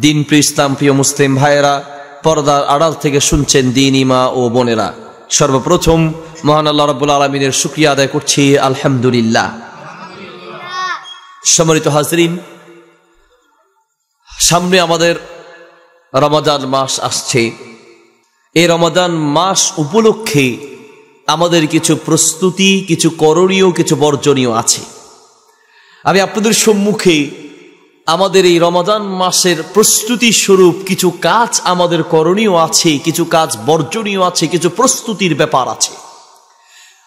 দিন প্রিয় ইসলাম প্রিয় মুসলিম ভাইয়েরা, পর্দার আড়াল থেকে শুনছেন দিনী মা ও বোনেরা, সর্বপ্রথম মহান আল্লাহ রাব্বুল আলামিনের শুকরিয়া আদায় করছি, আলহামদুলিল্লাহ। সম্মানিত হাজরিন, সামনে আমাদের রমাদান মাস আসছে। এই রমাদান মাস উপলক্ষে আমাদের কিছু প্রস্তুতি, কিছু করণীয়, কিছু বর্জনীয় আছে। আমি আপনাদের সম্মুখে আমাদের এই রমাদান মাসের প্রস্তুতি স্বরূপ কিছু কাজ আমাদের করণীয় আছে, কিছু কাজ বর্জনীয় আছে, কিছু প্রস্তুতির ব্যাপার আছে।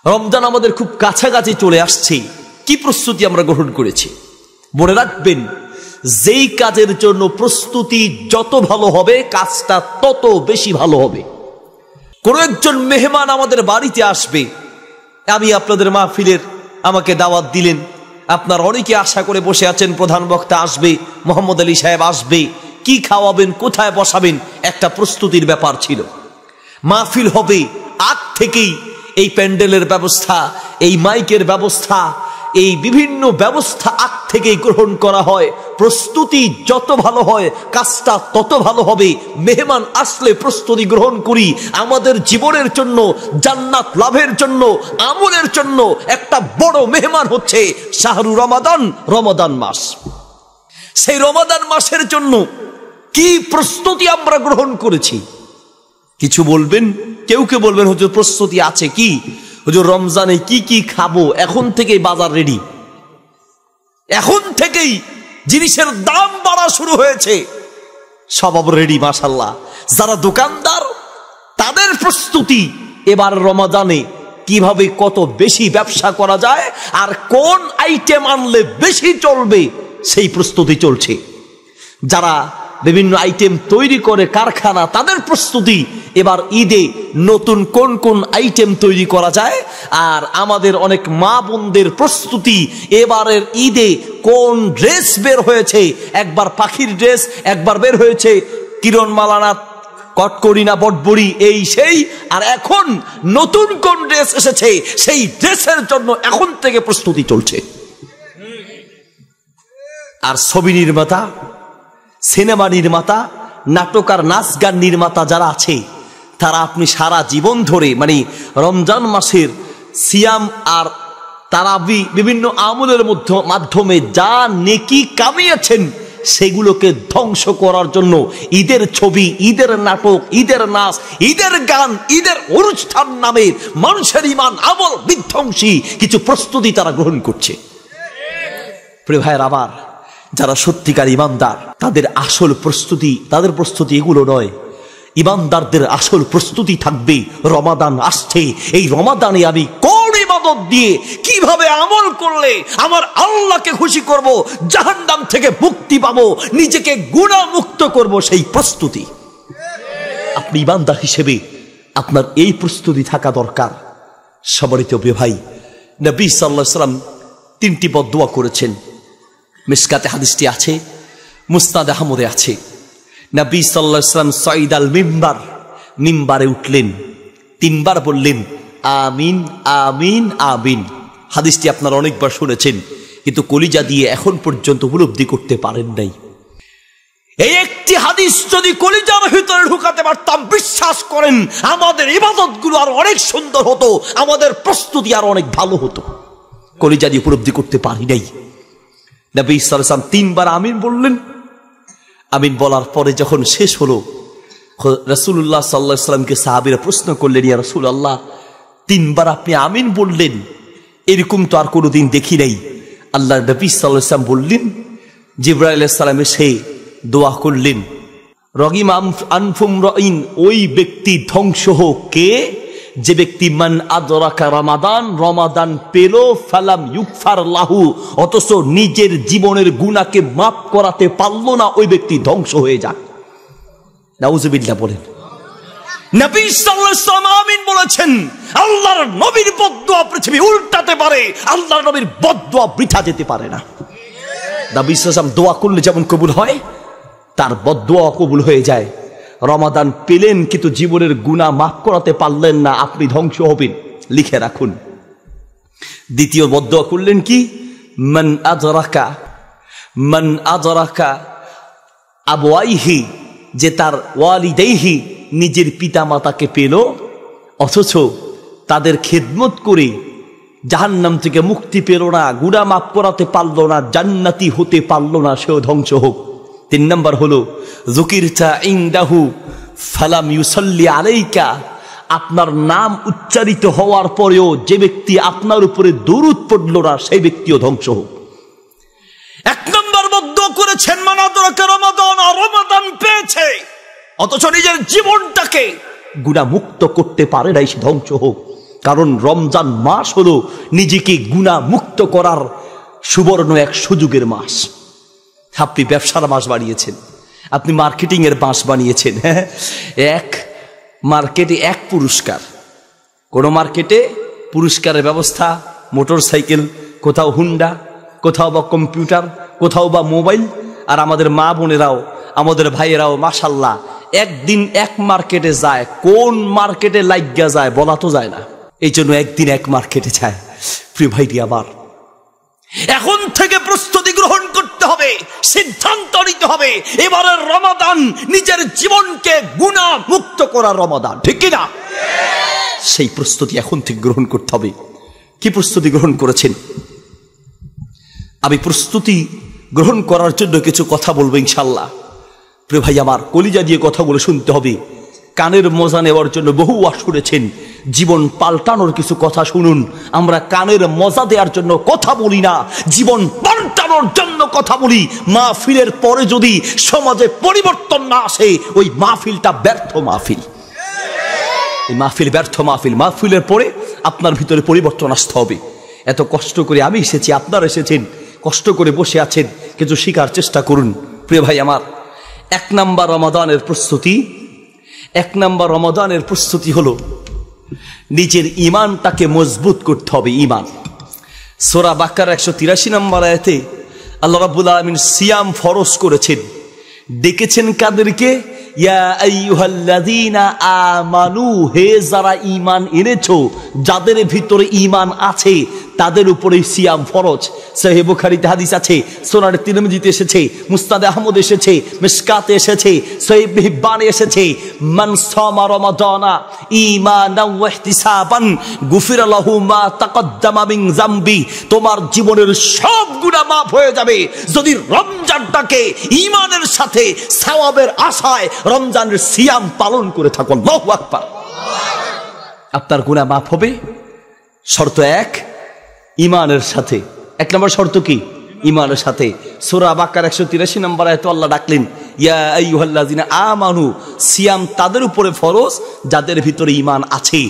রমজান আমাদের খুব কাছাকাছি চলে আসছে। কি প্রস্তুতি আমরা গ্রহণ করেছি? মনে রাখবেন, যেই কাজের জন্য প্রস্তুতি যত ভালো হবে, কাজটা তত বেশি ভালো হবে। কোন একজন মেহমান আমাদের বাড়িতে আসবে, আমি আপনাদের মাহফিলের আমাকে দাওয়াত দিলেন, আপনার অনেকে আশা করে বসে আছেন প্রধান বক্তা আসবে, মোহাম্মদ আলী সাহেব আসবে, কি খাওয়াবেন, কোথায় বসাবেন, একটা প্রস্তুতির ব্যাপার ছিল। মাহফিল হবে, আগ থেকেই এই প্যান্ডেলের ব্যবস্থা, এই মাইকের ব্যবস্থা, এই বিভিন্ন ব্যবস্থা আগ থেকেই গ্রহণ করা হয়। প্রস্তুতি যত ভালো হয়, কাজটা তত ভালো হবে। মেহমান আসলে প্রস্তুতি গ্রহণ করি আমাদের জীবনের জন্য, জান্নাত লাভের জন্য, আমলের জন্য। একটা বড় মেহমান হচ্ছে শাহরু রমাদান, রমাদান মাস। সেই রমাদান মাসের জন্য কি প্রস্তুতি আমরা গ্রহণ করেছি? কিছু বলবেন, কেউ কেউ বলবেন হুজুর প্রস্তুতি আছে কি? হুজুর রমজানে কি কি খাবো, এখন থেকেই বাজার রেডি, এখন থেকেই জিনিসের দাম বাড়া শুরু হয়েছে, সব রেডি মাশাআল্লাহ। যারা দোকানদার, তাদের প্রস্তুতি এবার রমাদানে কিভাবে কত বেশি ব্যবসা করা যায় আর কোন আইটেম আনলে বেশি চলবে, সেই প্রস্তুতি চলছে। যারা বিভিন্ন আইটেম তৈরি করে কারখানা, তাদের প্রস্তুতি এবার ঈদে নতুন কোন কোন আইটেম তৈরি করা যায়। আর আমাদের অনেক মা বোনদের প্রস্তুতি, এবারের ঈদে কোন ড্রেস বের হয়েছে। একবার পাখির ড্রেস, একবার বের হয়েছে কিরণ মালানা, কটকরিনা, বটবড়ি, এই সেই। আর এখন নতুন কোন ড্রেস এসেছে, সেই ড্রেসের জন্য এখন থেকে প্রস্তুতি চলছে। আর ছবি নির্মাতা, সিনেমা নির্মাতা, নাটক আর নাচ গান নির্মাতা যারা আছে, তারা আপনি সারা জীবন ধরে মানে রমজান মাসের সিয়াম আর তারাবি বিভিন্ন আমলের মাধ্যমে যা নেকি কামিয়েছেন, সেগুলোকে ধ্বংস করার জন্য ঈদের ছবি, ঈদের নাটক, ঈদের নাচ, ঈদের গান, ঈদের অনুষ্ঠান নামে মানুষের ঈমান আমল বিধ্বংসী কিছু প্রস্তুতি তারা গ্রহণ করছে। প্রিয় ভাইয়ের, আবার যারা সত্যিকার ইমানদার, তাদের আসল প্রস্তুতি, তাদের প্রস্তুতি এগুলো নয়। ইমানদারদের আসল প্রস্তুতি থাকবে রমাদান আসছে, এই রমাদানে আমি কোন ইবাদত দিয়ে কিভাবে আমল করলে আমার আল্লাহকে খুশি করব, জাহান্নাম থেকে মুক্তি পাবো, নিজেকে গুনাহমুক্ত করব, সেই প্রস্তুতি। আপনি ইমানদার হিসেবে আপনার এই প্রস্তুতি থাকা দরকার। সম্মানিত প্রিয় ভাই, নবী সাল্লাল্লাহু আলাইহি ওয়াসাল্লাম 3টি বদদোয়া করেছেন। মিশকাতে হাদিসটি আছে, মুসনাদ আহমদে আছে। নবী সাল্লাল্লাহু আলাইহি ওয়াসাল্লাম সাইদ আল মিম্বার, মিম্বারে উঠলেন, 3বার বললেন আমিন আমিন আমিন। হাদিসটি আপনারা অনেকবার শুনেছেন, কিন্তু কলিজা দিয়ে এখন পর্যন্ত উপলব্ধি করতে পারেন নাই। এই একটি হাদিস যদি কলিজার ভিতরে ঢুকাতে পারতাম, বিশ্বাস করেন আমাদের ইবাদতগুলো আরো অনেক সুন্দর হতো, আমাদের প্রস্তুতি আরো অনেক ভালো হতো। কলিজা দিয়ে উপলব্ধি করতে পারি নাই। নবী সাল্লাল্লাহু আলাইহি ওয়াসাল্লাম 3বার আমিন বললেন। আমিন বলার পরে যখন শেষ হলো, রাসূলুল্লাহ সাল্লাল্লাহু আলাইহি ওয়াসাল্লামকে সাহাবীরা প্রশ্ন করলেন, ইয়া রাসূলুল্লাহ, 3বার আপনি আমিন বললেন, এরকম তো আর কোনোদিন দেখি নাই। আল্লাহর নবী সাল্লাল্লাহু আলাইহি ওয়াসাল্লাম বললেন, জিবরাইল আলাইহিস সালাম এসে দোয়া করলেন, রগিম আনফুম রাইন, ওই ব্যক্তি ধ্বংস হোক কে, যে ব্যক্তি মান আদরাকা রমাদান, রমাদান পেল, ফালাম ইউগফার লাহু, অথচ নিজের জীবনের গুনাহকে মাফ করাতে পারলো না, ওই ব্যক্তি ধ্বংস হয়ে যাক। নাউজুবিল্লাহ বলেন। নবী সাল্লাল্লাহু আলাইহি ওয়াসাল্লাম আমিন বলেছেন। আল্লাহর নবীর বদদোয়া পৃথিবী উল্টাতে পারে, আল্লাহর নবীর বদদোয়া বৃথা যেতে পারে না। নবী সাল্লাল্লাহু আলাইহি ওয়াসাল্লাম দোয়া করলে যেমন কবুল হয়, তার বদদোয়া কবুল হয়ে যায়। রমাদান পেলেন কিন্তু জীবনের গুনাহ মাফ করাতে পারলেন না, আপনি ধ্বংস হবেন, লিখে রাখুন। দ্বিতীয় বদদোয়া করলেন কি, মান আদরাকা আবওয়াইহি, যে তার ওয়ালিদাইহি নিজের পিতা মাতাকে পেল, অথচ তাদের খেদমত করে জাহান্নাম থেকে মুক্তি পেল না, গুনাহ মাফ করাতে পারল না, জান্নাতি হতে পারল না, সেও ধ্বংস হোক। 3 নম্বর হলো যুকিরতা ইনদাহু ফালাম ইউসাল্লি আলাইকা, আপনার নাম উচ্চারিত হওয়ার পরেও যে ব্যক্তি আপনার উপরে দরুদ পড়ল না, সেই ব্যক্তিও ধ্বংস হোক। 1 নম্বর বদ্ধ করেছেন মানাদরাকা রমাদান, আর রমাদান পেয়েছে অথচ নিজের জীবনটাকে গুনাহ মুক্ত করতে পারে নাই, সে ধ্বংস হোক। কারণ রমজান মাস হলো নিজেকে গুনাহ মুক্ত করার সুবর্ণ এক সুযোগের মাস। আপনি ব্যবসার মাস বানিয়েছেন, আপনি মার্কেটিং এর মাস বানিয়েছেন। হ্যাঁ, এক মার্কেটে এক পুরস্কার, কোন মার্কেটে পুরস্কারের ব্যবস্থা, মোটর সাইকেল, কোথাও হুন্ডা, কোথাও বা কম্পিউটার, কোথাও বা মোবাইল। আর আমাদের মা বোনেরাও, আমাদের ভাইয়েরাও মাশাল্লাহ একদিন এক মার্কেটে যায়, কোন মার্কেটে লাগিয়া যায় বলা তো যায় না, এই জন্য একদিন এক মার্কেটে যায়। প্রিয় ভাইটি, আবার এখন থেকে প্রস্তুতি গ্রহণ করতে হবে, সিদ্ধান্ত নিতে হবে, এবারের রমাদান নিজের জীবনকে গুনাহ মুক্ত করার রমাদান, ঠিক কিনা? সেই প্রস্তুতি এখন থেকে গ্রহণ করতে হবে। কি প্রস্তুতি গ্রহণ করেছেন? আমি প্রস্তুতি গ্রহণ করার জন্য কিছু কথা বলবো ইনশাল্লাহ। প্রিয় ভাই আমার, কলিজা দিয়ে কথাগুলো শুনতে হবে। কানের মজা নেওয়ার জন্য বহু ওয়াজ শুনেছেন, জীবন পাল্টানোর কিছু কথা শুনুন। আমরা কানের মজা দেওয়ার জন্য কথা বলি না, জীবন পাল্টানোর জন্য কথা বলি। মাহফিলের পরে যদি সমাজে পরিবর্তন না আসে, ওই মাহফিলটা ব্যর্থ মাহফিল। এই মাহফিল ব্যর্থ মাহফিল। মাহফিলের পরে আপনার ভিতরে পরিবর্তন আসতে হবে। এত কষ্ট করে আমি এসেছি, আপনারা এসেছেন, কষ্ট করে বসে আছেন, কিছু শেখার চেষ্টা করুন। প্রিয় ভাই আমার, 1 নম্বর রমাদানের প্রস্তুতি, 1 নম্বর রমাদানের প্রস্তুতি হলো নিজের ঈমানটাকে মজবুত করতে হবে। ঈমান, সূরা বাকারা 183 নম্বর আয়াতে আল্লাহ রাব্বুল আলামিন সিয়াম ফরজ করেছেন। ডেকেছেন কাদেরকে? ইয়া আইয়ুহাল্লাযীনা আমানু, হে যারা ঈমান এনেছো, যাদের ভিতরে ঈমান আছে তাদের উপরে সিয়াম ফরজ। সহিহ বুখারীতে হাদিস আছে, সুনান তিরমিজিতে এসেছে, মুসনাদে আহমদ এসেছে, মিশকাতে এসেছে, সহিহ ইবনে হিব্বানে এসেছে, মান সামা রমাদানা ঈমানান ওয়া ইহতিসাবান গুফিরা লাহু মা তাকদ্দামা মিন যামবি, তোমার জীবনের সব গুনাহ মাফ হয়ে যাবে যদি রমজানটাকে ঈমানের সাথে সওয়াবের আশায় রমজানের সিয়াম পালন করে থাকো। আল্লাহু আকবার। আপনার গুনাহ মাফ হবে, শর্ত 1, ঈমানের সাথে। 1 নম্বর শর্ত কি? ঈমানের সাথে। সূরা বাকারা 183 নম্বর আয়াতে আল্লাহ ডাকলেন ইয়া আইয়ুহাল্লাযীনা আমানু, সিয়াম তাদের উপরে ফরজ যাদের ভিতরে ঈমান আছে।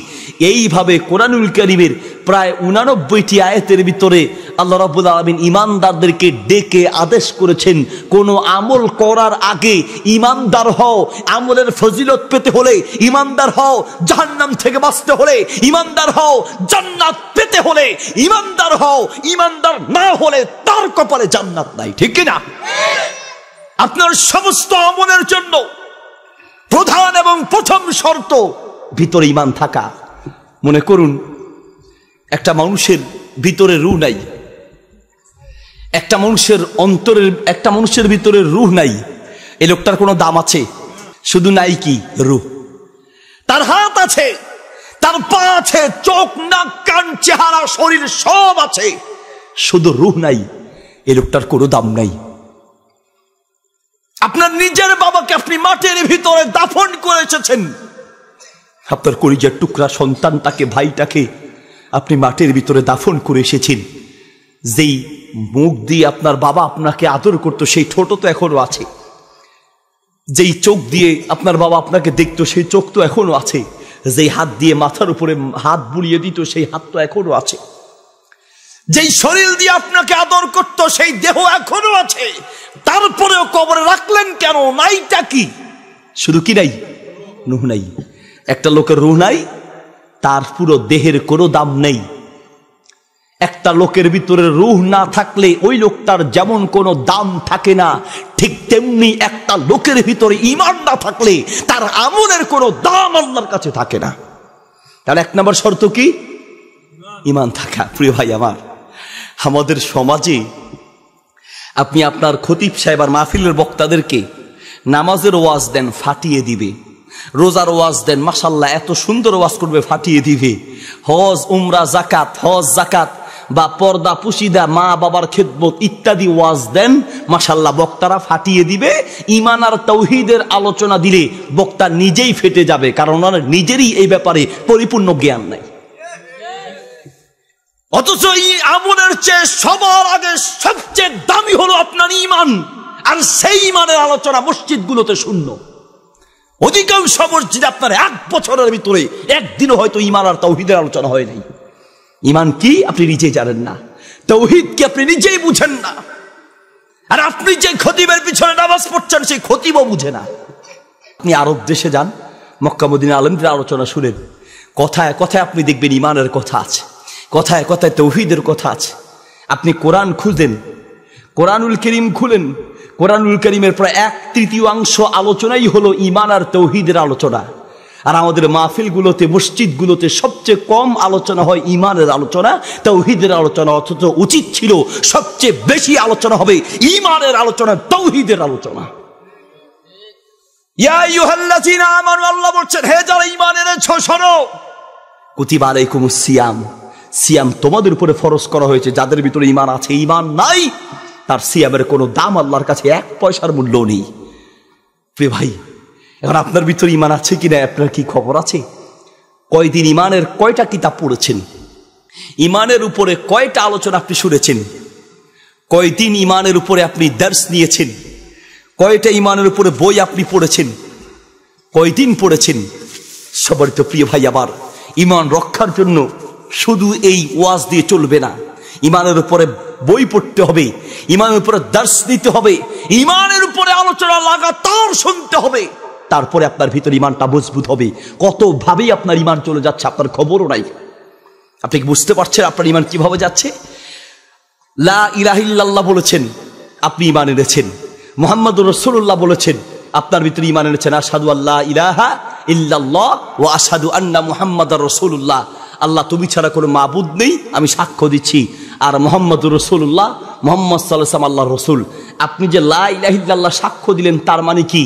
এইভাবে কোরআনুল কারীমের প্রায় 89টি আয়াতের ভিতরে আল্লাহ রাব্বুল আলামিন ঈমানদারদেরকে ডেকে আদেশ করেছেন, কোন আমল করার আগে ঈমানদার হও। আমলের ফজিলত পেতে হলে ঈমানদার হও, জাহান্নাম থেকে বাঁচতে হলে ঈমানদার হও, জান্নাত পেতে হলে ঈমানদার হও। ঈমানদার না হলে তার কপালে জান্নাত নাই, ঠিক কি না? আপনার সমস্ত আমলের জন্য প্রধান এবং প্রথম শর্ত ভিতরে ঈমান থাকা। মনে করুন একটা মানুষের ভিতরে রূহ নাই, একটা মানুষের অন্তরের, একটা মানুষের ভিতরে রূহ নাই, এই লোকটার কোনো দাম আছে? শুধু নাই কি রূহ। তার হাত আছে, তার পা আছে, চোখ, নাক, কান, চেহারা, শরীর সব আছে, শুধু রূহ নাই, এই লোকটার কোনো দাম নাই। আপনার নিজের বাবাকে আপনি মাটির ভিতরে দাফন করে এসেছেন, আপনার কলিজার টুকরা সন্তানটাকে, ভাইটাকে আপনি মাটির ভিতরে দাফন করে এসেছেন। যেই মুখ দিয়ে আপনার বাবা আপনাকে আদর করতো সেই ঠোঁট তো এখনো আছে, যেই চোখ দিয়ে আপনার বাবা আপনাকে দেখতো সেই চোখ তো এখনো আছে, যেই হাত দিয়ে মাথার উপরে হাত বুলিয়ে দিত সেই হাত তো এখনো আছে, যেই শরীর দিয়ে আপনাকে আদর করতো সেই দেহ এখনো আছে। তারপরেও কবরে রাখলেন কেন? নাইটা কি? শুধু কি নাই? রূহ নাই। একটা লোকের রূহ নাই, তার পুরো দেহের কোনো দাম নেই। একটা লোকের ভিতরে রূহ না থাকলে ওই লোকটার যেমন কোনো দাম থাকে না, ঠিক তেমনি একটা লোকের ভিতরে ঈমান না থাকলে তার আমলের কোনো দাম আল্লাহর কাছে থাকে না। তার 1 নম্বর শর্ত কি? ঈমান থাকা। প্রিয় ভাই আমার, আমাদের সমাজে আপনি আপনার খতিব সাহেব আর মাহফিলের বক্তাদেরকে নামাজের ওয়াজ দেন, ফাটিয়ে দিবে। রোজার ওয়াজ দেন, মাশাআল্লাহ এত সুন্দর ওয়াজ করবে, ফাটিয়ে দিবে। হজ, উমরা, জাকাত, হজ, জাকাত বা পর্দা, পুশিদা, মা বাবার খেদমত ইত্যাদি ওয়াজ দেন, মাশাআল্লাহ বক্তারা ফাটিয়ে দিবে। ঈমান আর তাওহীদের আলোচনা দিলে বক্তা নিজেই ফেটে যাবে, কারণ ওনার নিজেরই এই ব্যাপারে পরিপূর্ণ জ্ঞান নাই। অথচ এই আমলের চেয়ে সবার আগে সবচেয়ে দামি হলো আপনার ঈমান, আর সেই ঈমানের আলোচনা মসজিদগুলোতে শূন্য। অধিকাংশ মসজিদে আপনার 1 বছরের ভিতরে একদিনও হয়তো ঈমান আর তাওহীদের আলোচনা হয় নাই। ঈমান কি আপনি নিজেই জানেন না, তাওহীদ কি আপনি নিজেই বুঝেন না, আর আপনি যে খতিবের পিছনে নামাজ পড়ছেন সেই খতিবও বুঝে না। আপনি আরব দেশে যান, মক্কা মদিনা আলেমদের আলোচনা শুনেন, কথায় কথায় আপনি দেখবেন ঈমানের কথা আছে, কথায় কথায় তাওহীদের কথা আছে। আপনি কোরআন খুঁজেন, কোরআনুল কারীম খুলেন, কোরআনুল কারীমের প্রায় 1/3 আলোচনাই হলো ঈমান আর তাওহীদের আলোচনা। আর আমাদের মাহফিলগুলোতে, মসজিদগুলোতে সবচেয়ে কম আলোচনা হয় ঈমানের আলোচনা, তাওহীদের আলোচনা। অথচ উচিত ছিল সবচেয়ে বেশি আলোচনা হবে ঈমানের আলোচনা, তাওহীদের আলোচনা। ইয়া আইয়ুহাল্লাযীনা আমানু, আল্লাহ বলছেন হে যারা ঈমান এনেছো শোনো, কুতিবা আলাইকুমুস সিয়াম, সিয়াম তোমাদের উপরে ফরজ করা হয়েছে। যাদের ভিতরে ঈমান আছে, ঈমান নাই, তার সিয়ামের কোনো দাম আল্লাহর কাছে 1 পয়সার মূল্য নেই। প্রিয় ভাই, এখন আপনার ভিতরে ঈমান আছে কিনা আপনার কি খবর আছে? কয়দিন ঈমানের কয়টা কিতাব পড়েছেন? ঈমানের উপরে কয়টা আলোচনা আপনি শুনেছেন? কয়দিন ঈমানের উপরে আপনি দর্স নিয়েছেন? কয়টা ঈমানের উপরে বই আপনি পড়েছেন? কয়দিন পড়েছেন? সবার তো প্রিয় ভাই, আবার ঈমান রক্ষার জন্য শুধু এই ওয়াজ দিয়ে চলবে না, ঈমানের উপরে বই পড়তে হবে, ঈমানের উপরে দর্স নিতে হবে, ঈমানের উপরে আলোচনা লাগাতার শুনতে হবে, তারপরে আপনার ভিতরে ঈমানটা মজবুত হবে। কত ভাবেই আপনার ঈমান চলে যাচ্ছে, আপনার খবরও নাই। আপনি কি বুঝতে পারছেন আপনার ঈমান কিভাবে যাচ্ছে? লা ইলাহা ইল্লাল্লাহ বলেছেন, আপনি ঈমান এনেছেন। মুহাম্মাদুর রাসূলুল্লাহ বলেছেন, আপনার ভিতরে ঈমান এনেছেন। আশহাদু আল্লা ইলাহা ইল্লাল্লাহ ওয়া আশহাদু আন্না মুহাম্মাদার রাসূলুল্লাহ, আল্লাহ তুমি ছাড়া কোনো মাবুদ নেই, আমি সাক্ষ্য দিচ্ছি। আর মুহাম্মাদুর রাসূলুল্লাহ, মুহাম্মদ সাল্লাল্লাহু আলাইহি ওয়াসাল্লাম আল্লাহর রাসূল। আপনি যে লা ইলাহা ইল্লাল্লাহ সাক্ষ্য দিলেন, তার মানে কি?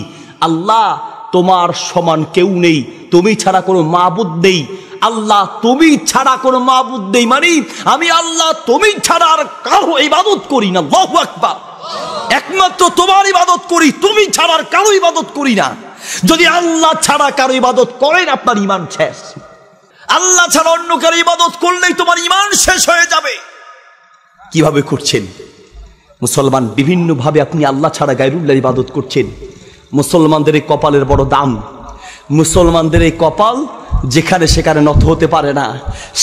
আল্লাহ তোমার সমান কেউ নেই, তুমি ছাড়া কোনো মাবুদ নেই। আল্লাহ তুমি ছাড়া কোনো মাবুদ নেই মানে আমি আল্লাহ তুমি ছাড়া আর কারো ইবাদত করি না। আল্লাহু আকবার। একমাত্র তোমার ইবাদত করি, তুমি ছাড়া আর কারো ইবাদত করি না। যদি আল্লাহ ছাড়া কারো ইবাদত করেন, আপনার ঈমান শেষ। আল্লাহ ছাড়া অন্য কারো ইবাদত করলেই তোমার ঈমান শেষ হয়ে যাবে। কিভাবে করছেন? মুসলমান বিভিন্ন ভাবে আপনি আল্লাহ ছাড়া গায়রুল্লাহর ইবাদত করছেন। মুসলমানদের এই কপালের বড় দাম। মুসলমানদের এই কপাল যেখানে সেখানে নত হতে পারে না।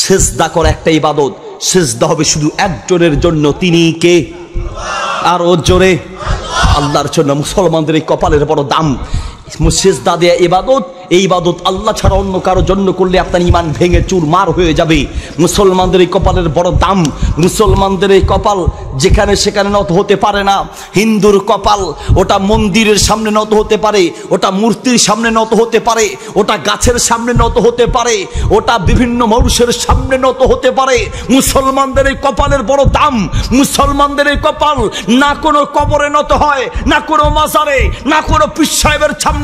সিজদা করা একটা ইবাদত, সিজদা হবে শুধু একজনের জন্য, তিনি কে? আর ও জোরে, আল্লাহর জন্য। মুসলমানদের এই কপালের বড় দাম। সিজদা দেয়া ইবাদত, এই ইবাদত আল্লাহ ছাড়া অন্য কারো জন্য করলে আপনার ঈমান ভেঙে চুরমার হয়ে যাবে। মুসলমানদের এই কপালের বড় দাম। মুসলমানদের এই কপাল যেখানে সেখানে নত হতে পারে না। হিন্দুর কপাল, ওটা মন্দিরের সামনে নত হতে পারে, ওটা মূর্তির সামনে নত হতে পারে, ওটা গাছের সামনে নত হতে পারে, ওটা বিভিন্ন মানুষের সামনে নত হতে পারে। মুসলমানদের এই কপালের বড় দাম। মুসলমানদের এই কপাল না কোনো কবরে নত হয়, না কোনো মাজারে, না কোনো পীর সাহেবের সামনে।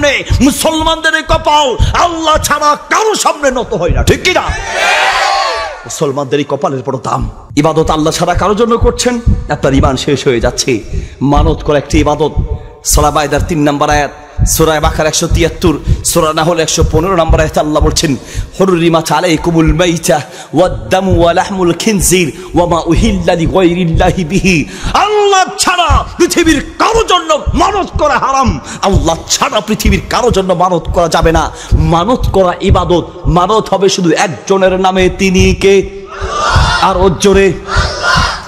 মুসলমানদের এই কপাল আল্লাহ ছাড়া কারো সামনে নত হয় না, ঠিক কি না? মুসলমানদের এই কপালের বড় দাম। ইবাদত আল্লাহ ছাড়া কারোর জন্য করছেন, আপনার ঈমান শেষ হয়ে যাচ্ছে। মানত করা একটি ইবাদত। সূরা বাইদার 3 নম্বর আয়াত, সূরা বাকারা 173, সূরা নাহল 115 নম্বর আয়াতে আল্লাহ বলছেন, হুররিমাত আলাইকুমুল মাইতা ওয়াদ-দামু ওয়া লাহমুল খিনজির ওয়া মা উহিল্লা লিগায়রিল্লাহি বিহি। আল্লাহ ছাড়া পৃথিবীর কারো জন্য মানত করা হারাম। আল্লাহ ছাড়া পৃথিবীর কারো জন্য মানত করা যাবে না। মানত করা ইবাদত। মানত হবে শুধু একজনের নামে, তিনি কে? আর ওর জোরে,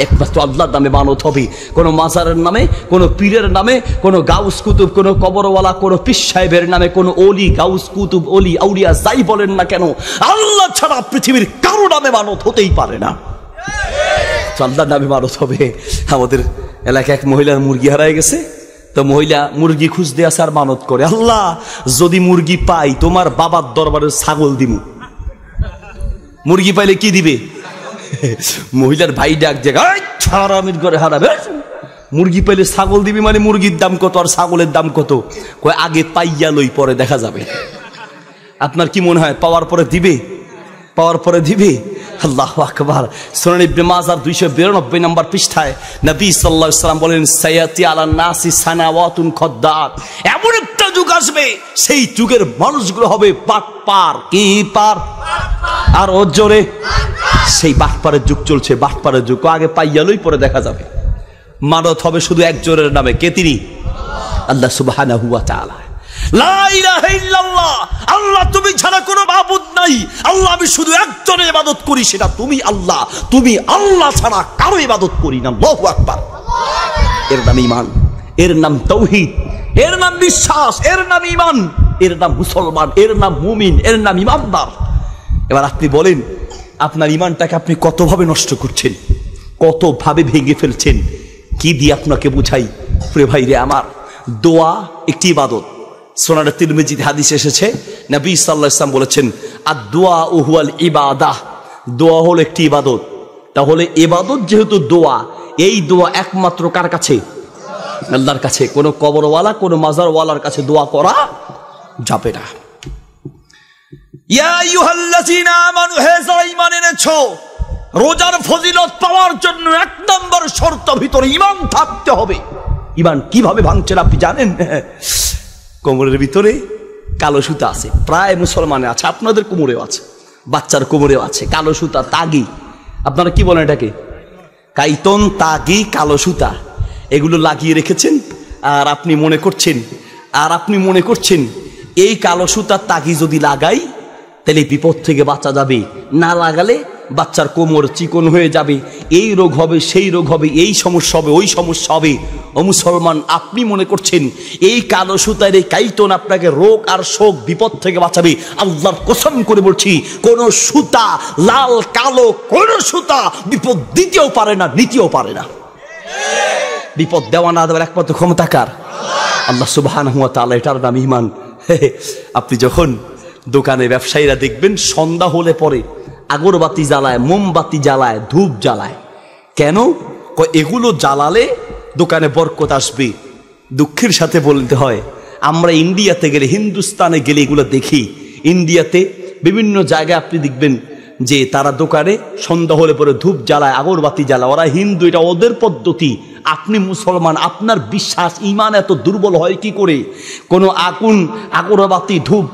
একমাত্র আল্লাহর নামে মানত হবে। কোনো মাজারের নামে, কোনো পীরের নামে, কোনো গাউস কুতুব, কোনো কবরওয়ালা, কোনো পীর সাহেবের নামে, কোনো ওলি, গাউস কুতুব, ওলি, আউলিয়া যাই বলেন না কেন, আল্লাহ ছাড়া পৃথিবীর কারো নামে মানত হতেই পারে না। আল্লাহর নামে মানত হবে। আমাদের এলাকায় এক মহিলার মুরগি হারায় গেছে, তো মহিলা মুরগি খুঁজতে আসে আর মানত করে, আল্লাহ যদি মুরগি পাই তোমার বাবার দরবারে ছাগল দিমু। মুরগি পাইলে কি দিবে? মহিলার ভাই ডাক জায়গায় হারামির ঘরে হারাবে, মুরগি পেলে ছাগল দিবি মানে মুরগির দাম কত আর ছাগলের দাম কত? কয় আগে পাইয়া লই পরে দেখা যাবে। আপনার কি মনে হয় পাওয়ার পরে দিবে? পাওয়ার পরে দিবে? আল্লাহু আকবার। সুনান ইবনে মাজাহ 292 নম্বর পৃষ্ঠায় নবী সাল্লাল্লাহু আলাইহি সাল্লাম বলেন, সায়াতি আলান নাসি সানাওয়াতুন খদ্দাত, এমন একটা যুগ আসবে সেই যুগের মানুষগুলো হবে বাটপার। কি পার? আর ও জোরে, সেই বাটপারের যুগ চলছে, বাটপারের যুগ। আগে পাইয়া লই পরে দেখা যাবে। মানত হবে শুধু একজনের নামে। কে তিনি? আল্লাহ সুবহানাহু ওয়া তাআলা। লা ইলাহা ইল্লাল্লাহ, আল্লাহ তুমি ছাড়া কোনো মাবুদ নাই। আল্লাহ আমি শুধু একজনের ইবাদত করি, সেটা তুমি আল্লাহ। তুমি আল্লাহ ছাড়া কারো ইবাদত করি না। আল্লাহু আকবার। এর নাম ঈমান, এর নাম তাওহীদ, এর নাম বিশ্বাস, এর নাম ঈমান, এর নাম মুসলমান, এর নাম মুমিন, এর নাম ঈমানদার। এবার আপনি বলেন, আপনার ঈমানটাকে আপনি কতভাবে নষ্ট করছেন, কতভাবে ভেঙে ফেলছেন? কি দিয়ে আপনাকে বুঝাই? প্রিয় ভাই রে আমার, দোয়া একটি ইবাদত। সুনান তিরমিজিতে হাদিস এসেছে, নবী সাল্লাল্লাহু আলাইহি ওয়াসাল্লাম বলেছেন, আদ-দুআ হুয়াল ইবাদাহ, দোয়া হলো একটি ইবাদত। তাহলে ইবাদত যেহেতু দোয়া, এই দোয়া একমাত্র কার কাছে? আল্লাহর কাছে। কোনো কবরওয়ালা, কোনো মাজারওয়ালার কাছে দোয়া করা যাবে না। ইয়া আইয়ুহাল্লাযীনা আমানু, হে যারা ঈমান এনেছো, রোজার ফজিলত পাওয়ার জন্য এক নম্বর শর্ত ভিতরে ঈমান থাকতে হবে। ঈমান কিভাবে ভাঙছেন আপনি জানেন? কোমরের ভিতরে কালো সুতা আছে, প্রায় মুসলমানে আছে, আপনাদের কোমরেও আছে, বাচ্চার কোমরেও আছে কালো সুতা, তাগি। আপনারা কি বলেন এটাকে? কাইতন, তাগি, কালো সুতা, এগুলো লাগিয়ে রেখেছেন। আর আপনি মনে করছেন এই কালো সুতার তাগি যদি লাগাই তাহলে বিপদ থেকে বাঁচা যাবে, না লাগালে বাচ্চার কোমর চিকন হয়ে যাবে, এই রোগ হবে, সেই রোগ হবে, এই সমস্যা হবে, ওই সমস্যা হবে। ও মুসলমান, আপনি মনে করছেন এই কালো সুতার এই কাইতন আপনাকে রোগ আর শোক বিপদ থেকে বাঁচাবে? আল্লাহর কসম করে বলছি, কোন সুতা, লাল কালো কোন সুতা বিপদ দিতেও পারে না, নিতেও পারে না। বিপদ দেওয়া না দেওয়ার একমাত্র ক্ষমতা কার? আল্লাহ সুবহানাহু ওয়া তাআলা। এটার নাম ঈমান। আপনি যখন দোকানে ব্যবসায়ীরা দেখবেন সন্ধ্যা হলে পরে আগরবাতি জ্বালায়, মোমবাতি জ্বালায়, ধূপ জ্বালায়। কেন? এগুলো জ্বালালে দোকানে বরকত আসবে। দুঃখের সাথে বলতে হয়, আমরা ইন্ডিয়াতে গেলে, হিন্দুস্তানে গেলে এগুলো দেখি। ইন্ডিয়াতে বিভিন্ন জায়গায় আপনি দেখবেন যে তারা দোকানে সন্ধ্যা হলে পরে ধূপ জ্বালায়, আগরবাতি জ্বালায়। ওরা হিন্দু, এটা ওদের পদ্ধতি। আপনি মুসলমান, আপনার বিশ্বাস, ঈমান এত দুর্বল হয় কি করে? কোনো আগুন, আগরবাতি, ধূপ,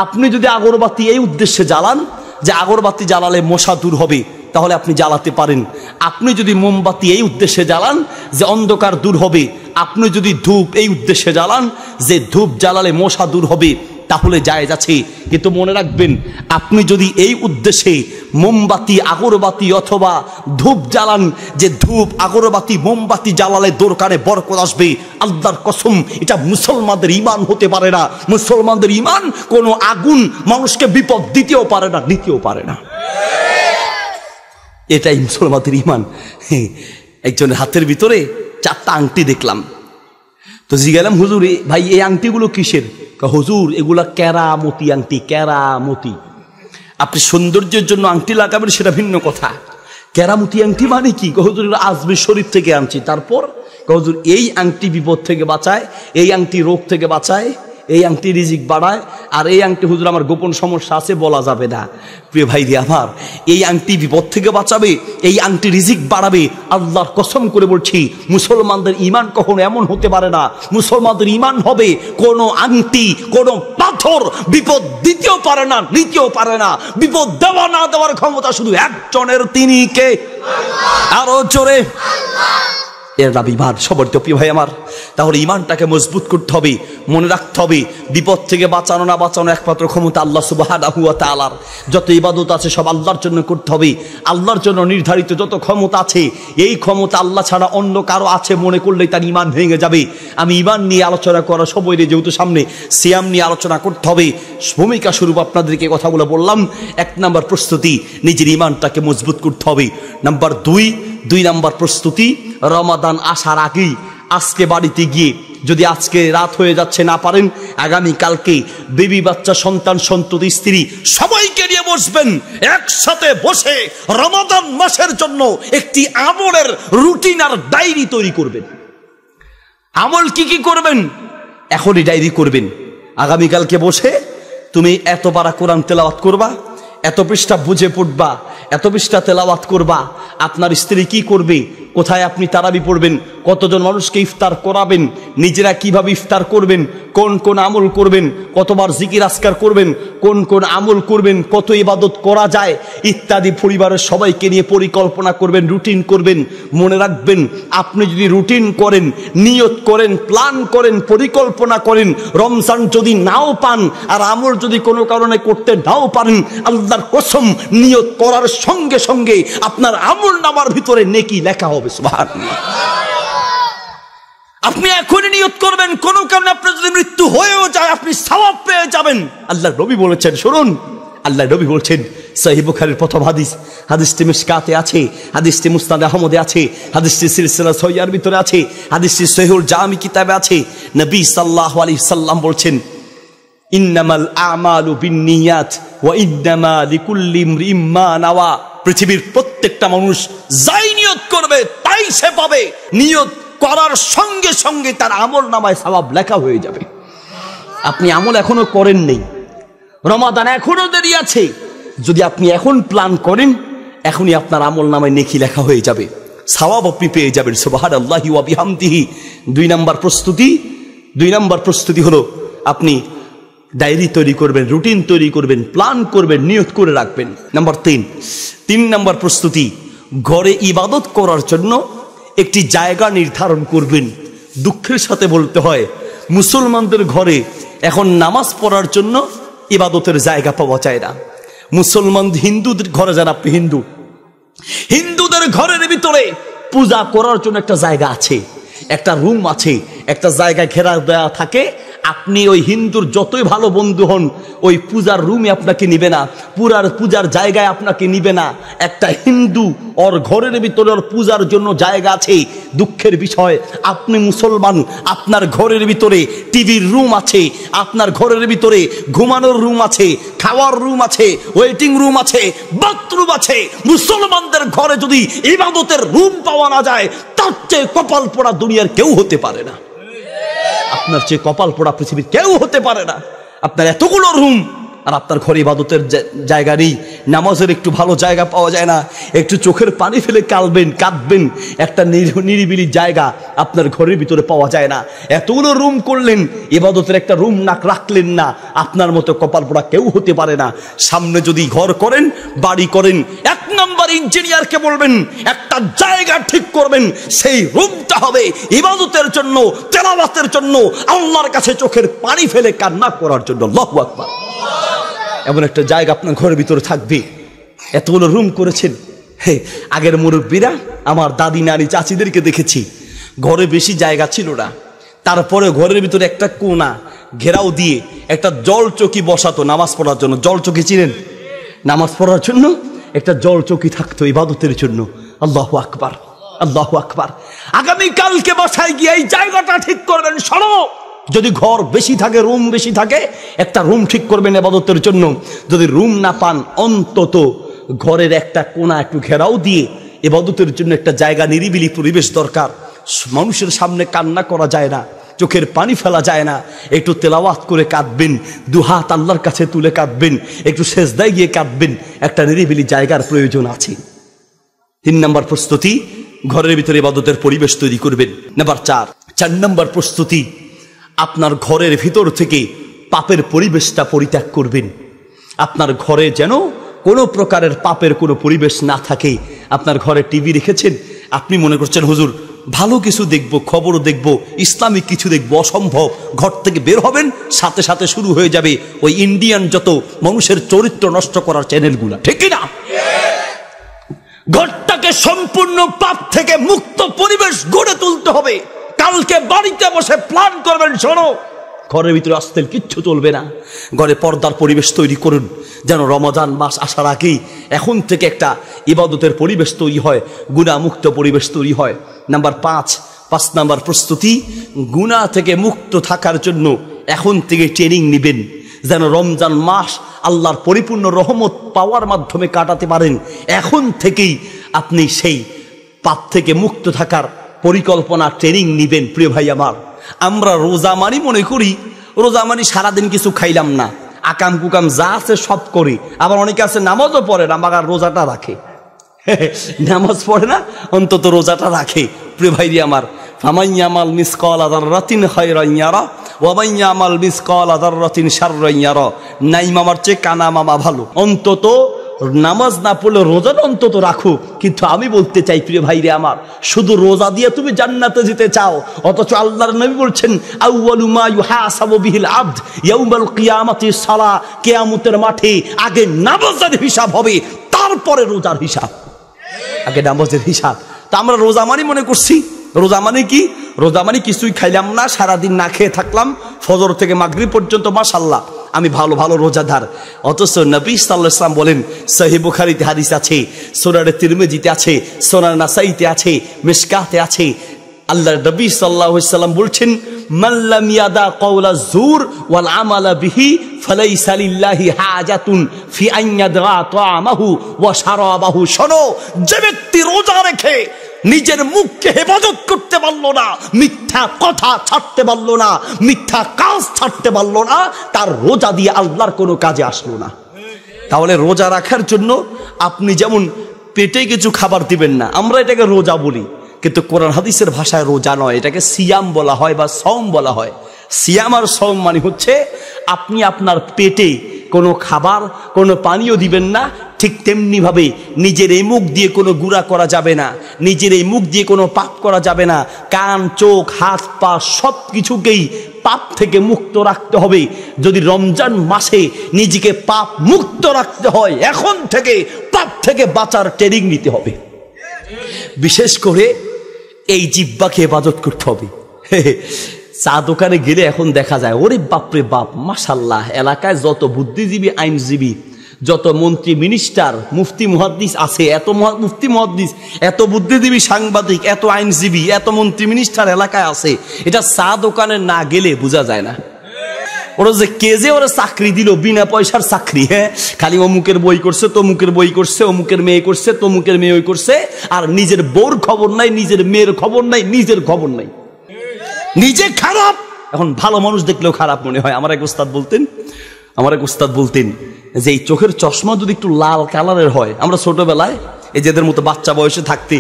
আপনি যদি আগরবাতি এই উদ্দেশ্যে জ্বালান যে আগরবাতি জ্বালালে মশা দূর হবে, তাহলে আপনি জ্বালাতে পারেন। আপনি যদি মোমবাতি এই উদ্দেশ্যে জ্বালান যে অন্ধকার দূর হবে, আপনি যদি ধূপ এই উদ্দেশ্যে জ্বালান যে ধূপ জ্বালালে মশা দূর হবে, তাহলে জায়েজ আছে। কিন্তু মনে রাখবেন, আপনি যদি এই উদ্দেশ্যে মোমবাতি, আগরবাতি অথবা ধূপ জ্বালান যে ধূপ, আগরবাতি, মোমবাতি জ্বালালে দোকানে বরকত আসবে, আল্লাহর কসম এটা মুসলমানদের ঈমান হতে পারে না। মুসলমানদের ঈমান কোনো আগুন মানুষকে বিপদ দিতেও পারে না, নিতেও পারে না। এটাই মুসলমানদের ঈমান। একজনের হাতের ভিতরে 4টা আংটি দেখলাম, তো জিজ্ঞালাম, হুজুর ভাই এই আংটিগুলো কিসের? হুজুর এগুলা কেরামতি আংটি, কেরামতি। আপনি সৌন্দর্যের জন্য আংটি লাগাবেন সেটা ভিন্ন কথা, কেরামতি আংটি মানে কি? হুজুর আজমির শরীফ থেকে আনছি। তারপর হুজুর এই আংটি বিপদ থেকে বাঁচায়, এই আংটি রোগ থেকে বাঁচায়, এই আংটি রিজিক বাড়ায়, আর এই আংটি হুজুর আমার গোপন সমস্যা আছে বলা যাবে না। প্রিয় ভাই রে আমার, এই আংটি বিপদ থেকে বাঁচাবে, এই আংটি রিজিক বাড়াবে। আল্লাহর কসম করে বলছি, মুসলমানদের ঈমান কখনো এমন হতে পারে না। মুসলমানদের ঈমান হবে কোনো আংটি, কোনো পাথর বিপদ দিতেও পারে না, নিতেও পারে না। বিপদ দেওয়া না দেওয়ার ক্ষমতা শুধু একজনের, তিনি কে? আরো জোরে। এর নাম ঈমান। সবার তো প্রিয় ভাই আমার, তাহলে ঈমানটাকে মজবুত করতে হবে। মনে রাখতে হবে, বিপদ থেকে বাঁচানো না বাঁচানো একমাত্র ক্ষমতা আল্লাহ সুবহানাহু ওয়া তাআলার। যত ইবাদত আছে সব আল্লাহর জন্য করতে হবে। আল্লাহর জন্য নির্ধারিত যত ক্ষমতা আছে, এই ক্ষমতা আল্লাহ ছাড়া অন্য কারো আছে মনে করলেই তার ঈমান ভেঙে যাবে। আমি ঈমান নিয়ে আলোচনা করা সময় যেহেতু সামনে সিয়াম নিয়ে আলোচনা করতে হবে, ভূমিকা স্বরূপ আপনাদেরকে কথাগুলো বললাম। 1 নম্বর প্রস্তুতি, নিজের ঈমানটাকে মজবুত করতে হবে। নাম্বার 2 নম্বর প্রস্তুতি, রমাদান আসার আগেই আজকে বাড়িতে গিয়ে, যদি আজকে রাত হয়ে যাচ্ছে না পারেন, আগামী কালকে বেবি বাচ্চা, সন্তান সন্ততি, স্ত্রী সবাইকে নিয়ে বসবেন। একসাথে বসে রমাদান মাসের জন্য একটি আমলের রুটিন আর ডায়েরি তৈরি করবেন। আমল কি কি করবেন এখনই ডায়েরি করবেন। আগামীকালকে বসে তুমি এত পারা কোরআন তেলাওয়াত করবা, এত পৃষ্ঠা বুঝে পড়বা, এত পৃষ্ঠা তেলাওয়াত করবা। আপনার স্ত্রী কি করবে, কোথায় আপনি তারাবি পড়বেন, কতজন মানুষকে ইফতার করাবেন, নিজেরা কিভাবে ইফতার করবেন, কোন কোন আমল করবেন, কতবার জিকির আজকার করবেন, কোন কোন আমল করবেন, কত ইবাদত করা যায় ইত্যাদি পরিবারের সবাইকে নিয়ে পরিকল্পনা করবেন, রুটিন করবেন। মনে রাখবেন, আপনি যদি রুটিন করেন, নিয়ত করেন, প্ল্যান করেন, পরিকল্পনা করেন, রমজান যদি নাও পান আর আমল যদি কোনো কারণে করতে নাও পারেন, আল্লাহর কসম নিয়ত করার সঙ্গে সঙ্গে আপনার আমল নামার ভিতরে নেকি লেখা হবে। সুবহানাল্লাহ। আপনি এখনই নিয়ত করবেন, কোন কারণে আপনার যদি মৃত্যু হয়েও যায় আপনি সওয়াব পেয়ে যাবেন। আল্লাহর নবী বলেছেন, শুনুন, আল্লাহর নবী বলছেন, সহিহ বুখারীর প্রথম হাদিস, হাদিসটি মিশকাতে আছে, হাদিসটি মুসনাদ আহমদে আছে, হাদিসটি সিলসিলা সহিহার ভিতরে আছে, হাদিসটি সহিহুল জামি কিতাবে আছে। নবী সাল্লাল্লাহু আলাইহি সাল্লাম বলছেন, ইন্নামাল আমালু বিন্নিয়াত ওয়া ইন্নামা লিকুল্লি ইমরিইম মা নাওয়া। পৃথিবীর প্রত্যেকটা মানুষ যাই নিয়ত করবে তাই সে পাবে। নিয়ত করার সঙ্গে সঙ্গে তার আমল নামায় সওয়াব লেখা হয়ে যাবে। আপনি আমল এখনো করেন নেই, রমাদান এখনো দেরি আছে, যদি আপনি এখন প্ল্যান করেন এখনই আপনার আমল নামায় নেকি লেখা হয়ে যাবে, সওয়াব আপনি পেয়ে যাবেন। সুবহানাল্লাহি ওয়া বিহামদিহি। দুই নাম্বার প্রস্তুতি হলো আপনি ডায়েরি তৈরি করবেন, রুটিন তৈরি করবেন, প্ল্যান করবেন, নিয়ত করে রাখবেন। নাম্বার তিন নাম্বার প্রস্তুতি, ঘরে ইবাদত করার জন্য একটি জায়গা নির্ধারণ করবেন। দুঃখের সাথে বলতে হয়, মুসলমানদের ঘরে এখন নামাজ পড়ার জন্য ইবাদতের জায়গা পাওয়া যায় না। মুসলমান হিন্দুদের ঘরে যান, আপনি হিন্দুদের ঘরের ভিতরে পূজা করার জন্য একটা জায়গা আছে, একটা রুম আছে, একটা জায়গা ঘেরা দেওয়া থাকে। আপনি ওই হিন্দুর যতই ভালো বন্ধু হন, ওই পূজার রুমে আপনাকে নিবে না, পূজার জায়গায় আপনাকে নিবে না। একটা হিন্দু ওর ঘরের ভিতরে ওর পূজার জন্য জায়গা আছে। দুঃখের বিষয়, আপনি মুসলমান, আপনার ঘরের ভিতরে টিভির রুম আছে, আপনার ঘরের ভিতরে ঘুমানোর রুম আছে, খাওয়ার রুম আছে, ওয়েটিং রুম আছে, বাথরুম আছে। মুসলমানদের ঘরে যদি ইবাদতের রুম পাওয়া না যায়, তার চেয়ে কপাল পোড়া দুনিয়ার কেউ হতে পারে না। আপনার চেয়ে কপাল পোড়া পৃথিবীর কেউ হতে পারে না। আপনার এতগুলো রুম আর আপনার ঘরে ইবাদতের জায়গা নেই, নামাজের একটু ভালো জায়গা পাওয়া যায় না, একটু চোখের পানি ফেলে কাঁদবেন, একটা নিরিবিলি জায়গা আপনার ঘরের ভিতরে পাওয়া যায় না। এতগুলো রুম করলেন, ইবাদতের একটা রুম না রাখলেন না। আপনার মতো কপাল পোড়া কেউ হতে পারে না। সামনে যদি ঘর করেন, বাড়ি করেন, এক নম্বর ইঞ্জিনিয়ারকে বলবেন একটা জায়গা ঠিক করবেন, সেই রুমটা হবে ইবাদতের জন্য, তেলাওয়াতের জন্য, আল্লাহর কাছে চোখের পানি ফেলে কান্না করার জন্য। আল্লাহু আকবার। এমন একটা জায়গা আপনার ঘরের ভিতরে থাকবে। এতগুলো রুম করেছেন। আগের মুরব্বীরা, আমার দাদি নানি চাচিদেরকে দেখেছি, ঘরে বেশি জায়গা ছিল না, তারপরে ঘরের ভিতরে একটা কোণা ঘেরাও দিয়ে একটা জল চৌকি বসাতো নামাজ পড়ার জন্য। জল চৌকি চিনেন? নামাজ পড়ার জন্য একটা জল চৌকি থাকতো ইবাদতের জন্য। আল্লাহু আকবার, আল্লাহু আকবার। আগামীকালকে বাসায় গিয়ে এই জায়গাটা ঠিক করবেন। শোনো, যদি ঘর বেশি থাকে, রুম বেশি থাকে, একটা রুম ঠিক করবেন ইবাদতের জন্য। যদি রুম না পান, অন্তত ঘরের একটা কোণা একটু ঘেরাও দিয়ে ইবাদতের জন্য একটা জায়গা, নিরিবিলি পরিবেশ দরকার। মানুষের সামনে কান্না করা যায় না, চোখের পানি ফেলা যায় না, একটু তেলাওয়াত করে কাঁদবেন, দুহাত আল্লাহর কাছে তুলে কাঁদবেন, একটু সেজদায় গিয়ে কাঁদবেন। একটা নিরিবিলি জায়গার প্রয়োজন আছে। 3 নম্বর প্রস্তুতি, ঘরের ভিতরে ইবাদতের পরিবেশ তৈরি করবেন। নাম্বার 4 নম্বর প্রস্তুতি, আপনার ঘরের ভিতর থেকে পাপের পরিবেশটা পরিত্যাগ করবেন। আপনার ঘরে যেন কোনো প্রকারের পাপের কোনো পরিবেশ না থাকে। আপনার ঘরে টিভি রেখেছেন, আপনি মনে করছেন হুজুর ভালো কিছু দেখবো, খবরও দেখবো, ইসলামিক কিছু দেখবো, অসম্ভব। ঘর থেকে বের হবেন, সাথে সাথে শুরু হয়ে যাবে ওই ইন্ডিয়ান যত মানুষের চরিত্র নষ্ট করার চ্যানেলগুলা, ঠিক না? ঘরটাকে সম্পূর্ণ পাপ থেকে মুক্ত পরিবেশ গড়ে তুলতে হবে। কালকে বাড়িতে বসে প্ল্যান করবেন, শোনো ঘরের ভিতরে অশ্লীল কিচ্ছু চলবে না। ঘরে পর্দার পরিবেশ তৈরি করুন, যেন রমজান মাস আসার আগেই এখন থেকে একটা ইবাদতের পরিবেশ তৈরি হয়, গুনাহ মুক্ত পরিবেশ তৈরি হয়। নাম্বার 5 নাম্বার প্রস্তুতি, গুনাহ থেকে মুক্ত থাকার জন্য এখন থেকে ট্রেনিং নেবেন, যেন রমজান মাস আল্লাহর পরিপূর্ণ রহমত পাওয়ার মাধ্যমে কাটাতে পারেন। এখন থেকেই আপনি সেই পাপ থেকে মুক্ত থাকার পরিকল্পনা ট্রেনিং নিবেন। প্রিয় ভাই আমার, আমরা রোজা মানি মনে করি রোজা মানি সারাদিন কিছু খাইলাম না, আকাম কুকাম যা আছে সব করি। আবার অনেকে আছে নামাজও পড়ে না, মাগার রোজাটা রাখে। নামাজ পড়ে না, অন্তত রোজাটা রাখে। প্রিয় ভাই আমার, ফামাইয়ামাল মিসকালা যাররাতিন খায়রান ইয়ারা ওয়া মাইয়ামাল মিসকালা যাররাতিন শাররান ইয়ারা। নাই মামার চেয়ে কানা মামা ভালো। অন্তত নামাজ না পড়লে রোজাটা অন্তত রাখো। কিন্তু আমি বলতে চাই প্রিয় ভাইরে আমার, শুধু রোজা দিয়ে তুমি জান্নাতে যেতে চাও, অথচ আল্লাহর নবী বলছেন আউয়ালু মা ইউহাসাবু বিহিল আবদ ইয়াউমাল কিয়ামাতি সালাহ। কিয়ামতের মাঠে আগে নামাজের হিসাব হবে, তারপরে রোজার হিসাব। আগে নামাজের হিসাব। তা আমরা রোজা মানি মনে করছি, রোজা মানে কি? রোজা মানে কিছুই খাইলাম না, সারাদিন না খেয়ে থাকলাম, ফজর থেকে মাগরিব পর্যন্ত মাশাআল্লাহ আমি ভালো ভালো রোজাদার। অথচ নবী সাল্লাল্লাহু আলাইহি ওয়াসাল্লাম বলেন, সহিহ বুখারীতে হাদিস আছে, সুনানে তিরমিজিতে আছে, সুনান নাসাইতে আছে, মিশকাতে আছে, আল্লাহর নবী সাল্লাল্লাহু আলাইহি ওয়াসাল্লাম বলছেন, মান লাম ইয়াদা কাওলা যুর ওয়াল আমালা বিহি ফালাইসা লিল্লাহি হাজাতুন ফি আন ইয়াদা তাআমাহু ওয়া শারাবাহু। শোনো, যে ব্যক্তি রোজা রেখে নিজের মুখকে হেফাজত করতে পারলো না, মিথ্যা কথা ছাড়তে পারলো না, মিথ্যা কাজ ছাড়তে পারলো না, তার রোজা দিয়ে আল্লাহর কোনো কাজে আসলো না। তাহলে রোজা রাখার জন্য আপনি যেমন পেটে কিছু খাবার দিবেন না, আমরা এটাকে রোজা বলি, কিন্তু কোরআন হাদিসের ভাষায় রোজা নয়, এটাকে সিয়াম বলা হয় বা সওম বলা হয়। সিয়াম আর সওম মানে হচ্ছে আপনি আপনার পেটে কোনো খাবার কোনো পানীয় দিবেন না, ঠিক তেমনি ভাবে নিজের এই মুখ দিয়ে কোনো গুনাহ করা যাবে না, নিজের এই মুখ দিয়ে কোনো পাপ করা যাবে না। কান, চোখ, হাত, পা সব কিছুকেই পাপ থেকে মুক্ত রাখতে হবে। যদি রমজান মাসে নিজেকে পাপ মুক্ত রাখতে হয়, এখন থেকে পাপ থেকে বাঁচার ট্রেনিং নিতে হবে। বিশেষ করে এই জিহ্বাকে হেফাজত করতে হবে। চা দোকানে গেলে এখন দেখা যায়, ওরে বাপরে বাপ, মাশাআল্লাহ, এলাকায় যত বুদ্ধিজীবী, আইনজীবী, যত মন্ত্রী, মিনিস্টার, মুফতি, মুহাদ্দিস আছে, এত মুফতি, মুহাদ্দিস, এত বুদ্ধিজীবী, সাংবাদিক, এত আইনজীবী, এত মন্ত্রী, মিনিস্টার এলাকায় আছে, এটা চা দোকানে না গেলে বোঝা যায় না। ওরা যে কে যে ওরা চাকরি দিল, বিনা পয়সার চাকরি, হ্যাঁ, খালি অমুকের বই করছে, তমুকের বই করছে, অমুকের মেয়ে করছে, তমুকের মেয়ে ওই করছে, আর নিজের বউর খবর নাই, নিজের মেয়ের খবর নাই, নিজের খবর নাই, নিজে খারাপ। এখন ভালো মানুষ দেখলেও খারাপ মনে হয়। আমার এক উস্তাদ বলতেন যে এই চোখের চশমা যদি একটু লাল কালারের হয়, আমরা ছোটবেলায় এই যেদের মতো বাচ্চা বয়সে থাকতে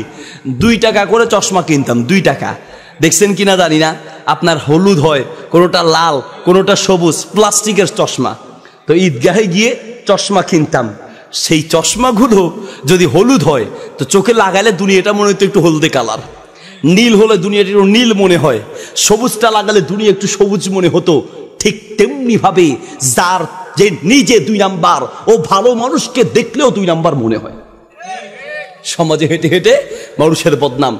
2 টাকা করে চশমা কিনতাম, 2 টাকা। দেখছেন কিনা জানি না, আপনার হলুদ হয়, কোনোটা লাল, কোনোটা সবুজ, প্লাস্টিকের চশমা। তো ঈদগাহে গিয়ে চশমা কিনতাম, সেই চশমাগুলো যদি হলুদ হয় তো চোখে লাগালে দুনিয়াটা মনে হতো একটু হলদে কালার, নীল হলে দুনিয়াটা একটু নীল মনে হয়, সবুজটা লাগালে দুনিয়া একটু সবুজ মনে হতো। ঠিক তেমনি ভাবে যার যে নিজে 2 নাম্বার, ও ভালো মানুষকে দেখলেও 2 নাম্বার মনে হয়। সমাজে হেঁটে হেঁটে মানুষের বদনাম,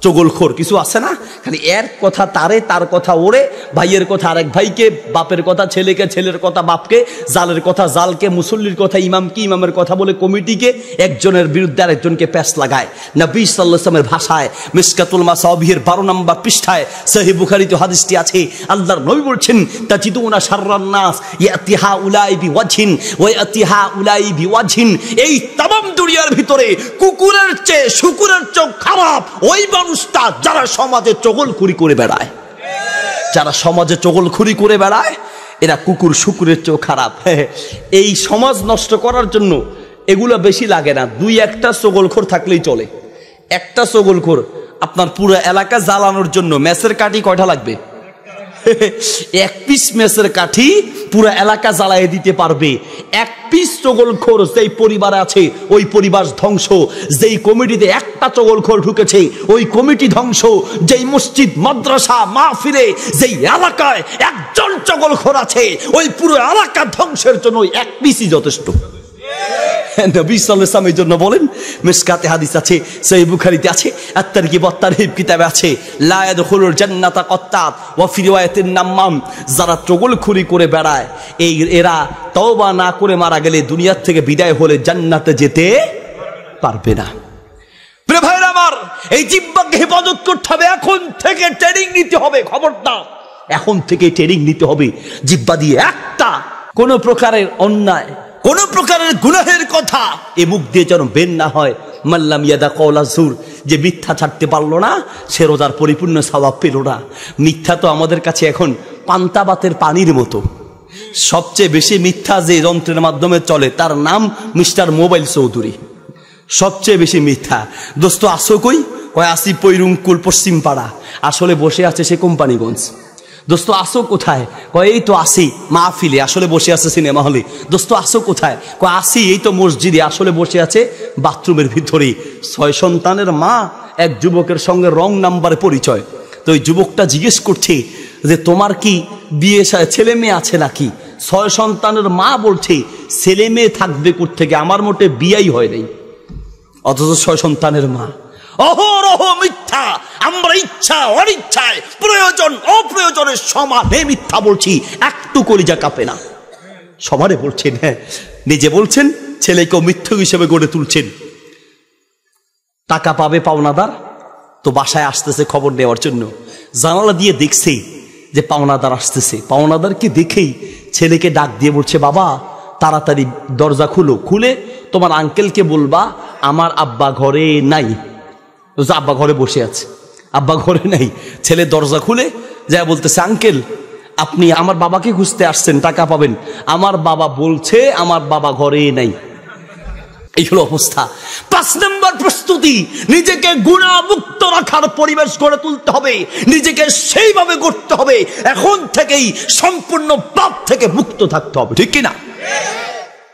চগলখোর কিছু আছে না, খালি এর কথা তারে, তার কথা ওরে, ভাইয়ের কথা আরেক ভাইকে, বাপের কথা ছেলেকে, ছেলের কথা বাপকে, জালের কথা জালকে, মুসল্লির কথা ইমামকে, ইমামের কথা বলে কমিটিকে, একজনের বিরুদ্ধে আরেকজনকে প্যাচ লাগায়। নবী সাল্লাল্লাহু আলাইহি ওয়াসাল্লামের ভাষায় মিশকাতুল মাসাবিহের 12 নম্বর পৃষ্ঠায় সহিহ বুখারীতে হাদিসটি আছে, আল্লাহর নবী বলছেন, তাজিদুনা শাররান নাস ইয়াতিহা উলাই বিওয়াজহিন ওয়া ইয়াতিহা উলাই বিওয়াজহিন। এই तमाम দুনিয়ার ভিতরে কুকুরের চেয়ে শুকুরের চোখ খারাপ ওই মানুষটা যারা সমাজে চগলখুরি করে বেড়ায়, যারা সমাজে চগলখুরি করে বেড়ায়, এরা কুকুর শুকুরের চেয়ে খারাপ। এই সমাজ নষ্ট করার জন্য এগুলো বেশি লাগে না, 2-1টা চগলখোর থাকলেই চলে। একটা চগলখোর আপনার পুরো এলাকা জ্বালানোর জন্য মেসের কাঠি কয়টা লাগবে? 1 পিস মেসের কাঠি পুরো এলাকা জ্বালায় দিতে পারবে। 1 পিস চগলখোর যেই পরিবারে আছে ওই পরিবার ধ্বংস, যেই কমিটিতে একটা চগলখোর ঢুকেছে ওই কমিটি ধ্বংস, যেই মসজিদ, মাদ্রাসা, মাহফিলে, যেই এলাকায় একজন চগলখোর আছে ওই পুরো এলাকা ধ্বংসের জন্য 1 পিসই যথেষ্ট। নবী সাল্লাল্লাহু আলাইহি ওয়াসাল্লাম এই জন্য বলেন, মিশকাতে হাদিস আছে, সহিহ বুখারীতে আছে, আত-তারগীব ওয়াত-তারহীব কিতাবে আছে, লা ইয়াদখুলুল জান্নাতা কাত্তাত ওয়া ফি রিওয়ায়াতিন নাম্মাম। যারা চগলখুরি করে বেড়ায়, এরা তওবা না করে মারা গেলে, দুনিয়ার থেকে বিদায় হলে জান্নাতে যেতে পারবে না। প্রিয় ভাইরা আমার, এই জিহ্বাকে হেফাজত করতে হবে, এখন থেকে ট্রেনিং নিতে হবে। খবরদার, এখন থেকে ট্রেনিং নিতে হবে। জিহ্বা দিয়ে একটা কোন প্রকারের অন্যায়, কোন প্রকারের গুনাহের কথা এ মুখ দিয়ে যেন বের না হয়। মাল্লাম ইয়াদা কওলা জুর, যে মিথ্যা ছাড়তে পারলো না সে রোজার পরিপূর্ণ সওয়াব পেল না। মিথ্যা তো আমাদের কাছে এখন পান্তাবাতের পানির মতো। সবচেয়ে বেশি মিথ্যা যে যন্ত্রের মাধ্যমে চলে তার নাম মিস্টার মোবাইল চৌধুরী। সবচেয়ে বেশি মিথ্যা। দোস্ত আসো কই? কয় আসি পৈরুঙ্কুল পশ্চিম পাড়া। আসলে বসে আছে সে কোম্পানিগঞ্জ। দোস্ত আসো কোথায়? কয় এই তো আসি মাহফিলে। আসলে বসে আছে সিনেমা হলে। দোস্ত আসো কোথায়? কয় আসি এই তো মসজিদে। আসলে বসে আছে বাথরুমের ভিতরে। 6 সন্তানের মা এক যুবকের সঙ্গে রং নাম্বারে পরিচয়। তো ওই যুবকটা জিজ্ঞেস করছে যে তোমার কি বিয়ে ছেলে মেয়ে আছে নাকি? 6 সন্তানের মা বলছে ছেলে মেয়ে থাকবে কোত্থেকে, আমার মোটে বিয়েই হয় নাই। অথচ 6 সন্তানের মা। অহরহ মিথ্যা। আমরা ইচ্ছা অনিচ্ছায় প্রয়োজন অপ্রয়োজনের সমানে মিথ্যা বলছি, একটু কলিজা কাঁপে না। সমানে বলছেন, হ্যাঁ নিজে বলছেন, ছেলেকেও মিথ্যুক হিসেবে গড়ে তুলছেন। টাকা পাবে পাওনাদার, তো বাসায় আসতেছে খবর নেওয়ার জন্য। জানালা দিয়ে দেখছে যে পাওনাদার আসতেছে। পাওনাদারকে দেখেই ছেলেকে ডাক দিয়ে বলছে, বাবা তাড়াতাড়ি দরজা খুলো, খুলে তোমার আঙ্কেলকে বলবা আমার আব্বা ঘরে নাই। আব্বা ঘরে বসে আছে, আব্বা ঘরে নাই। ছেলে দরজা খুলে যা বলতেছে, আঙ্কেল আপনি আমার বাবাকে খুঁজতে আসছেন, টাকা পাবেন। আমার বাবা বলছে আমার বাবা ঘরে নাই। এই হলো অবস্থা। 5 নম্বর প্রস্তুতি, নিজেকে গুনাহমুক্ত রাখার পরিবেশ গড়ে তুলতে হবে। নিজেকে সেইভাবে গড়তে হবে এখন থেকেই সম্পূর্ণ পাপ থেকে মুক্ত থাকতে হবে, ঠিক কিনা?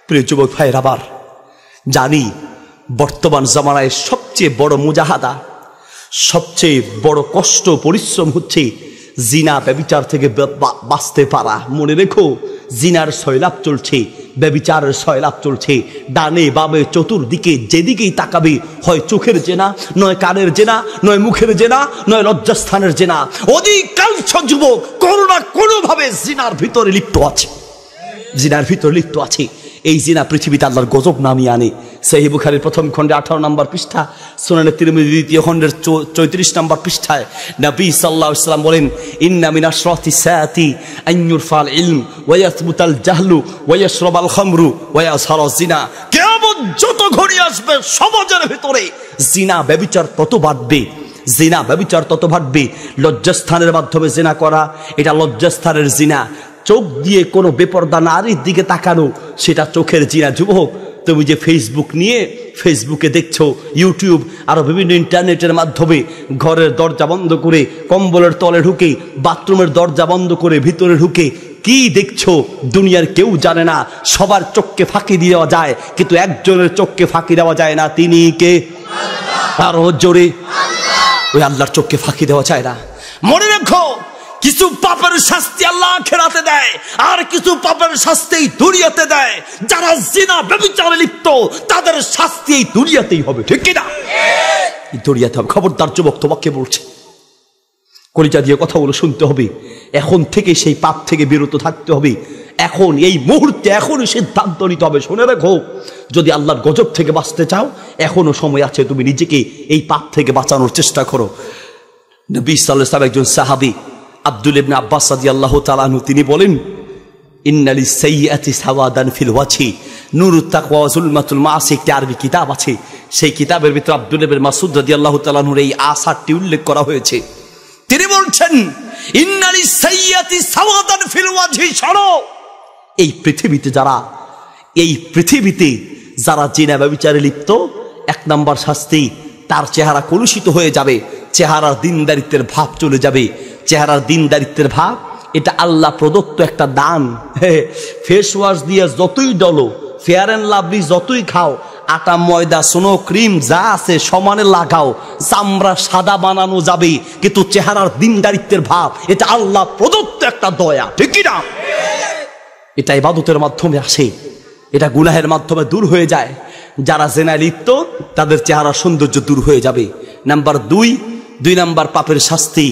প্রিয় যুবক ভাইয়ের, আবার জানি বর্তমান জামানায় সবচেয়ে বড় মুজাহাদা, সবচেয়ে বড় কষ্ট পরিশ্রম হচ্ছে জিনা ব্যভিচার থেকে বাঁচতে পারা। মনে রেখো, জিনার সয়লাভ চলছে, ব্যভিচারের সয়লাভ চলছে। ডানে বামে চতুর্দিকে যেদিকেই তাকাবে, হয় চোখের জেনা, নয় কানের জেনা, নয় মুখের জেনা, নয় লজ্জাস্থানের জেনা। অধিকাংশ যুবক কোনো না কোনোভাবে জিনার ভিতরে লিপ্ত আছে, জিনার ভিতরে লিপ্ত আছে। এই জিনা পৃথিবীতে আল্লাহর গজব নামিয়ে আনে। সহিহ বুখারীর প্রথম খণ্ডে 18 নম্বর পৃষ্ঠা, সুনানে তিরমিজি দ্বিতীয় খণ্ডের 34 নম্বর পৃষ্ঠায় নবী সাল্লাল্লাহু আলাইহি ওয়াসাল্লাম বলেন, ইন্না মিন আশরাতি সাআতি আন ইউরফাল ইলম ওয়া ইয়াসবুতাল জাহলু ওয়া ইয়াশরাবাল খামরু ওয়া ইয়াসহারাজ জিনা। কিয়ামত যত ঘনিয়ে আসবে সমাজের ভিতরে জিনা ব্যভিচার তত বাড়বে, জিনা ব্যভিচার তত বাড়বে। লজ্জাস্থানের মাধ্যমে জিনা করা, এটা লজ্জাস্থানের জিনা। চোখ দিয়ে কোনো বেপরদা নারীর দিকে তাকানো, সেটা চোখের জিনা। যুবক, তুমি যে ফেসবুক নিয়ে ফেসবুকে দেখছো, ইউটিউব আরো বিভিন্ন ইন্টারনেটের মাধ্যমে ঘরের দরজা বন্ধ করে, কম্বলের তলে ঢুকে, বাথরুমের দরজা বন্ধ করে ভিতরে ঢুকে কি দেখছো দুনিয়ার কেউ জানে না। সবার চোখকে ফাঁকি দেওয়া যায়, কিন্তু একজনের চোখকে ফাঁকি দেওয়া যায় না। তিনি কে? আরো জোরে, ওই আল্লাহর চোখকে ফাঁকি দেওয়া যায় না। মনে রেখো, কিছু পাপের শাস্তি আল্লাহ আখিরাতে দেয়, আর কিছু পাপের শাস্তি দুনিয়াতে দেয়। যারা জিনা ব্যভিচারে লিপ্ত তাদের শাস্তি এই দুনিয়াতেই হবে, ঠিক কিনা? এই দুনিয়াতে হবে। খবরদার যুবক, তোমাকে বলছে, কলিজা দিয়ে কথাগুলো শুনতে হবে। এখন থেকে সেই পাপ থেকে বিরত থাকতে হবে। এখন এই মুহূর্তে এখনই সিদ্ধান্ত নিতে হবে। শুনে রেখো, যদি আল্লাহর গজব থেকে বাঁচতে চাও এখনো সময় আছে। তুমি নিজেকে এই পাপ থেকে বাঁচানোর চেষ্টা করো। নবী সাল্লাল্লাহু আলাইহি ওয়াসাল্লাম একজন সাহাবী আব্দুল ইবনে আব্বাস রাদিয়াল্লাহু তাআলা আনহু, তিনি বলেন, ইন্নালিস সাইয়্যাতি সাওয়াদান ফিল ওয়াজহি নূরুত তাকওয়া ওয়া যুলমাতুল মাআসি। একটি আরবি কিতাব আছে, সেই কিতাবের ভিতরে আব্দুল ইবনে মাসউদ রাদিয়াল্লাহু তাআলা আনহুর এই আসারটি উল্লেখ করা হয়েছে। তিনি বলছেন, ইন্নালিস সাইয়্যাতি সাওয়াদান ফিল ওয়াজহি। শোনো, এই পৃথিবীতে যারা জিনা ব্যভিচারে লিপ্ত, 1 নম্বর শাস্তি, তার চেহারা কলুষিত হয়ে যাবে, চেহারার দিনদারিত্বের ভাব চলে যাবে। চেহারার দিনদারিত্বের ভাব, এটা আল্লাহ প্রদত্ত একটা দান। ফেস ওয়াশ দিয়ে যতই ডলো, ফেয়ার অ্যান্ড লাভলি যতই খাও, আটা ময়দা সোনো ক্রিম যা আছে সমানে লাগাও, চামড়া সাদা বানানো যাবে, কিন্তু চেহারার দিনদারিত্বের ভাব এটা আল্লাহ প্রদত্ত একটা দয়া, ঠিক না? এটা ইবাদতের মাধ্যমে আসে, এটা গুনাহের মাধ্যমে দূর হয়ে যায়। যারা জিনায় লিপ্ত তাদের চেহারা সৌন্দর্য দূর হয়ে যাবে। নাম্বার 2 নাম্বার পাপের শাস্তি,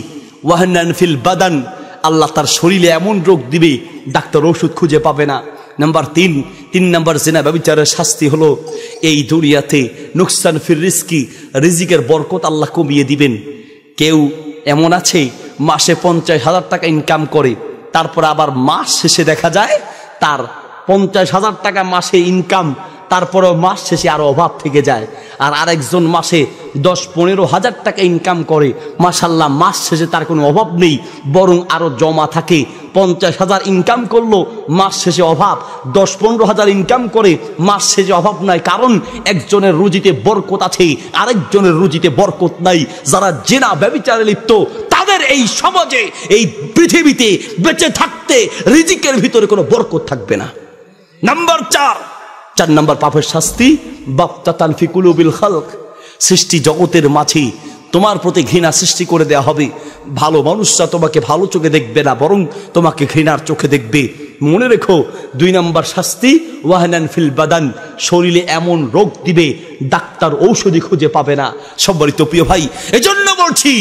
ওয়াহনান ফিল বাদান। আল্লাহ তার শরীরে এমন রোগ দিবে ডাক্তার ওষুধ খুঁজে পাবে না। নাম্বার 3 নাম্বার জিনা ব্যভিচারের শাস্তি হলো এই দুনিয়াতে নুকসান ফির রিজকি, রিজিকের বরকত আল্লাহ কমিয়ে দিবেন। কেউ এমন আছে মাসে 50,000 টাকা ইনকাম করে, তারপর আবার মাস শেষে দেখা যায় তার 50,000 টাকা মাসে ইনকাম তারপরেও মাস শেষে আরো অভাব থেকে যায়। আর আরেকজন মাসে 10-15 হাজার টাকা ইনকাম করে, মাশাল্লাহ, মাস শেষে তার কোনো অভাব নেই, বরং আরো জমা থাকে। 50,000 ইনকাম করলো, মাস শেষে অভাব। 10-15 হাজার ইনকাম করে, মাস শেষে অভাব নাই। কারণ একজনের রুজিতে বরকত আছে, আরেকজনের রুজিতে বরকত নাই। যারা জিনা ব্যভিচারে লিপ্ত, তাদের এই সমাজে, এই পৃথিবীতে বেঁচে থাকতে রিজিকের ভিতরে কোনো বরকত থাকবে না। নাম্বার 4 নম্বর পাপের শাস্তি, বাপতাতান ফি কুলুবিল খালক, সৃষ্টি জগতের মাঝে তোমার প্রতি ঘৃণা সৃষ্টি করে দেয়া হবে। ভালো মানুষরা তোমাকে ভালো চোখে দেখবে না, বরং তোমাকে ঘৃণার চোখে দেখবে। মনে রেখো, 2 নম্বর শাস্তি, ওয়াহনান ফিল বাদান, শরীরে এমন রোগ দিবে ডাক্তার ঔষধি খুঁজে পাবে না। সম্মানিত প্রিয় ভাই, এজন্য বলছি,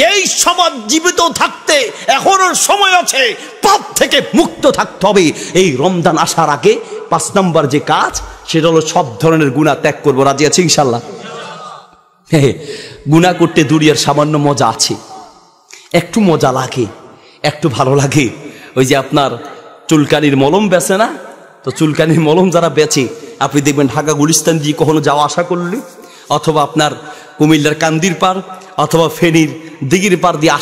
এই সমাজ জীবিত থাকতে এখনো সময় আছে, পাপ থেকে মুক্ত থাকতে হবে। এই রমজান আসার আগে 5 নম্বর যে কাজ, সেটা হলো সব ধরনের গুনাহ ত্যাগ করবো। রাজি আছে ইনশাল্লাহ? গুনাহ করতে দুনিয়ার সামান্য মজা আছে, একটু মজা লাগে, একটু ভালো লাগে। ওই যে আপনার চুলকানির মলম বেচে না, তো চুলকানির মলম যারা বেচে, আপনি দেখবেন ঢাকা গুলিস্তান দিয়ে কখনো যাওয়া আসা করলে, অথবা আপনার কুমিল্লার কান্দির পার অথবা ফেনীর দিঘির পার দিয়ে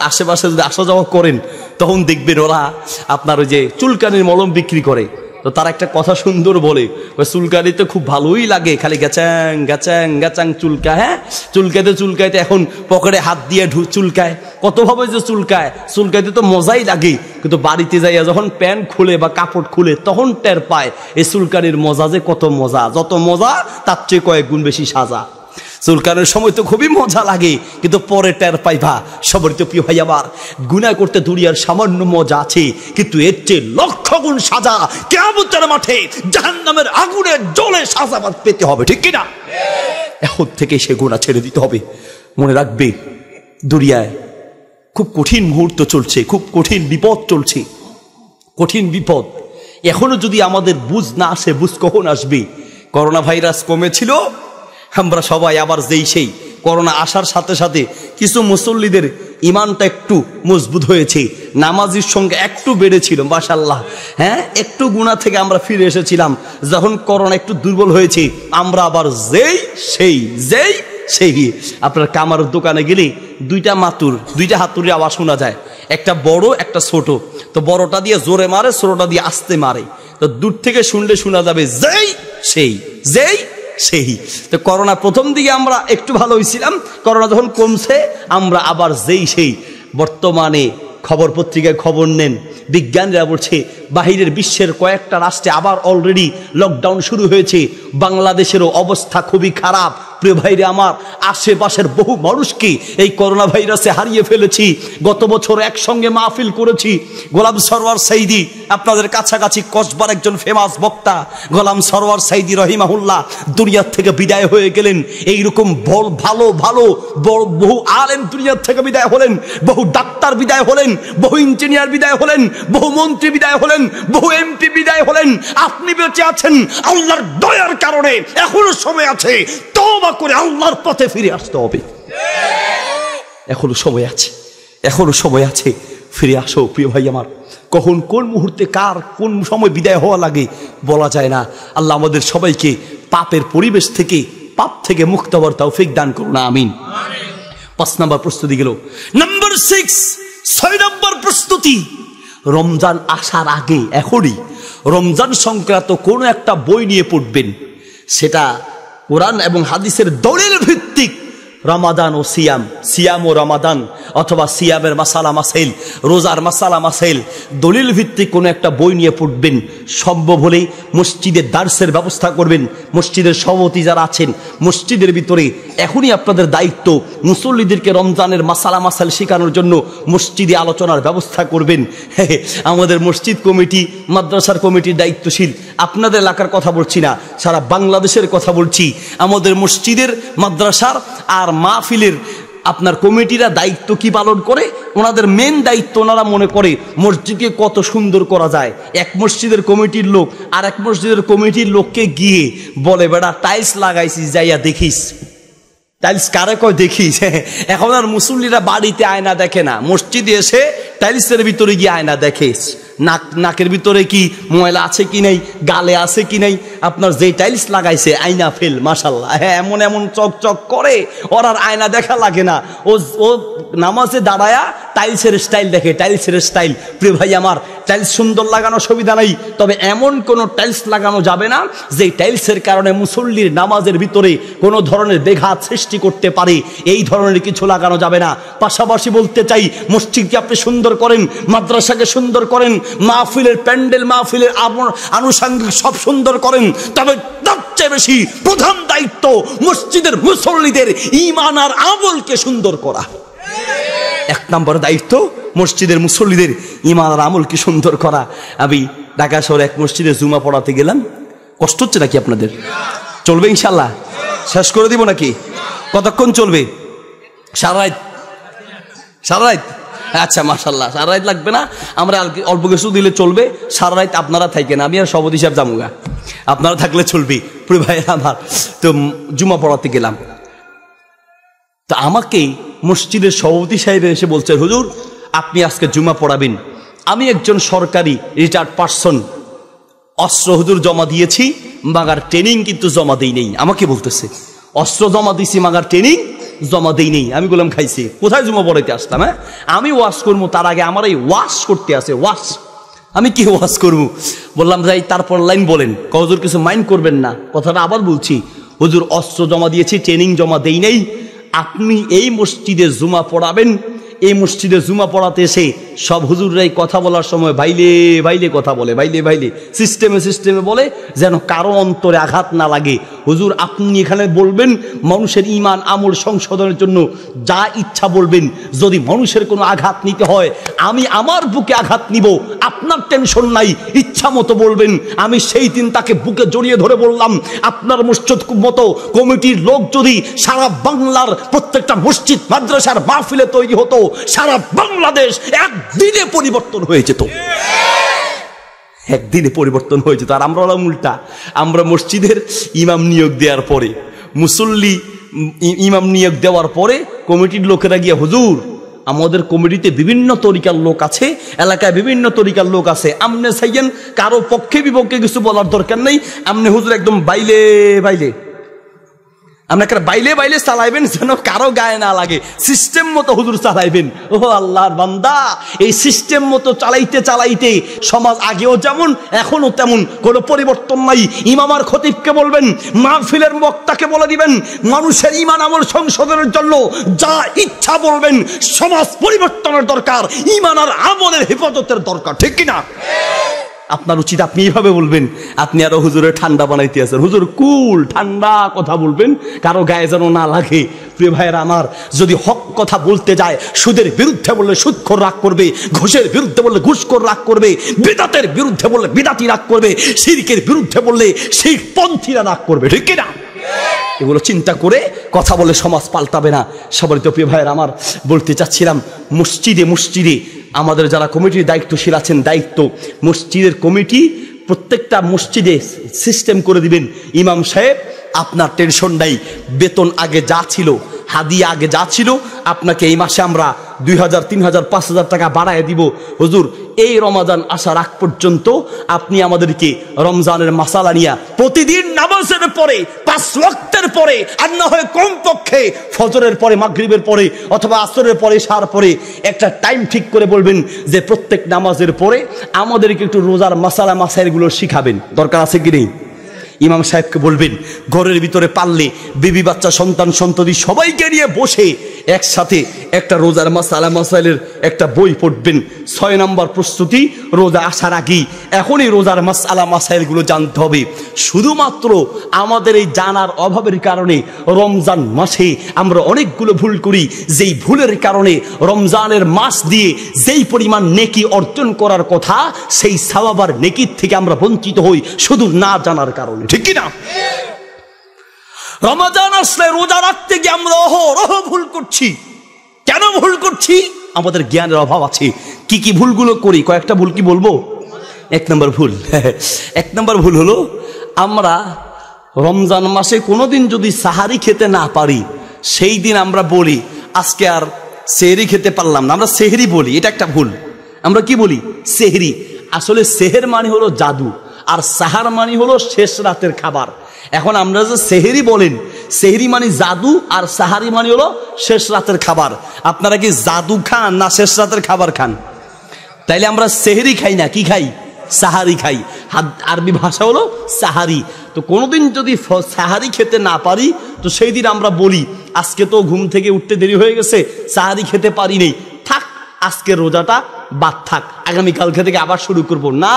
আশেপাশে যদি আসা যাওয়া করেন, তখন দেখবেন ওরা আপনার ওই যে চুলকানির মলম বিক্রি করে। তো তার একটা কথা সুন্দর বলে, চুলকানি তো খুব ভালোই লাগে, খালি গ্যাচাং গ্যাচাং গ্যাচাং চুলকা, হ্যাঁ, চুলকাইতে চুলকাইতে এখন পকেটে হাত দিয়ে চুলকায়, কতভাবে যে চুলকাইতে তো মজাই লাগে, কিন্তু বাড়িতে যাইয়া যখন প্যান্ট খুলে বা কাপড় খুলে তখন টের পায় এই চুলকানির মজা যে কত মজা, যত মজা তার চেয়ে কয়েক গুণ বেশি সাজা। চুলকানোর সময় তো খুবই মজা লাগে, কিন্তু পরে টের পাইবা। সবার তো প্রিয় ভাই আমার, গুনাহ করতে দুনিয়ার সামান্য মজা আছে, কিন্তু এর চেয়ে লক্ষ গুণ সাজা কিয়ামতের মাঠে জাহান্নামের আগুনে জ্বলে সাজা পেতে হবে, ঠিক কিনা? এখন থেকে সে গুনাহ ছেড়ে দিতে হবে। মনে রাখবে, দুনিয়ায় খুব কঠিন মুহূর্ত চলছে, খুব কঠিন বিপদ চলছে, কঠিন বিপদ। এখনো যদি আমাদের বুঝ না আসে, বুঝ কখন আসবে? করোনা ভাইরাস কমেছিল, আমরা সবাই আবার যেই সেই করোনা আসার সাথে সাথে কিছু মুসল্লিদের ইমানটা একটু মজবুত হয়েছে, নামাজির সংখ্যা একটু বেড়েছিল, মাশাআল্লাহ, হ্যাঁ, একটু গুনাহ থেকে আমরা ফিরে এসেছিলাম। যখন করোনা একটু দুর্বল হয়েছে, আমরা আবার যেই সেই আপনার কামার দোকানে গেলে দুইটা হাতুড়ি আওয়াজ শোনা যায়, একটা বড় একটা ছোট। তো বড়টা দিয়ে জোরে মারে, ছোটটা দিয়ে আস্তে মারে। তো দূর থেকে শুনলে শোনা যাবে যেই সেই। তো করোনা প্রথম দিকে আমরা একটু ভালো হয়েছিলাম, করোনা যখন কমছে আমরা আবার যেই সেই। বর্তমানে খবর পত্রিকায় খবর নেন, বিজ্ঞানীরা বলছে বাহিরের বিশ্বের কয়েকটা রাষ্ট্রে আবার অলরেডি লকডাউন শুরু হয়েছে। বাংলাদেশেরও অবস্থা খুবই খারাপ। প্রিয় ভাইরে আমার, আশেপাশের বহু মানুষকে এই করোনা ভাইরাসে হারিয়ে ফেলেছি। গত বছর একসঙ্গে মাহফিল করেছি। গোলাম সরওয়ার সাইদি, আপনাদের কাছাকাছি কসবার একজন ফেমাস বক্তা গোলাম সরওয়ার সাইদি রহিমাহুল্লাহ দুনিয়ার থেকে বিদায় হয়ে গেলেন। এইরকম ভালো বহু আলেম দুনিয়ার থেকে বিদায় হলেন, বহু ডাক্তার বিদায় হলেন, বহু ইঞ্জিনিয়ার বিদায় হলেন, বহু মন্ত্রী বিদায় হলেন, বহু এমপি বিদায় হলেন। আপনি বেঁচে আছেন আল্লাহর দয়ার কারণে। এখনো সময় আছে, তওবা করে আল্লাহর পথে ফিরে আসতে হবে। এখনো সময় আছে, ফিরে আসো প্রিয় ভাই আমার। কখন কোন মুহূর্তে কার কোন সময় বিদায় হওয়া লাগে বলা যায় না। আল্লাহ আমাদের সবাইকে পাপের পরিবেশ থেকে, পাপ থেকে মুক্ত হওয়ার তৌফিক দান করুন, আমিন। 5 নম্বর প্রস্তুতি গেল। নাম্বার 6 নম্বর প্রস্তুতি, রমজান আসার আগে এখনই রমজান সংক্রান্ত কোনো একটা বই নিয়ে পড়বেন। সেটা কোরআন এবং হাদিসের দলিল ভিত্তিক। রমাদান ও সিয়াম ও রমাদান, অথবা সিয়ামের মাসালা মাসাইল, রোজার মাসালা মাসাইল, দলিল ভিত্তিক কোনো একটা বই নিয়ে পড়বেন। সম্ভব হলে মসজিদের দার্সের ব্যবস্থা করবেন। মসজিদের সভাপতি যারা আছেন, মসজিদের ভিতরে এখনই আপনাদের দায়িত্ব মুসল্লিদেরকে রমজানের মাসালা মাসাইল শেখানোর জন্য মসজিদে আলোচনার ব্যবস্থা করবেন। আমাদের মসজিদ কমিটি, মাদ্রাসার কমিটির দায়িত্বশীল, আপনাদের এলাকার কথা বলছি না, সারা বাংলাদেশের কথা বলছি। আমাদের মসজিদের, মাদ্রাসার আর মাহফিলের আপনার কমিটিরা দায়িত্ব কি পালন করে? ওনাদের মেন দায়িত্ব, ওনারা মনে করে মসজিদকে কত সুন্দর করা যায়। এক মসজিদের কমিটির লোক আর এক মসজিদের কমিটির লোককে গিয়ে বলে, বেটা টাইলস লাগাইছিস, যাইয়া দেখিস। টাইলস কারে কয় দেখিস? এখন আর মুসল্লিরা বাড়িতে আয়না দেখে না, মসজিদে এসে টাইলসের ভিতরে গিয়ে আয়না দেখে, নাকের ভিতরে কি ময়লা আছে কি নাই, গালে আছে কি নাই, আপনার যে টাইলস লাগাইছে আয়না ফেল মাশাআল্লাহ, হ্যাঁ এমন এমন চকচক করে, ওর আর আয়না দেখা লাগে না, ও নামাজে দাঁড়ায়া টাইলসের স্টাইল দেখে, টাইলসের স্টাইল। প্রিয় ভাই আমার, টাইলস সুন্দর লাগানো সুবিধা নাই, তবে এমন কোনো টাইলস লাগানো যাবে না যে টাইলসের কারণে মুসল্লির নামাজের ভিতরে কোনো ধরনের ব্যাঘাত সৃষ্টি করতে পারে, এই ধরনের কিছু লাগানো যাবে না। পাশাপাশি বলতে চাই, মসজিদকে আপনি সুন্দর করেন, মাদ্রাসাকে সুন্দর করেন, মাহফিলের প্যান্ডেল, মাহফিলের আনুষঙ্গিক সব সুন্দর করেন, তবে তার চেয়ে বেশি প্রধান দায়িত্ব মসজিদের মুসল্লিদের ঈমান আর আমলকে সুন্দর করা। এক নম্বর দায়িত্ব মসজিদের মুসল্লিদের ঈমান আর আমলকে সুন্দর করা। আমি ঢাকা শহরে এক মসজিদে জুমা পড়াতে গেলাম, কষ্ট হচ্ছে নাকি আপনাদের? চলবে ইনশাল্লাহ? শেষ করে দিব নাকি? কতক্ষণ চলবে? সারা রাত? সারা রাত? আচ্ছা মাশাআল্লাহ, সারা রাত লাগবে না, আমরা অল্প কিছু দিলে চলবে। সারা রাত আপনারা থাকেন, আমি আর সভাপতি সাহেব জামুগা, আপনারা থাকলে চলবে। প্রিয় ভাই আমার, তো জুমা পড়াতে গেলাম, তো আমাকে মসজিদের সভাপতি সাহেব এসে বলছে, হুজুর আপনি আজকে জুমা পড়াবেন। আমি একজন সরকারি রিটায়ার্ড পার্সন, অস্ত্র হুজুর জমা দিয়েছি, মাগার ট্রেনিং কিন্তু জমা দেই নেই। আমাকে বলতেছে অস্ত্র জমা দিয়েছি, মাগার ট্রেনিং জমা দেই নেই। আমি বললাম খাইছি, কোথায় জমা পড়াইতে আসলাম? হ্যাঁ আমি ওয়াশ করবো, তার আগে আমার এই ওয়াশ করতে আছে। ওয়াশ আমি কি ওয়াশ করবো? বললাম যাই, তারপর লাইন বলেন। হুজুর কিছু মাইন্ড করবেন না, কথাটা আবার বলছি, হুজুর অস্ত্র জমা দিয়েছি, ট্রেনিং জমা দেই নেই। আপনি এই মসজিদে জুমা পড়াবেন, এই মসজিদে জুমা পড়াতে এসে সব হুজুররাই কথা বলার সময় বাইলে বাইলে কথা বলে, বাইলে বাইলে সিস্টেমে সিস্টেমে বলে, যেন কারো অন্তরে আঘাত না লাগে। হুজুর আপনি এখানে বলবেন মানুষের ঈমান আমল সংশোধনের জন্য যা ইচ্ছা বলবেন, যদি মানুষের কোনো আঘাত নিতে হয় আমি আমার বুকে আঘাত নিব, আপনার টেনশন নাই, ইচ্ছা মতো বলবেন। আমি সেই দিন তাকে বুকে জড়িয়ে ধরে বললাম, আপনার মসজিদ মতো কমিটির লোক যদি সারা বাংলার প্রত্যেকটা মসজিদ মাদ্রাসার মাহফিলে তৈরি হতো, সারা বাংলাদেশ একদিনে পরিবর্তন হয়ে যেত, একদিনে পরিবর্তন হয়ে যেত। আর আমরা উল্টা, আমরা মসজিদের ইমাম নিয়োগ দেওয়ার পরে, মুসল্লি ইমাম নিয়োগ দেওয়ার পরে কমিটির লোকেরা গিয়ে, হুজুর আমাদের কমিটিতে বিভিন্ন তরিকার লোক আছে, এলাকায় বিভিন্ন তরিকার লোক আছে, আমনে চাইয়েন কারো পক্ষে বিপক্ষে কিছু বলার দরকার নেই, আমনে হুজুর একদম বাইলে বাইলে, আপনাকে বাইলে বাইলে চালাইবেন, যেন কারো গায়ে না লাগে, সিস্টেম মতো হুজুর চালাইবেন। ও আল্লাহর বান্দা, এই সিস্টেম মতো চালাইতে চালাইতে সমাজ আগেও যেমন এখনো তেমন, কোনো পরিবর্তন নাই। ইমাম আর খতিবকে বলবেন, মাহফিলের বক্তাকে বলে দিবেন, মানুষের ঈমান আমল সংশোধনের জন্য যা ইচ্ছা বলবেন। সমাজ পরিবর্তনের দরকার, ঈমান আর আমলের হেফাজতের দরকার, ঠিক কিনা? আপনার উচিত আপনি এইভাবে বলবেন। আপনি আরো হুজুরের ঠান্ডা বানাইতে আছেন, হুজুর কুল ঠান্ডা কথা বলবেন, কারো গায়ে যেন না লাগে। প্রিয় ভাইয়েরা আমার, যদি হক কথা বলতে যায়, সুদের বিরুদ্ধে বললে সুদখোর রাগ করবে, ঘুষের বিরুদ্ধে বললে ঘুষখোর রাগ করবে, বিদাতের বিরুদ্ধে বললে বিদাতি রাগ করবে, শিরকের বিরুদ্ধে বললে শিরকপন্থীরা রাগ করবে, ঠিক কিনা? এগুলো চিন্তা করে কথা বলে সমাজ পাল্টাবে না। সবারই তো প্রিয় ভাইয়েরা আমার, বলতে চাচ্ছিলাম, মসজিদে মসজিদে আমাদের যারা কমিটির দায়িত্বশীল আছেন, দায়িত্ব মসজিদের কমিটি প্রত্যেকটা মসজিদে সিস্টেম করে দিবেন, ইমাম সাহেব আপনার টেনশন নাই, বেতন আগে যা ছিল, হাদিয়া আগে যা ছিল, আপনাকে এই মাসে আমরা 2000, 3000, 5000 টাকা বাড়ায় দিব। হুজুর এই রমাদান আসার আগ পর্যন্ত আপনি আমাদেরকে রমজানের মাসালা নিয়া প্রতিদিন নামাজের পরে 5 ওয়াক্তের পরে, আর না হয় কমপক্ষে ফজরের পরে, মাগরিবের পরে অথবা আসরের পরে, ইশার পরে একটা টাইম ঠিক করে বলবেন যে প্রত্যেক নামাজের পরে আমাদেরকে একটু রোজার মাসালা মাসাইলগুলো শিখাবেন, দরকার আছে কি নেই? ইমাম সাহেবকে বলবেন, ঘরের ভিতরে পারলে বিবি বাচ্চা সন্তান সন্ততি সবাইকে নিয়ে বসে একসাথে একটা রোজার মাসালা মাসাইলের একটা বই পড়বেন। 6 নম্বর প্রস্তুতি, রোজা আসার আগেই এখনই রোজার মাসালা মাসাইলগুলো জানতে হবে। শুধুমাত্র আমাদের এই জানার অভাবের কারণে রমজান মাসে আমরা অনেকগুলো ভুল করি, যেই ভুলের কারণে রমজানের মাস দিয়ে যেই পরিমাণ নেকি অর্জন করার কথা, সেই সওয়াবার নেকির থেকে আমরা বঞ্চিত হই শুধু না জানার কারণে, ঠিক কিনা? রমজান আসলে রোজা রাখতে গিয়ে আমরা অহরহ ভুল করছি। কেন ভুল করছি? আমাদের জ্ঞানের অভাব আছে। কি কি ভুলগুলো করি, কয়েকটা ভুল কি বলবো? 1 নম্বর ভুল, 1 নম্বর ভুল হলো, আমরা রমজান মাসে কোনোদিন যদি সাহারি খেতে না পারি, সেই দিন আমরা বলি আজকে আর সেহরি খেতে পারলাম না, আমরা সেহরি বলি, এটা একটা ভুল। আমরা কি বলি? সেহরি। আসলে সেহের মানে হলো জাদু, আর সাহার মানে হলো শেষ রাতের খাবার। এখন আমরা যে সেহরি বলেন, সেহরি মানে জাদু, আর সাহারি মানে হলো শেষ রাতের খাবার। আপনারা কি জাদু খান না শেষ রাতের খাবার খান? তাইলে আমরা সেহরি খাই না, কি খাই? সাহারি খাই। আরবি ভাষা হলো সাহারি। তো কোনোদিন যদি সাহারি খেতে না পারি, তো সেই দিন আমরা বলি আজকে তো ঘুম থেকে উঠতে দেরি হয়ে গেছে, সাহারি খেতে পারি নেই, থাক আজকের রোজাটা বাদ থাক, আগামীকাল থেকে আবার শুরু করব না।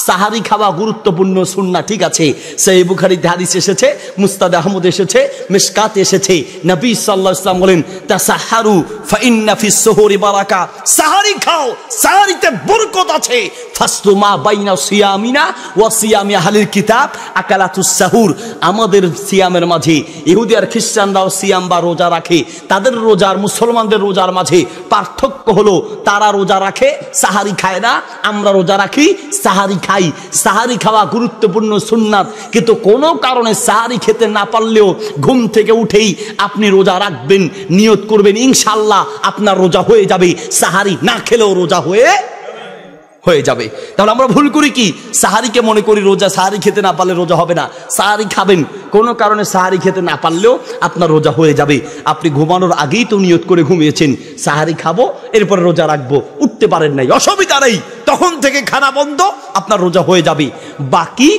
সাহারি খাওয়া গুরুত্বপূর্ণ সুন্নাহ, ঠিক আছে? সহিহ বুখারীতে হাদিস এসেছে, মুসনাদ আহমদ এসেছে, মিশকাত এসেছে। নবী সাল্লাল্লাহু আলাইহি ওয়াসাল্লাম বলেন, তাসাহারু ফাইন্না ফিস সুহুরি বারাকা। সাহারি খাও, সাহারিতে বরকত আছে। ফাসলু মা বাইনা সিয়ামিনা ওয়া সিয়ামি আহলিল কিতাব আকালাতুস সাহুর। আমাদের সিয়ামের মাঝে ইহুদি আর খ্রিস্টানরাও সিয়াম বা রোজা রাখে, তাদের রোজার মুসলমানদের রোজার মাঝে পার্থক্য হলো তারা রোজা রাখে, সাহারি খায় না, আমরা রোজা রাখি, সাহারি খাই। সাহারি খাওয়া গুরুত্বপূর্ণ সুন্নাত, কিন্তু কোনো কারণে সাহারি খেতে না পারলেও ঘুম থেকে উঠেই আপনি রোজা রাখবেন, নিয়ত করবেন, ইনশাআল্লাহ আপনার রোজা হয়ে যাবে। সাহারি না খেলেও রোজা হয়ে যাবে। তাহলে আমরা ভুল করি কি? সাহারিকে মনে করি রোজা, সাহারি খেতে না পারলে রোজা হবে না। সাহারি খাবেন, কোনো কারণে সাহারি খেতে না পারলেও আপনার রোজা হয়ে যাবে। আপনি ঘুমানোর আগেই তো নিয়ত করে ঘুমিয়েছেন সাহারি খাবো, এরপরে রোজা রাখবো, উঠতে পারেন নাই, অসুবিধা নেই, তখন থেকে খানা বন্ধ, আপনার রোজা হয়ে যাবে। বাকি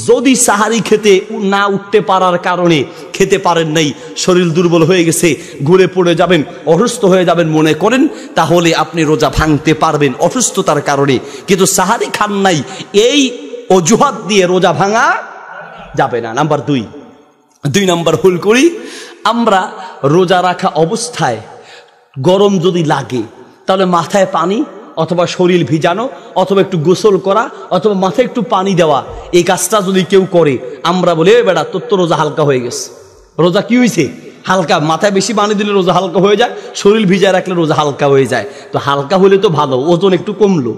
যদি সাহারি খেতে না উঠতে পারার কারণে খেতে পারেন নাই, শরীর দুর্বল হয়ে গেছে, ঘুরে পড়ে যাবেন, অসুস্থ হয়ে যাবেন মনে করেন, তাহলে আপনি রোজা ভাঙতে পারবেন অসুস্থতার কারণে। কিন্তু সাহারি খান নাই, এই অজুহাত দিয়ে রোজা ভাঙা যাবে না। নাম্বার দুই নাম্বার ভুল করি আমরা, রোজা রাখা অবস্থায় গরম যদি লাগে তাহলে মাথায় পানি অথবা শরীর ভিজানো অথবা একটু গোসল করা অথবা মাথায় একটু পানি দেওয়া, এই কাজটা যদি কেউ করে, আমরা বলি এ বেটা তোর তো রোজা হালকা হয়ে গেছে। রোজা কি হয়েছে? হালকা। মাথায় বেশি পানি দিলে রোজা হালকা হয়ে যায়, শরীর ভিজায় রাখলে রোজা হালকা হয়ে যায়। তো হালকা হলে তো ভালো, ওজন একটু কমলো,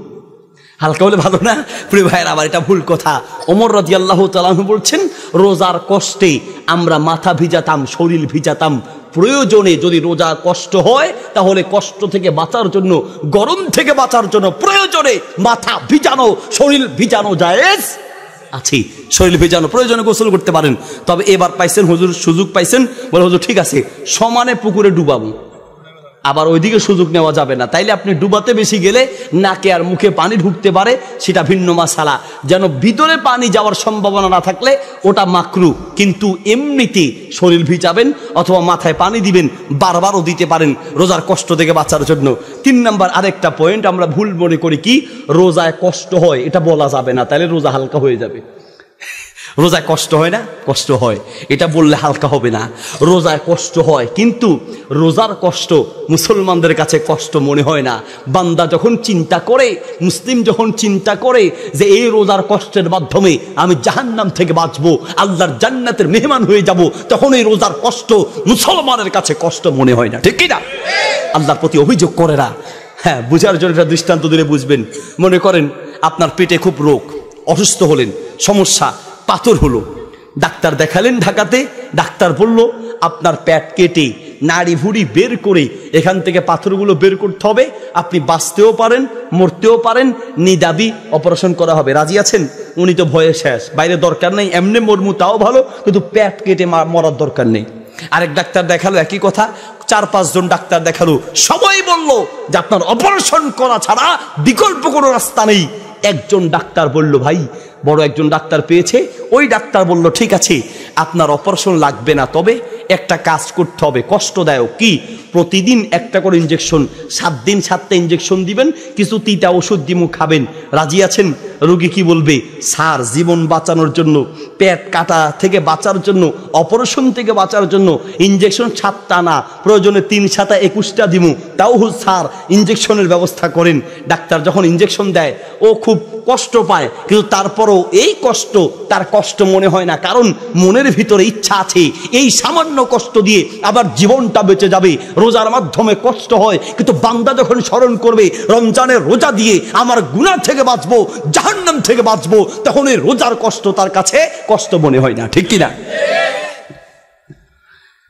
হালকা হলে ভালো না? প্রিয় ভাইয়ের, আবার এটা ভুল কথা। ওমর রাদিয়াল্লাহু তাআলা আনহু বলছেন, রোজার কষ্টে আমরা মাথা ভিজাতাম, শরীর ভিজাতাম। প্রয়োজনে যদি রোজা কষ্ট হয় তাহলে কষ্ট থেকে বাঁচার জন্য, গরম থেকে বাঁচার জন্য প্রয়োজনে মাথা ভিজানো, শরীর ভিজানো জায়েজ আছে। শরীর ভিজানো, প্রয়োজনে গোসল করতে পারেন। তবে এবার পাইছেন হুজুর, সুযোগ পাইছেন, বলে হুজুর ঠিক আছে সমানে পুকুরে ডুবাবো, আবার ওইদিকে সুযোগ নেওয়া যাবে না। তাইলে আপনি ডুবাতে বেশি গেলে নাকে আর মুখে পানি ঢুকতে পারে, সেটা ভিন্ন মাসালা। যেন ভিতরে পানি যাওয়ার সম্ভাবনা না থাকলে ওটা মাকরু, কিন্তু এমনিতে শরীর ভিজাবেন অথবা মাথায় পানি দিবেন, বারবারও দিতে পারেন রোজার কষ্ট থেকে বাঁচার জন্য। 3 নাম্বার আরেকটা পয়েন্ট আমরা ভুল মনে করি কি, রোজায় কষ্ট হয়, এটা বলা যাবে না, তাহলে রোজা হালকা হয়ে যাবে। রোজায় কষ্ট হয় না? কষ্ট হয়, এটা বললে হালকা হবে না। রোজায় কষ্ট হয়, কিন্তু রোজার কষ্ট মুসলমানদের কাছে কষ্ট মনে হয় না। বান্দা যখন চিন্তা করে, মুসলিম যখন চিন্তা করে যে এই রোজার কষ্টের মাধ্যমে আমি জাহান্নাম থেকে বাঁচবো, আল্লাহর জান্নাতের মেহমান হয়ে যাব, তখন এই রোজার কষ্ট মুসলমানের কাছে কষ্ট মনে হয় না, ঠিক কি না? আল্লাহর প্রতি অভিযোগ করে না। হ্যাঁ, বুঝার জন্য একটা দৃষ্টান্ত দিলে বুঝবেন। মনে করেন আপনার পেটে খুব রোগ, অসুস্থ হলেন, সমস্যা, পাথর হলো, ডাক্তার দেখালেন ঢাকাতে, ডাক্তার বলল আপনার পেট কেটে নাড়ি ভুড়ি বের করে এখান থেকে পাথরগুলো বের করতে হবে, আপনি বাঁচতেও পারেন মরতেও পারেন, নিদাবি অপারেশন করা হবে, রাজি আছেন? উনি তো ভয়ে শেষ, বাইরে দরকার নেই, এমনি মরমু তাও ভালো, কিন্তু পেট কেটে মরার দরকার নেই। আরেক ডাক্তার দেখালো একই কথা, 4-5 জন ডাক্তার দেখালো, সবাই বলল যে আপনার অপারেশন করা ছাড়া বিকল্প কোনো রাস্তা নেই। একজন ডাক্তার বলল, ভাই বড় একজন ডাক্তার পেয়েছে, ওই ডাক্তার বলল ঠিক আছে আপনার অপারেশন লাগবে না, তবে একটা কাজ করতে হবে কষ্টদায়ক, কি প্রতিদিন একটা করে ইনজেকশন, 7 দিন 7টা ইনজেকশন দিবেন, কিছু তিতা ওষুধ দিমু খাবেন, রাজি আছেন? রোগী কি বলবে, স্যার জীবন বাঁচানোর জন্য, পেট কাটা থেকে বাঁচার জন্য, অপারেশন থেকে বাঁচার জন্য ইনজেকশন 7টা না, প্রয়োজনে 3 7 21টা দিমু, তাও স্যার ইনজেকশনের ব্যবস্থা করেন। ডাক্তার যখন ইনজেকশন দেয় ও খুব কষ্ট পায়, কিন্তু তারপরও এই কষ্ট তার কষ্ট মনে হয় না, কারণ মনের ভিতরে ইচ্ছা আছে এই সামান্য কষ্ট দিয়ে আবার জীবনটা বেঁচে যাবে। রোজার মাধ্যমে কষ্ট হয়, কিন্তু বান্দা যখন স্মরণ করবে রমজানের রোজা দিয়ে আমার গুনাহ থেকে বাঁচবো, জাহান্নাম থেকে বাঁচবো, তখন এই রোজার কষ্ট তার কাছে কষ্ট মনে হয় না, ঠিক কিনা?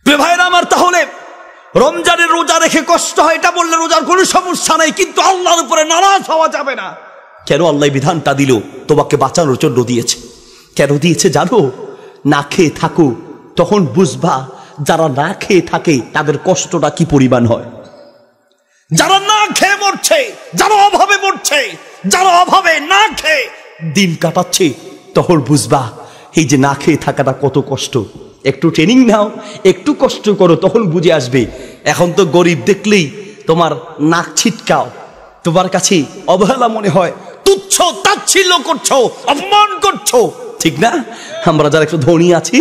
প্রিয় ভাইরা আমার, তাহলে রমজানের রোজা রেখে কষ্ট হয় এটা বললে রোজার কোনো সমস্যা নাই, কিন্তু আল্লাহর উপরে নারাজ হওয়া যাবে না। কেন আল্লাহ বিধানটা দিল? তোমাকে বাঁচানোর জন্য দিয়েছে। কেন দিয়েছে জানো? না খেয়ে থাকো, তখন বুঝবা যারা না খেয়ে থাকে তাদের কষ্টটা কি পরিমাণ হয়। যারা না খেয়ে মরছে, যারা অভাবে মরছে, যারা অভাবে না খেয়ে দিন কাটাচ্ছে, তখন বুঝবা এই যে না খেয়ে থাকাটা কত কষ্ট। একটু ট্রেনিং নাও, একটু কষ্ট করো, তখন বুঝে আসবে। এখন তো গরিব দেখলেই তোমার নাক ছিটকাও, তোমার কাছে অবহেলা মনে হয়, তুচ্ছ তাচ্ছিল্য করছো, অপমান করছো, ঠিক না? আমরা যারা একটু ধনী আছি,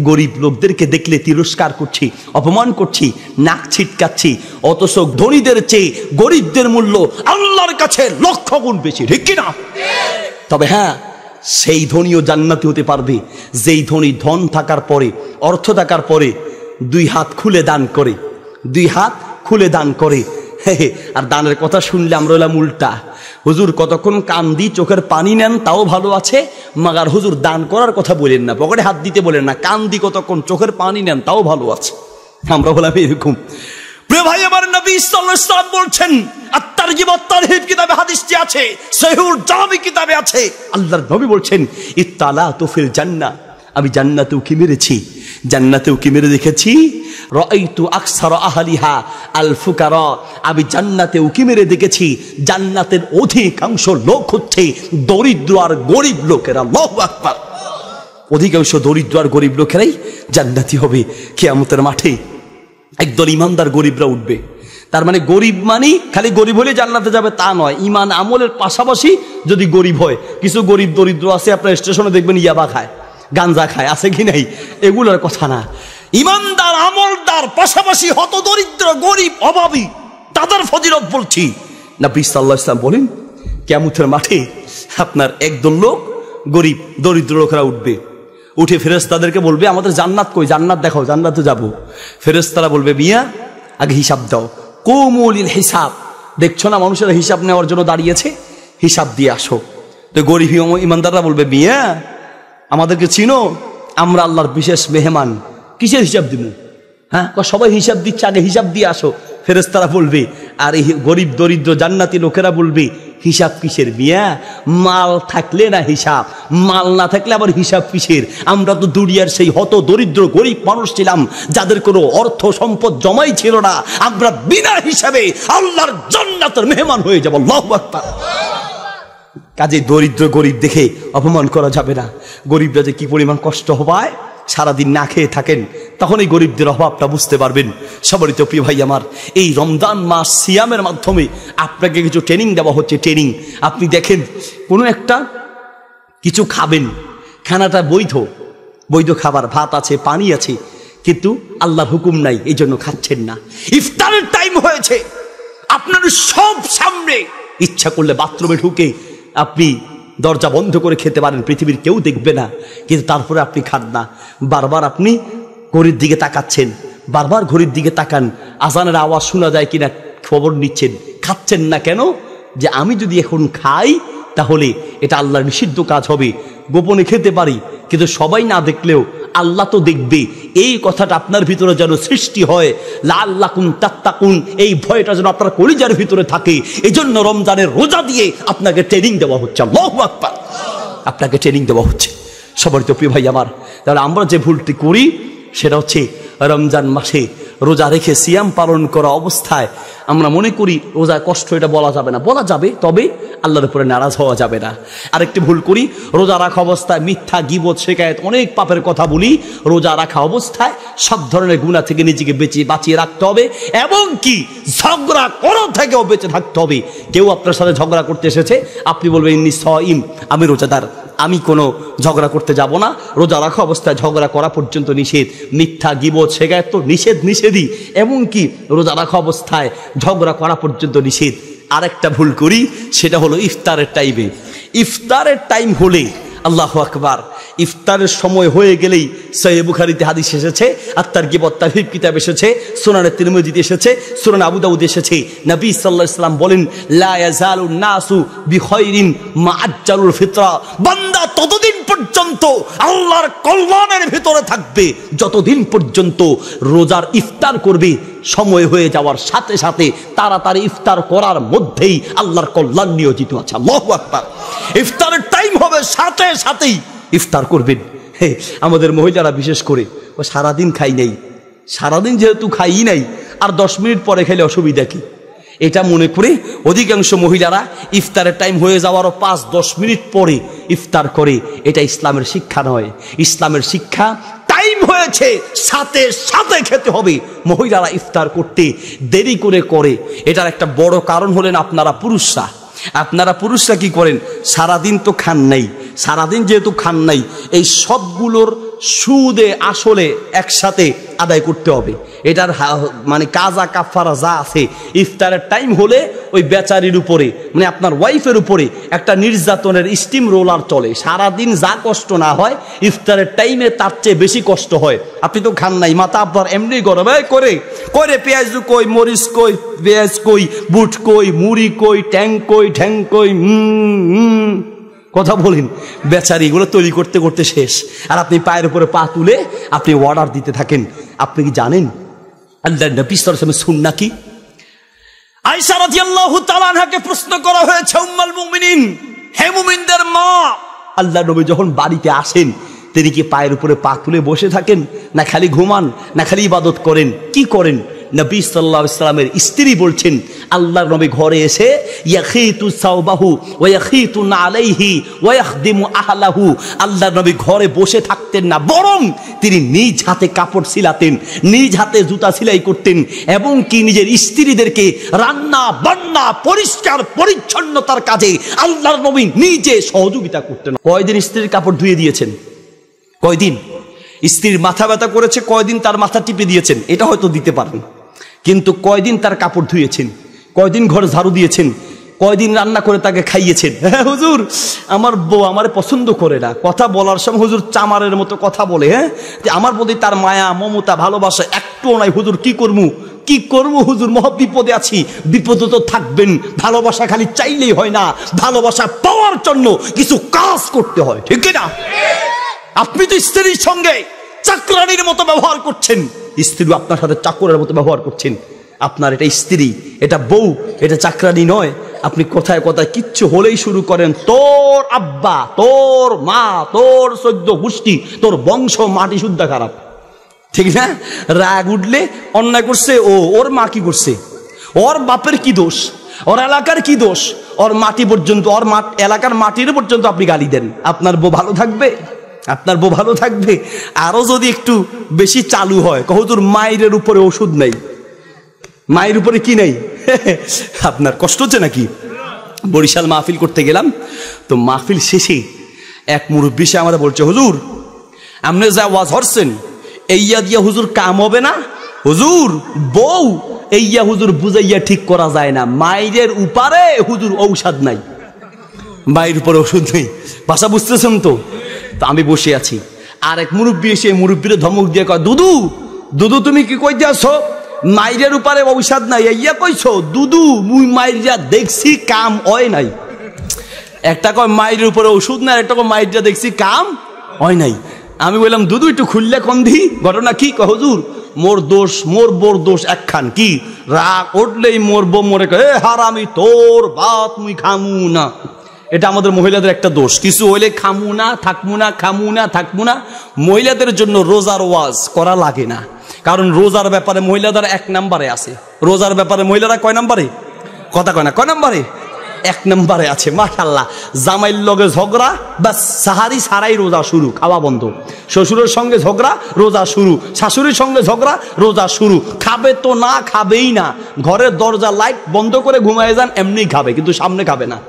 গরিব লোকদেরকে দেখলে তিরস্কার করছি, অপমান করছি, নাক ছিটকাচ্ছি, অথচ ধনীদের চেয়ে গরিবদের মূল্য আল্লাহর কাছে লক্ষ গুণ বেশি, ঠিক কিনা? তবে হ্যাঁ, সেই ধনীও জান্নাতি হতে পারবে যেই ধনী ধন থাকার পরে, অর্থ থাকার পরে 2 হাত খুলে দান করে, 2 হাত খুলে দান করে। আর দানের কথা শুনলে আমরা হলাম উল্টা, হুজুর কতক্ষণ কান্দি চোখের পানি নেন তাও ভালো আছে, মাগার হুজুর দান করার কথা বলেন না, পকেটে হাত দিতে বলেন না, কান্দি কতক্ষণ চোখের পানি নেন তাও ভালো আছে। আমরা বললাম এরকম। প্রিয় ভাই আমার, নবী সাল্লাল্লাহু আলাইহি ওয়াসাল্লাম বলছেন, আত-তারগিব ওয়াত-তারহিব কিতাবে হাদিসটি আছে, সহিহুল জামি কিতাবে আছে। আল্লাহর নবী বলছেন, ইত্তালাতু ফিল জান্নাহ, আমি জান্নাতে উকি মেরেছি, জান্নাতে উকি মেরে দেখেছি, রাআইতু আকসারা আহলিহা আল ফুকারা, আমি জান্নাতে উকি মেরে দেখেছি জান্নাতের অধিকাংশ লোক হচ্ছে দরিদ্র আর গরিব লোকেরা। আল্লাহু আকবার। অধিকাংশ দরিদ্র আর গরিব লোকেরাই জান্নাতি হবে কিয়ামতের মাঠে। একদল ইমানদার গরিবরা উঠবে। তার মানে গরিব মানে খালি গরিব হলে জান্নাতে যাবে তা নয়, ইমান আমলের পাশাপাশি যদি গরিব হয়। কিছু গরিব দরিদ্র আছে, আপনার স্টেশনে দেখবেন ইয়াবা খায়, গাঞ্জা খায়, আছে কি নাই? এগুলোর কথা না। ইমানদার আমলদার পাশাপাশি হত দরিদ্র গরিব অভাবী তাদের ফজিলত বলছি। নবী সাল্লাল্লাহু আলাইহি ওয়াসাল্লাম বলেন, কিয়ামতের মাঠে আপনার একদল লোক গরিব দরিদ্র লোকেরা উঠবে, উঠে ফেরেশতাদেরকে বলবে, আমাদের জান্নাত কই, জান্নাত দেখাও, জান্নাতে যাব। ফেরেশতারা বলবে, মিয়া আগে হিসাব দাও, কুমুলিল হিসাব, দেখছো না মানুষেরা হিসাব নেওয়ার জন্য দাঁড়িয়েছে, হিসাব দিয়ে আসো। তো গরিব ইমানদাররা বলবে, মিয়া আমাদেরকে চিনো, আমরা আল্লাহর বিশেষ মেহমান, কিসের হিসাব দিব? হ্যাঁ, সবাই হিসাব দিচ্ছে, আগে হিসাব দিয়ে আসো। ফেরেশতারা বলবে, আর এই গরিব দরিদ্র জান্নাতি লোকেরা বলবে, হিসাব কিসের মিয়া? মাল থাকলে না হিসাব, মাল না থাকলে আবার হিসাব কিসের? আমরা তো দুনিয়ার সেই হত দরিদ্র গরিব মানুষ ছিলাম যাদের কোনো অর্থ সম্পদ জমাই ছিল না, আমরা বিনা হিসাবে আল্লাহর জান্নাতের মেহমান হয়ে যাব। আল্লাহু আকবার। কাজে দরিদ্র গরিব দেখে অপমান করা যাবে না। গরিবরা যে কি পরিমাণ কষ্ট হবায়, সারাদিন না খেয়ে থাকেন, তখন এই গরিবদের অভাবটা বুঝতে পারবেন। সম্মানিত প্রিয় ভাই আমার, এই রমজান মাস সিয়ামের মাধ্যমে আপনাকে কিছু ট্রেনিং দেওয়া হচ্ছে। ট্রেনিং, আপনি দেখেন কোনো একটা কিছু খাবেন, খানাটা বৈধ, বৈধ খাবার, ভাত আছে, পানি আছে, কিন্তু আল্লাহর হুকুম নাই, এই জন্য খাচ্ছেন না। ইফতারের টাইম হয়েছে, আপনার সব সামনে, ইচ্ছা করলে বাথরুমে ঢুকে আপনি দরজা বন্ধ করে খেতে পারেন, পৃথিবীর কেউ দেখবে না, কিন্তু তারপরে আপনি খান না। বারবার আপনি ঘড়ির দিকে তাকাচ্ছেন, বারবার ঘড়ির দিকে তাকান, আজানের আওয়াজ শোনা যায় কিনা খবর নিচ্ছেন, খাচ্ছেন না কেন? যে আমি যদি এখন খাই তাহলে এটা আল্লাহর নিষিদ্ধ কাজ হবে। গোপনে খেতে পারি, কিন্তু সবাই না দেখলেও আল্লাহ তো দেখবে, এই কথাটা আপনার ভিতরে যেন সৃষ্টি হয়, লাআল্লাকুম তাত্তাকুন, এই ভয়টা যেন আপনার কলিজার ভিতরে থাকে। এই জন্য রমজানের রোজা দিয়ে আপনাকে ট্রেনিং দেওয়া হচ্ছে। আল্লাহু আকবার। আপনাকে ট্রেনিং দেওয়া হচ্ছে। সম্মানিত প্রিয় ভাই আমার, তাহলে আমরা যে ভুলটি করি সেটা হচ্ছে রমজান মাসে রোজা রেখে সিয়াম পালন করা অবস্থায় আমরা মনে করি রোজা কষ্ট, এটা বলা যাবে না। বলা যাবে, তবে আল্লাহর উপরে নারাজ হওয়া যাবে না। আরেকটি ভুল করি, রোজা রাখা অবস্থায় মিথ্যা, গীবত, শিকায়েত, অনেক পাপের কথা বলি। রোজা রাখা অবস্থায় সব ধরনের গুনাহ থেকে নিজেকে বাঁচিয়ে রাখতে হবে, এবং কি ঝগড়া করা থেকেও বেঁচে থাকতে হবে। কেউ আপনার সাথে ঝগড়া করতে এসেছে, আপনি বলবেন ইন্নী সাইম, আমি রোজাদার, আমি কোনো ঝগড়া করতে যাব না। রোজা রাখা অবস্থায় ঝগড়া করা পর্যন্ত নিষেধ। মিথ্যা, গীবত, শিকায়েত তো নিষেধই, এমনকি রোজা রাখা অবস্থায় ঝগড়া করা পর্যন্ত নিষেধ। আরেকটা ভুল করি, সেটা হলো ইফতারের টাইমে। ইফতারের টাইম হলে, আল্লাহু আকবার, ইফতারের সময় হয়ে গেলেই সহিহ বুখারীতে হাদিস এসেছে, আত-তারগিব ওয়াত-তারহিব কিতাব এসেছে, সুনানে তিরমিজিতে এসেছে, সুনানে আবু দাউদে এসেছে। নবী সাল্লাল্লাহু আলাইহি সাল্লাম বলেন, লা ইয়াজালুন নাসু বিখাইরিন মা আজ্জালুল ফিতরা। বান্দা ততদিন পর্যন্ত আল্লাহর কল্যাণের ভিতরে থাকবে যতদিন পর্যন্ত রোজার ইফতার করবে। সময় হয়ে যাওয়ার সাথে সাথে তাড়াতাড়ি ইফতার করার মধ্যেই আল্লাহর কল্যাণ নিয়োজিত আছে। আল্লাহু আকবার। ইফতারের টাইম হবে, সাথে সাথেই ইফতার করবেন। আমাদের মহিলারা বিশেষ করে ও সারাদিন খাই নাই, সারাদিন যেহেতু খাই নাই, আর 10 মিনিট পরে খেলে অসুবিধা কি, এটা মনে করে অধিকাংশ মহিলারা ইফতারের টাইম হয়ে যাওয়ারও 5-10 মিনিট পরে ইফতার করে। এটা ইসলামের শিক্ষা নয়। ইসলামের শিক্ষা টাইম হয়েছে সাথে সাথে খেতে হবে। মহিলারা ইফতার করতে দেরি করে। এটার একটা বড় কারণ হলেন আপনারা পুরুষরা কি করেন, সারাদিন তো খান নাই, সারাদিন যেহেতু খান নাই, এই সবগুলোর সুদে আসলে একসাথে আদায় করতে হবে। এটার মানে কাজা কাফারা যা আছে, ইফতারের টাইম হলে ওই বেচারির উপরে, মানে আপনার ওয়াইফের উপরে একটা নির্যাতনের স্টিম রোলার চলে। সারাদিন যা কষ্ট না হয়, ইফতারের টাইমে তার চেয়ে বেশি কষ্ট হয়। আপনি তো খান নাই, মাথা আপনার এমনি গরম করে পেঁয়াজ কই, মরিচ কই, পেঁয়াজ কই, বুট কই, মুড়ি কই, ঠ্যাং কই, কথা বলেন। বেচারি এগুলো তৈরি করতে করতে শেষ, আর আপনি পায়ের উপরে পা তুলে আপনি অর্ডার দিতে থাকেন। আপনি কি জানেন আল্লাহর নবী সাল্লাল্লাহু আলাইহি ওয়াসাল্লামের সুন্নাহ কি? আয়েশা রাদিয়াল্লাহু তাআলা আনহাকে প্রশ্ন করা হয়েছে, উম্মুল মুমিনিন, হে মুমিনদের মা, আল্লাহর নবী যখন বাড়িতে আসেন তিনি কি পায়ের উপরে পা তুলে বসে থাকেন, না খালি ঘুমান, না খালি ইবাদত করেন, কি করেন? নবী সাল্লাল্লাহু আলাইহি ওয়াসাল্লামের স্ত্রী বলছেন, আল্লাহর নবী ঘরে এসে ইয়াখিতু সাওবাহু ওয়া ইয়াখিতু আলাইহি ওয়া ইয়াখদিমু আহলাহু, আল্লাহর নবী ঘরে বসে থাকতেন না, বরং তিনি নিজ হাতে কাপড় সিলাতেন, নিজ হাতে জুতা সেলাই করতেন, এবং কি নিজের স্ত্রীদেরকে রান্না বান্না পরিষ্কার পরিচ্ছন্নতার কাজে আল্লাহর নবী নিজে সহযোগিতা করতেন। কয়দিন স্ত্রীর কাপড় ধুয়ে দিয়েছেন? কয়দিন? স্ত্রীর মাথা ব্যথা করেছে, কয়দিন তার মাথা টিপে দিয়েছেন? এটা হয়তো দিতে পারেন, কিন্তু কয়দিন তার কাপড় ধুয়েছেন? কয়দিন ঘর ঝাড়ু দিয়েছেন? কয়দিন রান্না করে তাকে খাইয়েছেন? হ্যাঁ হুজুর, আমার বউ আমারে পছন্দ করে না, কথা বলার সময় হুজুর চামারের মতো কথা বলে, হ্যাঁ, আমার প্রতি তার মায়া মমতা ভালোবাসা একটুও নাই, হুজুর কি করবো হুজুর, মহা বিপদে আছি। বিপদে তো থাকবেন, ভালোবাসা খালি চাইলেই হয় না, ভালোবাসা পাওয়ার জন্য কিছু কাজ করতে হয়, ঠিক না? আপনি তো স্ত্রীর সঙ্গে চাকরানির মতো ব্যবহার করছেন, স্ত্রী আপনার সাথে চাকরের মতো ব্যবহার করছেন। আপনার এটা স্ত্রী, এটা বউ, এটা চাকরানি নয়। আপনি কথায় কথায় কিচ্ছু হলেই শুরু করেন, তোর আব্বা, তোর মা, তোর 14 গোষ্ঠী, তোর বংশ মাটি শুদ্ধা খারাপ, ঠিক না? রাগ উঠলে অন্যায় করছে, ওর মা কি করছে, ওর বাপের কি দোষ, ওর এলাকার কি দোষ, ওর মাটি পর্যন্ত, ওর এলাকার মাটির পর্যন্ত আপনি গালি দেন। আপনার বউ ভালো থাকবে? আপনার বউ ভালো থাকবে? আরো যদি একটু বেশি চালু হয়, হুজুর মায়ের উপরে ওষুধ নেই, মায়ের উপরে কি নেই? আপনার কষ্ট হচ্ছে নাকি? বরিশাল মাহফিল করতে গেলাম, তো মাহফিল শেষে এক মুরব্বী সে আমাদের বলছে, হুজুর আপনি যা ওয়াজ হরছেন এইয়া দিয়া হুজুর কাম হবে না, হুজুর বউ এইয়া হুজুর বুঝাইয়া ঠিক করা যায় না, মায়ের উপরে হুজুর ঔষধ নাই, মায়ের উপরে ওষুধ নেই। ভাষা বুঝতেছেন তো? তো আমি বসে আছি, আর এক মুরব্বী এসে মুরব্বীর ধমক দিয়ে কয়, দুদু তুমি কি কইতে আসো, মাইরের উপরে ঔষধ নাই ইয়া কইছো? দুদু মুই মাইরা দেখছি কাম হয় নাই। একটা কয় মাইরের উপরে ওষুধ নাই, একটা কয় মাইরা দেখছি কাম হয় নাই। আমি বললাম, দুদু একটু খুললে কন্ধি, ঘটনা কি? হুজুর মোর দোষ, মোর বোর দোষ একখান, কি? রাগ উঠলেই মোর বউ মরে কয়, হারামি তোর ভাত মুই খামু না। এটা আমাদের মহিলাদের একটা দোষ, কিছু হইলে খামু না, থাকমু না, খামু না, থাকমু না। মহিলাদের জন্য রোজার ওয়াজ করা লাগে না, কারণ রোজার ব্যাপারে মহিলাদের 1 নম্বরে আছে। রোজার ব্যাপারে মহিলারা কয় নম্বরে? কথা কয় না, কয় নম্বরে? 1 নম্বরে আছে। মাশাআল্লাহ, জামাইর লগে ঝগড়া, বাস সাহারি সারাই রোজা শুরু, খাওয়া বন্ধ। শ্বশুরের সঙ্গে ঝগড়া, রোজা শুরু। শাশুড়ির সঙ্গে ঝগড়া, রোজা শুরু। খাবে তো না, খাবেই না। ঘরের দরজা লাইট বন্ধ করে ঘুমায় যান, এমনি খাবে, কিন্তু সামনে খাবে না।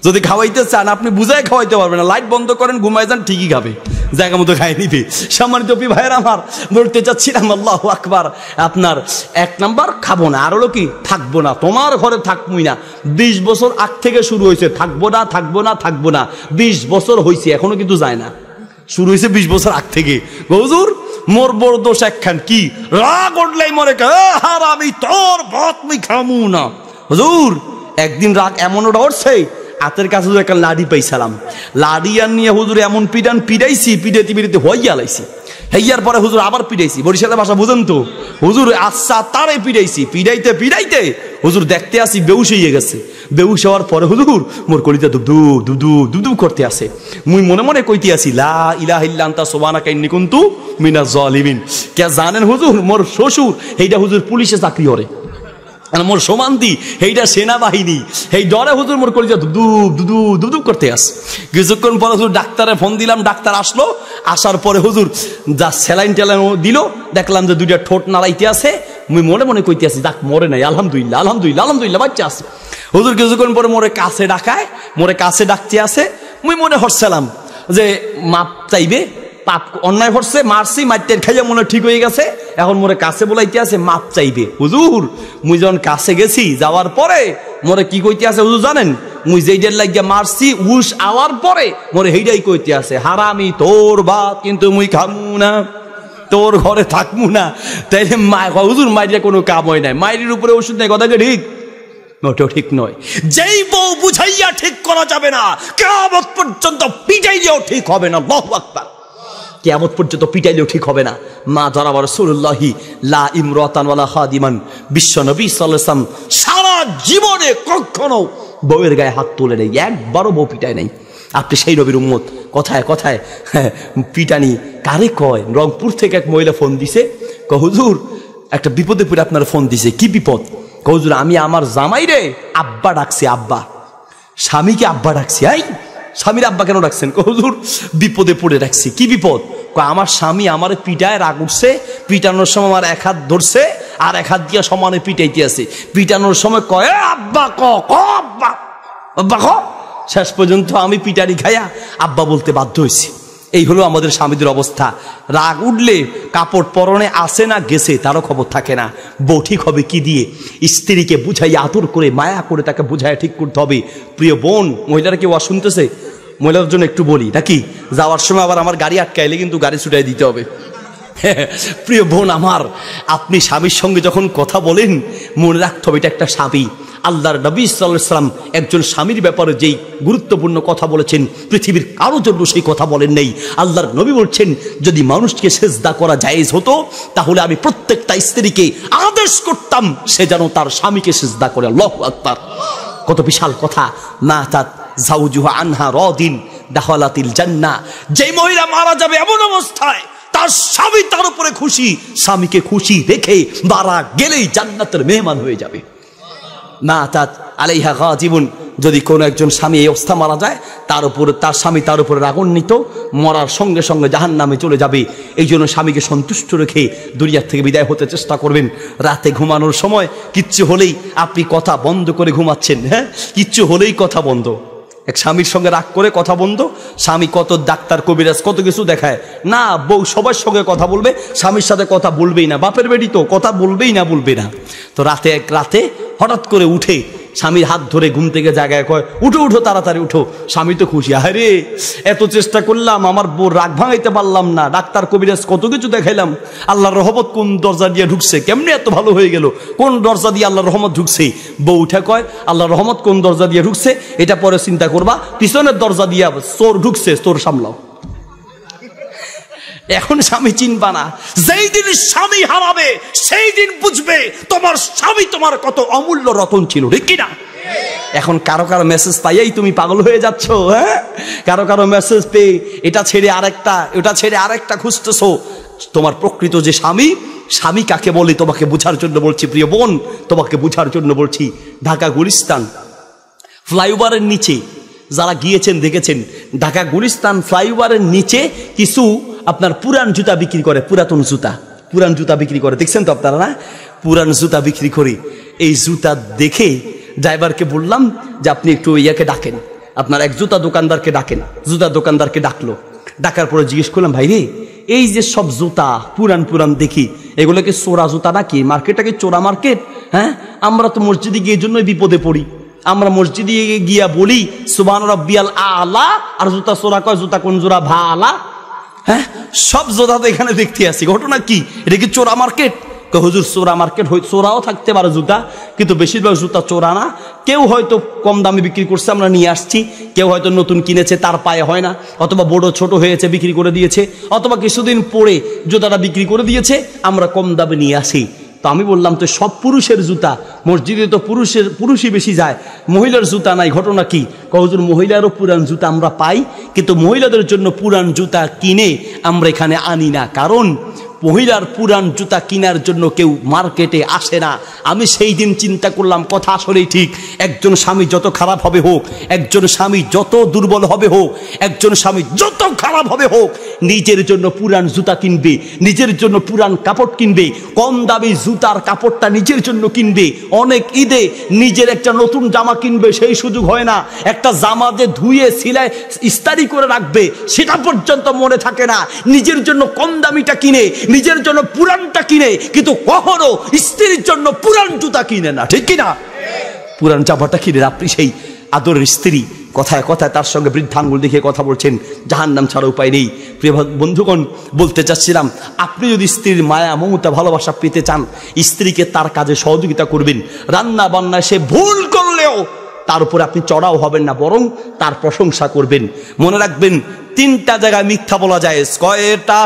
যদি খাওয়াইতে চান আপনি বুঝাই খাওয়াইতে পারবেন না, লাইট বন্ধ করেন, ঘুমায় যান, ঠিকই খাবে, জায়গা মতো খাই নিবে। সম্মানিত ভাইয়ের আমার, বলতে চাচ্ছিলাম আল্লাহু আকবার, আপনার 1 নাম্বার খাবো না, আর হলো কি থাকবো না, তোমার ঘরে থাকবই না। 20 বছর আগ থেকে শুরু হয়েছে, থাকবো না, থাকবো না, থাকবো না। 20 বছর হয়েছে, এখনো কিন্তু যায় না। শুরু হয়েছে 20 বছর আগ থেকে। হুজুর মোর বড় দোষ একখান কি, রাগ উঠলেই মরে হারামি তোর ভাত মুই খামু না। হুজুর একদিন রাগ এমন ওটা উঠছে, হাতের কাছে একটা লাডি পাইছিলাম, লাডি আর নিয়ে হুজুর এমন পিটাইছি, পিটাইতে হইয়া লাইছি। হেয়ার পরে হুজুর আবার পিটাইছি, বরিশালের ভাষা বুঝেন তো, হুজুর আচ্ছা তারে পিটাইছি, পিটাইতে হুজুর দেখতে আসি বেউস হয়ে গেছে। বেউস হওয়ার পরে হুজুর মোর কলিজা দুদু করতে আসে। মুই মনে মনে কইতে আসি লা ইলাহা ইল্লা আনতা সুবহানাকা ইন্নী কুনতু মিনাজ জালিমিন। কে জানেন হুজুর মোর শ্বশুর এইটা হুজুর পুলিশে চাকরি করে, আর মোর সমান্তি এইটা সেনাবাহিনী। এই ডরে হুজুর মোর কলিজা দুদু করতে আস। কিছুক্ষণ পরে হুজুর ডাক্তারে ফোন দিলাম, ডাক্তার আসলো। আসার পরে হুজুর যা স্যালাইন ট্যালাইন দিল, দেখলাম যে দুইটা ঠোঁট নাড়াইতে আছে। মুই মনে মনে কইতে আছি যাক মরে নাই, আলহামদুলিল্লাহ আলহামদুলিল্লাহ আলহামদুলিল্লাহ বাচ্চা আছে। হুজুর কিছুক্ষণ পরে মোরে কাছে ডাকতে আছে। মুই মনে হচ্ছিলাম যে মাপ চাইবে, পাপ অন্যায় করছে, মারছি, মাইটের খাইয়া মনে ঠিক হয়ে গেছে, এখন মোরে কাছে বলাইতে আছে মাপ চাইবে। হুজুর মুই যখন কাছে গেছি, যাওয়ার পরে মোরে কি কইতে আছে হুজুর জানেন? মুই যেইটার লাগিয়া মারছি উস আওয়ার পরে মোরে হেইটাই কইতে আছে, হারামি তোর ভাত কিন্তু মুই খামু না, তোর ঘরে থাকমু না। তাইলে হুজুর মাইরে কোনো কাম হয় নাই, মাইরের উপরে ওষুধ নেই, কথা কি ঠিক? ওটাও ঠিক নয়। যেই বউ বুঝাইয়া ঠিক করা যাবে না, কিয়ামত পর্যন্ত পিটাইলেও ঠিক হবে না। আল্লাহু আকবার। কিয়ামত পর্যন্ত পিটাইলেও ঠিক হবে না। মা ধরাবা রাসূলুল্লাহি লা ইমরাতান ওয়ালা খাদিমান, বিশ্ব নবী সাল্লাল্লাহু আলাইহি ওয়াসাল্লাম সারা জীবনে কখনো বউয়ের গায়ে হাত তোলে নেই, একবারও বউ পিটায় নাই। আপনি সেই নবীর উম্মত। কথায় কথায় পিটানি কারে কয়? রংপুর থেকে এক মহিলা ফোন দিছে, হুজুর একটা বিপদে পড়ে আপনার ফোন দিছে। কি বিপদ? হুজুর আমি আমার জামাই রে আব্বা ডাকছি, আব্বা। স্বামীকে আব্বা ডাকছি। এই স্বামীর আব্বা কেন ডাকছেন? হুজুর বিপদে পড়ে রাখছি। কি বিপদ? আমার স্বামী আমার পিটায়, রাগ উঠছে, পিটানোর সময় আমার এক হাত ধরছে আর এক হাত দিয়ে সমানে পিটাইতে আছে। পিটানোর সময় কয় আব্বা আব্বা আব্বা ক। শেষ পর্যন্ত আমি পিটারি খাইয়া আব্বা বলতে বাধ্য হয়েছি। এই হলো আমাদের স্বামীদের অবস্থা। রাগ উঠলে কাপড় পরনে আসে না গেছে তারও খবর থাকে না। বউ ঠিক হবে কি দিয়ে? স্ত্রীকে বুঝাইয়া আদর করে মায়া করে তাকে বুঝাইয়া ঠিক করতে হবে। প্রিয় বোন, মহিলারা কেউ শুনতেছে? মহিলার জন্য একটু বলি নাকি, যাওয়ার সময় আবার আমার গাড়ি আটকাইলে কিন্তু গাড়ি ছুটাই দিতে হবে। প্রিয় বোন আমার, আপনি স্বামীর সঙ্গে যখন কথা বলেন মনে রাখতে হবে এটা একটা স্বামী। আল্লাহর নবী সাল্লাল্লাহু আলাইহি ওয়াসাল্লাম একজন স্বামীর ব্যাপারে যেই গুরুত্বপূর্ণ কথা বলেছেন, পৃথিবীর কারো জন্য সেই কথা বলেন নেই। আল্লাহর নবী বলছেন যদি মানুষকে সেজদা করা জায়েজ হতো তাহলে আমি প্রত্যেকটা স্ত্রীকে আদেশ করতাম সে যেন তার স্বামীকে সেজদা করে। আল্লাহু আকবার। কত বিশাল কথা। মাতাত যাওজুহা আনহা রাদিন দাখালাতিল জান্নাহ। যেই মহিলা মারা যাবে এমন অবস্থায় তার স্বামী তার উপরে খুশি, স্বামীকে খুশি রেখে মারা গেলেই জান্নাতের মেহমান হয়ে যাবে। মাতাত আলাইহা গাজিবুন। যদি কোনো একজন স্বামী এই অবস্থা মারা যায়, তার উপরে তার স্বামী তার উপরে রাগান্বিত, মরার সঙ্গে সঙ্গে জাহান্নামে চলে যাবে। এই জন্য স্বামীকে সন্তুষ্ট রেখে দুনিয়া থেকে বিদায় হতে চেষ্টা করবেন। রাতে ঘুমানোর সময় কিচ্ছু হলেই আপনি কথা বন্ধ করে ঘুমাচ্ছেন, হ্যাঁ, কিচ্ছু হলেই কথা বন্ধ। এক স্বামীর সঙ্গে রাগ করে কথা বন্ধ। স্বামী কত ডাক্তার কবিরাজ কত কিছু দেখায় না, বউ সবার সঙ্গে কথা বলবে, স্বামীর সাথে কথা বলবেই না। বাপের বেটি তো কথা বলবেই না, বলবে না। তো রাতে হঠাৎ করে উঠে স্বামীর হাত ধরে ঘুম থেকে জায়গায় কয় উঠো উঠো তাড়াতাড়ি উঠো। স্বামী তো খুশি, আরে এত চেষ্টা করলাম আমার বউ রাগ ভাঙাইতে পারলাম না, ডাক্তার কবিরাজ কত কিছু দেখাইলাম, আল্লাহর রহমত কোন দরজা দিয়ে ঢুকছে, কেমনে এত ভালো হয়ে গেল, কোন দরজা দিয়ে আল্লাহর রহমত ঢুকছে। বউ উঠে কয় আল্লাহর রহমত কোন দরজা দিয়ে ঢুকছে এটা পরে চিন্তা করবা, পিছনের দরজা দিয়ে চোর ঢুকছে, চোর সামলাও। এখন স্বামী চিনবা না। যেই দিন স্বামী হারাবে সেই দিন বুঝবে তোমার স্বামী তোমার কত অমূল্য রতন ছিল, ঠিক কিনা? এখন কারো কারো মেসেজ পাইয়াই তুমি পাগল হয়ে যাচ্ছ, হ্যাঁ, কারো কারো মেসেজ পেয়ে এটা ছেড়ে আরেকটা, ওটা ছেড়ে আরেকটা খুঁজতেছো। তোমার প্রকৃত যে স্বামী, স্বামী কাকে বলে তোমাকে বুঝার জন্য বলছি প্রিয় বোন, তোমাকে বুঝার জন্য বলছি। ঢাকা গুলিস্তান ফ্লাইওভারের নিচে যারা গিয়েছেন দেখেছেন, ঢাকা গুলিস্তান ফ্লাইওভারের নিচে কিছু আপনার পুরান জুতা বিক্রি করে, পুরাতন জুতা, পুরান জুতা বিক্রি করে, দেখছেন তো আপনারা না? পুরান জুতা বিক্রি করে। এই জুতা দেখে ড্রাইভারকে বললাম যে আপনি একটু ইয়াকে ডাকেন, আপনার এক জুতা দোকানদারকে ডাকেন। জুতা দোকানদারকে ডাকলো, ডাকার পরে জিজ্ঞেস করলাম ভাই রে এই যে সব জুতা পুরান পুরান দেখি এগুলো কি চোরা জুতা নাকি? মার্কেটটা কি চোরা মার্কেট? হ্যাঁ, আমরা তো মসজিদে গিয়ে এই জন্যই বিপদে পড়ি। আমরা মসজিদে গিয়া বলি সুবহান রাব্বিয়াল আলা, আর জুতা চোরা কয় জুতা কোন জোড়া ভালা। হ্যাঁ, সব জোড়া তো এখানে দেখতে আসি। ঘটনা কি? এটা কি চোরা মার্কেট? হুজুর চোরা মার্কেট, চোরাও থাকতে পারে জুতা, কিন্তু বেশিরভাগ জুতা চোরা না। কেউ হয়তো কম দামে বিক্রি করছে, আমরা নিয়ে আসছি। কেউ হয়তো নতুন কিনেছে, তার পায়ে হয় না, অথবা বড় ছোট হয়েছে বিক্রি করে দিয়েছে, অথবা কিছুদিন পরে জুতাটা বিক্রি করে দিয়েছে, আমরা কম দামে নিয়ে আসি। তো আমি বললাম, তো সব পুরুষের জুতা, মসজিদে তো পুরুষই বেশি যায়, মহিলার জুতা নাই, ঘটনা কি? হুজুর মহিলারও পুরান জুতা আমরা পাই, কিন্তু মহিলাদের জন্য পুরান জুতা কিনে আমরা এখানে আনি না, কারণ মহিলার পুরান জুতা কেনার জন্য কেউ মার্কেটে আসে না। আমি সেই দিন চিন্তা করলাম, কথা আসলেই ঠিক। একজন স্বামী যত খারাপ হবে হোক, একজন স্বামী যত দুর্বল হবে হোক, একজন স্বামী যত খারাপ হবে হোক, নিজের জন্য পুরান জুতা কিনবে, নিজের জন্য পুরান কাপড় কিনবে, কম দামি জুতার কাপড়টা নিজের জন্য কিনবে। অনেক ঈদে নিজের একটা নতুন জামা কিনবে, সেই সুযোগ হয় না। একটা জামা যে ধুয়ে সিলাই ইস্তারি করে রাখবে, সেটা পর্যন্ত মনে থাকে না। নিজের জন্য কম দামিটা কিনে, নিজের জন্য পুরানটা কিনে, কিন্তু কখনো স্ত্রীর জন্য পুরান জুতা কিনে না, ঠিক কিনা? পুরান জামাটা কিনে আপনি সেই আদরের স্ত্রী, কথায় কথায় তার সঙ্গে বৃদ্ধাঙ্গুল দেখে কথা বলছেন, জাহান্নাম ছাড়া উপায় নেই। প্রিয় বন্ধুগণ, বলতে চাচ্ছিলাম, আপনি যদি স্ত্রীর মায়া মমতা ভালোবাসা পেতে চান, স্ত্রীকে তার কাজে সহযোগিতা করবেন। রান্না বান্নায় সে ভুল করলেও তার উপরে আপনি চড়াও হবেন না, বরং তার প্রশংসা করবেন। মনে রাখবেন, 3টা জায়গায় মিথ্যা বলা যায়। কয়টা?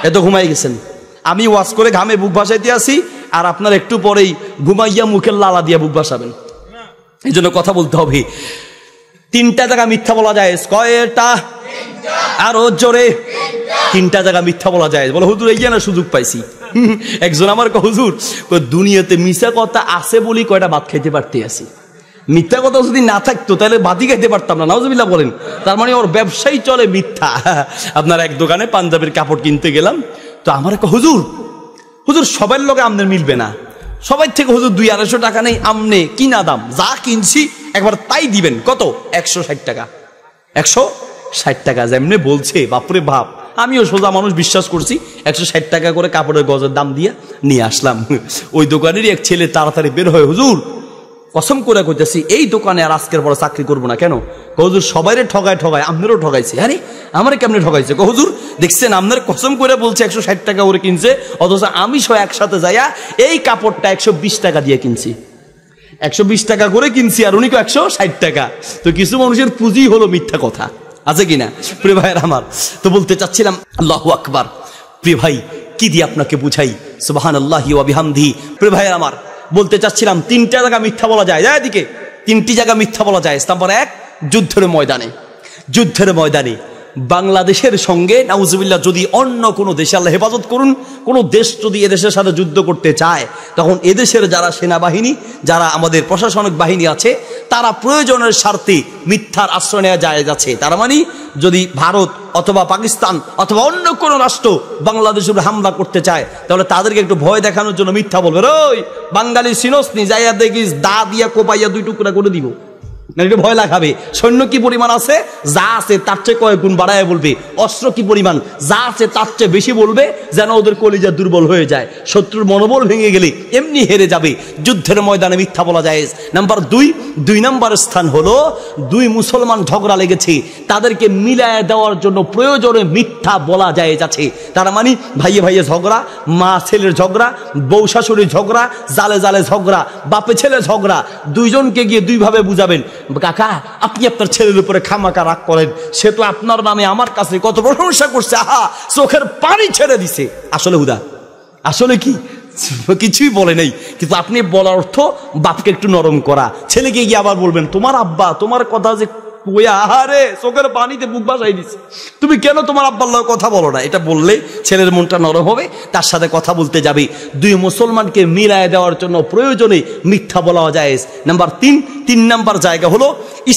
এত ঘুমাই গেছেন, আমি ওয়াজ করে ঘামে বুক ভাসাইতে আসি, আর আপনার একটু পরেই ঘুমাইয়া মুখের লালা দিয়া বুক ভাসাবেন। এই জন্য কথা বলতে হবে। 3টা জায়গা মিথ্যা বলা যায়। কয়টা? আরো জোরে। 3টা জায়গা মিথ্যা বলা যায়। বলো হুজুর, এই না সুযোগ পাইছি। একজন আমার হুজুর, দুনিয়াতে মিশা কথা আছে বলি কয়টা ভাত খাইতে পারতে আসি, মিথ্যা কথা যদি না থাকতো তাহলে ভাতই খাইতে পারতাম না। নাউজুবিল্লাহ বলেন। তার মানে ওর ব্যবসায়ী চলে মিথ্যা। আপনার এক দোকানে পাঞ্জাবের কাপড় কিনতে গেলাম, তো আমার হুজুর সবার লোকে আমনের মিলবে না, সবাই থেকে হুজুর 200-250 টাকা নেই, আমনে কিনা দাম যা কিনছি একবার তাই দিবেন। কত? 160 টাকা। 160 টাকা যেমনি বলছে, বাপরে বাপ। আমিও সোজা মানুষ, বিশ্বাস করছি। 160 টাকা করে কাপড়ের গজের দাম দিয়ে নিয়ে আসলাম। ওই দোকানেরই এক ছেলে তাড়াতাড়ি বের হয়, হুজুর কসম করে কইতেছি এই দোকানে আর আজকের পরে চাকরি করবো না। কেন? হুজুর সবাইরে ঠগায় আপনারও ঠগাইছে। আরে আমারে কেমনে ঠগাইছে? হুজুর দেখছেন, আপনার কসম করে বলছে 160 টাকা করে কিনছে, অথচ আমি সব একসাথে যাইয়া এই কাপড়টা 120 টাকা দিয়ে কিনছি। 120 টাকা করে কিনছি, আর উনি 160 টাকা। তো কিছু মানুষের পুঁজি হলো মিথ্যা কথা, আছে কিনা প্রিয় ভাইয়ের আমার? তো বলতে চাচ্ছিলাম, আল্লাহু আকবার। প্রিয় ভাই, কি দিয়ে আপনাকে বুঝাই? সুবহানাল্লাহি ওয়া বিহামদিহি। প্রিয় ভাইয়ের আমার, বলতে চাচ্ছিলাম 3টা জায়গা মিথ্যা বলা যায়। এদিকে 3টি জায়গা মিথ্যা বলা যায়। নাম্বার 1, যুদ্ধের ময়দানে বাংলাদেশের সঙ্গে নাউজুবিল্লাহ যদি অন্য কোনো দেশে, আল্লাহ হেফাজত করুন, কোনো দেশ যদি এদেশের সাথে যুদ্ধ করতে চায়, তখন এদেশের যারা সেনাবাহিনী, যারা আমাদের প্রশাসনিক বাহিনী আছে, তারা প্রয়োজনের স্বার্থে মিথ্যার আশ্রয় নেওয়া যায় যাচ্ছে। তার মানে যদি ভারত অথবা পাকিস্তান অথবা অন্য কোনো রাষ্ট্র বাংলাদেশের উপর হামলা করতে চায়, তাহলে তাদেরকে একটু ভয় দেখানোর জন্য মিথ্যা বলবে, ওই বাঙালি সিনোসনি যাইয়া দেখিস, দা দিয়া কোপাইয়া 2 টুকরা করে দিব, না একটু ভয় লাগাবে। সৈন্য কি পরিমাণ আছে, যা আছে তার চেয়ে কয়েক গুণ বাড়ায় বলবে। অস্ত্র কি পরিমাণ, যা আছে তার চেয়ে বেশি বলবে, যেন ওদের কলিজা দুর্বল হয়ে যায়, শত্রুর মনোবল ভেঙে গেলে এমনি হেরে যাবে। যুদ্ধের ময়দানে মিথ্যা বলা যায়। নাম্বার 2 নম্বর স্থান হলো, 2 মুসলমান ঝগড়া লেগেছে, তাদেরকে মিলায় দেওয়ার জন্য প্রয়োজনে মিথ্যা বলা যায় যাচ্ছে। তার মানে ভাইয়ে ভাইয়ে ঝগড়া, মা ছেলের ঝগড়া, বউ শাশুড়ির ঝগড়া, জালে জালে ঝগড়া, বাপে ছেলে ঝগড়া, 2 জনকে গিয়ে 2 ভাবে বুঝাবেন, কাকা আপনি আপনার ছেলের উপরে খামাকা রাগ করেন, সে তো আপনার নামে আমার কাছে কত প্রশংসা করছে, আহা চোখের পানি ছেড়ে দিছে। আসলে হুদা, আসলে কি কিছুই বলে নেই, কিন্তু আপনি বলার অর্থ বাপকে একটু নরম করা। ছেলেকে গিয়ে আবার বলবেন, তোমার আব্বা তোমার কথা যে আহারে চোখের পানিতে বুক ভাসাই দিচ্ছে, তুমি কেন তোমার আব্বার লগে কথা বলো না? এটা বললে ছেলের মনটা নরম হবে, তার সাথে কথা বলতে যাবে। 2 মুসলমানকে মিলায় দেওয়ার জন্য প্রয়োজনে মিথ্যা বলা যায়। নাম্বার 3 নম্বর জায়গা হলো,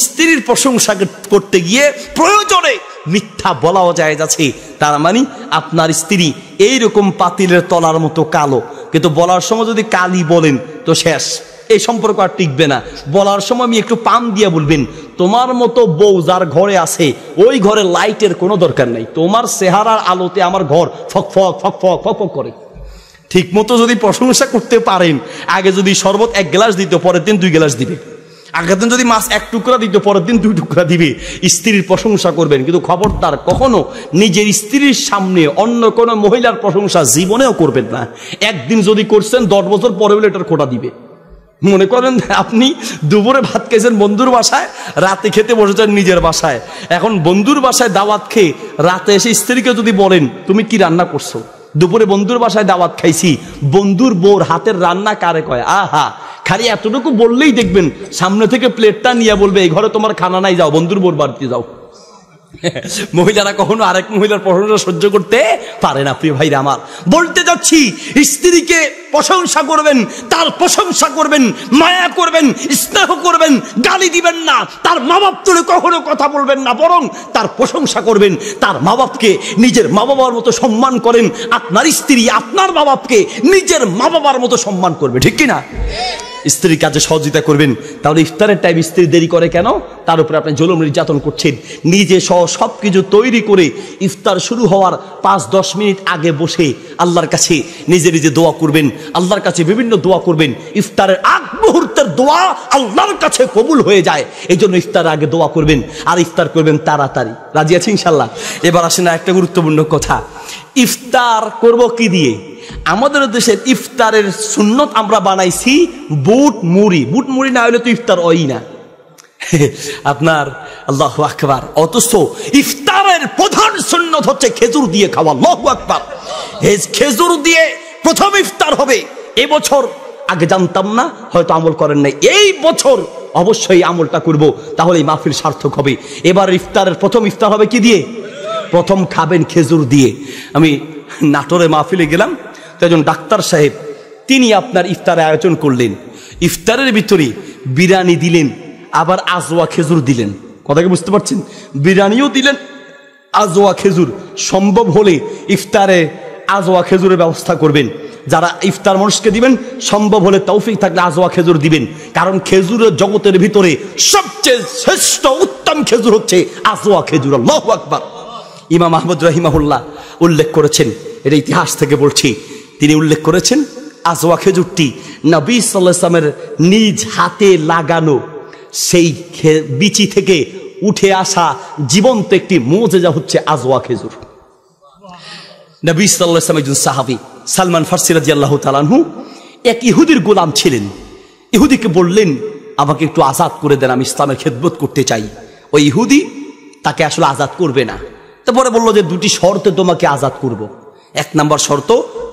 স্ত্রীর প্রশংসা করতে গিয়ে প্রয়োজনে মিথ্যা বলাও যায় যাচ্ছে। তার মানে আপনার স্ত্রী এইরকম পাতিলের তলার মতো কালো, কিন্তু বলার সময় যদি কালি বলেন তো শেষ, এই সম্পর্ক আর টিকবে না। বলার সময় আমি একটু পাম দিয়ে বলবেন, তোমার মতো বউ যার ঘরে আছে ওই ঘরে লাইটের কোনো দরকার নাই, তোমার চেহারার আলোতে আমার ঘর ফক ফক ফক ফক ফক ফক করে। ঠিক মতো যদি প্রশংসা করতে পারেন, আগে যদি শরবত 1 গ্লাস দিত, পরের দিন 2 গ্লাস দিবে। আগের দিন যদি মাছ 1 টুকরা দিত, পরের দিন 2 টুকরা দিবে। স্ত্রীর প্রশংসা করবেন, কিন্তু খবরদার কখনো নিজের স্ত্রীর সামনে অন্য কোনো মহিলার প্রশংসা জীবনেও করবেন না। একদিন যদি করছেন 10 বছর পরে হলে এটার খোটা দিবে। মনে করেন আপনি দুপুরে ভাত খেয়েছেন বন্ধুর বাসায়, রাতে খেতে বসেছেন নিজের বাসায়। এখন বন্ধুর বাসায় দাওয়াত খেয়ে রাতে এসে স্ত্রীকে যদি বলেন তুমি কি রান্না করছো, দুপুরে বন্ধুর বাসায় দাওয়াত খাইছি, বন্ধুর বউর হাতের রান্না কারে কয়, আহা, খালি এতটুকু বললেই দেখবেন সামনে থেকে প্লেটটা নিয়ে বলবে এই ঘরে তোমার খানা নাই, যাও বন্ধুর বউর বাড়িতে যাও। মহিলারা কখনো আরেক মহিলার প্রশংসা সহ্য করতে পারে না। প্রিয় ভাইরা আমার, বলতে যাচ্ছি, স্ত্রীকে প্রশংসা করবেন, তার প্রশংসা করবেন, মায়া করবেন, স্নেহ করবেন, গালি দিবেন না, তার মা বাপ তুলে কখনো কথা বলবেন না, বরং তার প্রশংসা করবেন। তার মা বাপকে নিজের মা বাবার মতো সম্মান করেন, আপনার স্ত্রী আপনার মা বাপকে নিজের মা বাবার মতো সম্মান করবে, ঠিক কিনা? স্ত্রীর কাজে সহযোগিতা করবেন। তাহলে ইফতারের টাইম স্ত্রী দেরি করে কেন? তার উপরে আপনি জুলুম নির্যাতন করছেন। নিজে সব কিছু তৈরি করে ইফতার শুরু হওয়ার 5-10 মিনিট আগে বসে আল্লাহর কাছে নিজে নিজে দোয়া করবেন, আল্লাহর কাছে বিভিন্ন দোয়া করবেন। ইফতারের আগ মুহূর্তের দোয়া আল্লাহর কাছে কবুল হয়ে যায়, এই জন্য ইফতারের আগে দোয়া করবেন, আর ইফতার করবেন তাড়াতাড়ি। রাজি আছি ইনশাল্লাহ? এবার আসেন একটা গুরুত্বপূর্ণ কথা, ইফতার করব কি দিয়ে? আমাদের দেশের ইফতারের সুন্নত আমরা বানাইছি বুট মুড়ি। বুট মুড়ি না হলে তো ইফতার হয় না আপনার। আল্লাহু আকবার। অথচ ইফতারের প্রধান সুন্নত হচ্ছে খেজুর দিয়ে খাওয়া। আল্লাহু আকবার। খেজুর দিয়ে প্রথম ইফতার হবে। এবছর আগে জানতাম না, হয়তো আমল করেন নাই, এই বছর অবশ্যই আমলটা করব, তাহলে এই মাহফিল সার্থক হবে। এবার ইফতারের প্রথম ইফতার হবে কি দিয়ে? প্রথম খাবেন খেজুর দিয়ে। আমি নাটোরে মাহফিলে গেলাম, তো একজন ডাক্তার সাহেব তিনি আপনার ইফতারের আয়োজন করলেন। ইফতারের ভিতরে বিরিয়ানি দিলেন, আবার আজওয়া খেজুর দিলেন। কথা কি বুঝতে পারছেন? বিরিয়ানিও দিলেন, আজওয়া খেজুর। সম্ভব হলে ইফতারে আজওয়া খেজুরের ব্যবস্থা করবেন। যারা ইফতার মানুষকে দিবেন, সম্ভব হলে তৌফিক থাকলে আজওয়া খেজুর দিবেন, কারণ খেজুরের জগতের ভিতরে সবচেয়ে শ্রেষ্ঠ উত্তম খেজুর হচ্ছে আজওয়া খেজুর। আল্লাহু আকবার। ইমাম আহমদ রাহিমাহুল্লাহ উল্লেখ করেছেন, এটা ইতিহাস থেকে বলছি, তিনি উল্লেখ করেছেন আজওয়া খেজুরটি নবী সাল্লাল্লাহু আলাইহি ওয়াসাল্লামের নিজ হাতে লাগানো সেই বিচি থেকে উঠে আসা জীবন্ত একটি মুজিজা হচ্ছে আজওয়া খেজুর। নবী সাল্লাল্লাহু আলাইহি ওয়াসাল্লাম একজন সাহাবী সালমান ফারসি রাদিয়াল্লাহু তাআলা আনহু এক ইহুদির গোলাম ছিলেন। ইহুদিকে বললেন আমাকে একটু আজাদ করে দেন, আমি ইসলামের খেদমত করতে চাই। ওই ইহুদি তাকে আসলে আজাদ করবে না। তারপরে বললো যে 2টি শর্তে তোমাকে আজাদ করব। 1 নম্বর শর্ত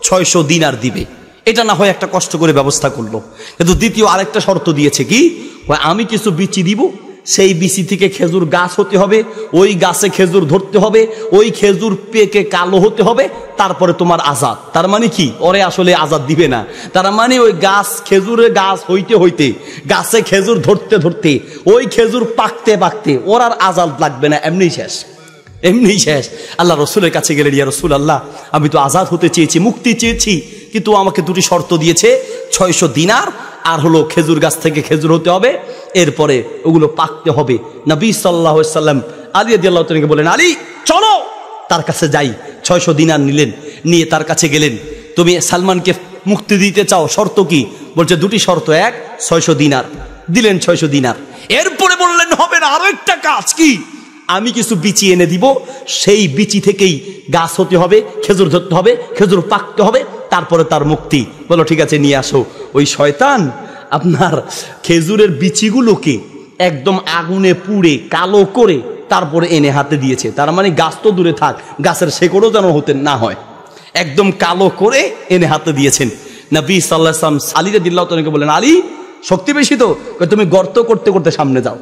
600 দিনার দিবে, এটা না হয় একটা কষ্ট করে ব্যবস্থা করলো। কিন্তু দ্বিতীয় আরেকটা শর্ত দিয়েছে কি, আমি কিছু বিচি দিব, সেই বিচি থেকে খেজুর গাছ হতে হবে, ওই গাছে খেজুর ধরতে হবে, ওই খেজুর পেকে কালো হতে হবে, তারপরে তোমার আজাদ। তার মানে কি, ওরে আসলে আজাদ দিবে না। তার মানে ওই গাছ, খেজুরের গাছ হইতে হইতে, গাছে খেজুর ধরতে ধরতে, ওই খেজুর পাকতে পাকতে ওর আর আজাদ লাগবে না, এমনি শেষ, এমনি শেষ। আল্লাহ রসুলের কাছে গেলেন, ইয়া রাসূল আল্লাহ, আমি তো আজাদ হতে চেয়েছি, মুক্তি চেয়েছি, কিন্তু আমাকে 2টি শর্ত দিয়েছে, 600 দিনার আর হলো খেজুর গাছ থেকে খেজুর হতে হবে, এরপরে ওগুলো পাকতে হবে। নবী সাল্লাল্লাহু আলাইহি ওয়াসাল্লাম আলী রাদিয়াল্লাহু তাআলাকে বলেন, আলী চলো তার কাছে যাই। 600 দিনার নিলেন, নিয়ে তার কাছে গেলেন, তুমি সালমানকে মুক্তি দিতে চাও, শর্ত কি? বলছে 2টি শর্ত। 1, 600 দিনার দিলেন, 600 দিনার। এরপরে বললেন হবে না, আরো একটা কাজ কি, আমি কিছু বিচি এনে দিব, সেই বিচি থেকেই গাছ হতে হবে, খেজুর ধরতে হবে, খেজুর পাকতে হবে, তারপরে তার মুক্তি। বলো ঠিক আছে, নিয়ে আসো। ওই শয়তান আপনার খেজুরের বিচিগুলোকে একদম আগুনে পুড়ে কালো করে তারপরে এনে হাতে দিয়েছে। তার মানে গাছ তো দূরে থাক, গাছের শেকড়ও যেন হতে না হয়, একদম কালো করে এনে হাতে দিয়েছেন। নবী সাল্লাল্লাহু আলাইহি ওয়াসাল্লাম আলী রাদিয়াল্লাহু তাআলা বলেন, আলী শক্তি বেশি তো, তুমি গর্ত করতে করতে সামনে যাও।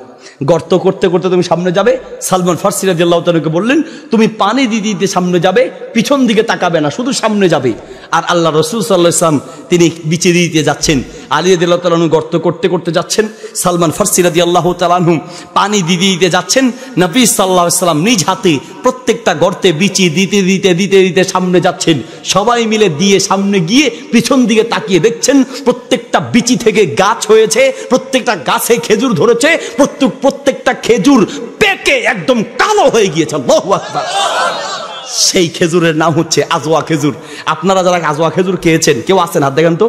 গর্ত করতে করতে তুমি সামনে যাবে। সালমান ফারসি রাদিয়াল্লাহু তাআলা বললেন, তুমি পানি দিতে দিতে সামনে যাবে, পিছন দিকে তাকাবে না, শুধু সামনে যাবে। আর আল্লাহ রাসূল সাল্লাল্লাহু আলাইহি ওয়াসাল্লাম তিনি বিচে দিতে যাচ্ছেন, আলী রাদিয়াল্লাহু তাআলা গর্ত করতে করতে যাচ্ছেন, সালমান ফারসি রাদিয়াল্লাহু তাআলা পানি দিতে দিতে যাচ্ছেন। নবী সাল্লাল্লাহু আলাইহি ওয়াসাল্লাম নিজ হাতে প্রত্যেকটা গর্তে বিচি দিতে দিতে দিতে দিতে সামনে যাচ্ছেন। সবাই মিলে দিয়ে সামনে গিয়ে পিছন দিকে তাকিয়ে দেখছেন প্রত্যেকটা বিচি থেকে গাছ হয়েছে, প্রত্যেকটা গাছে খেজুর ধরেছে, প্রত্যেকটা খেজুর পেকে একদম কালো হয়ে গিয়েছে। আল্লাহু আকবার। সেই খেজুরের নাম হচ্ছে আজওয়া খেজুর। আপনারা যারা আজওয়া খেজুর খেয়েছেন, কেউ আছেন হাত দেখেন তো?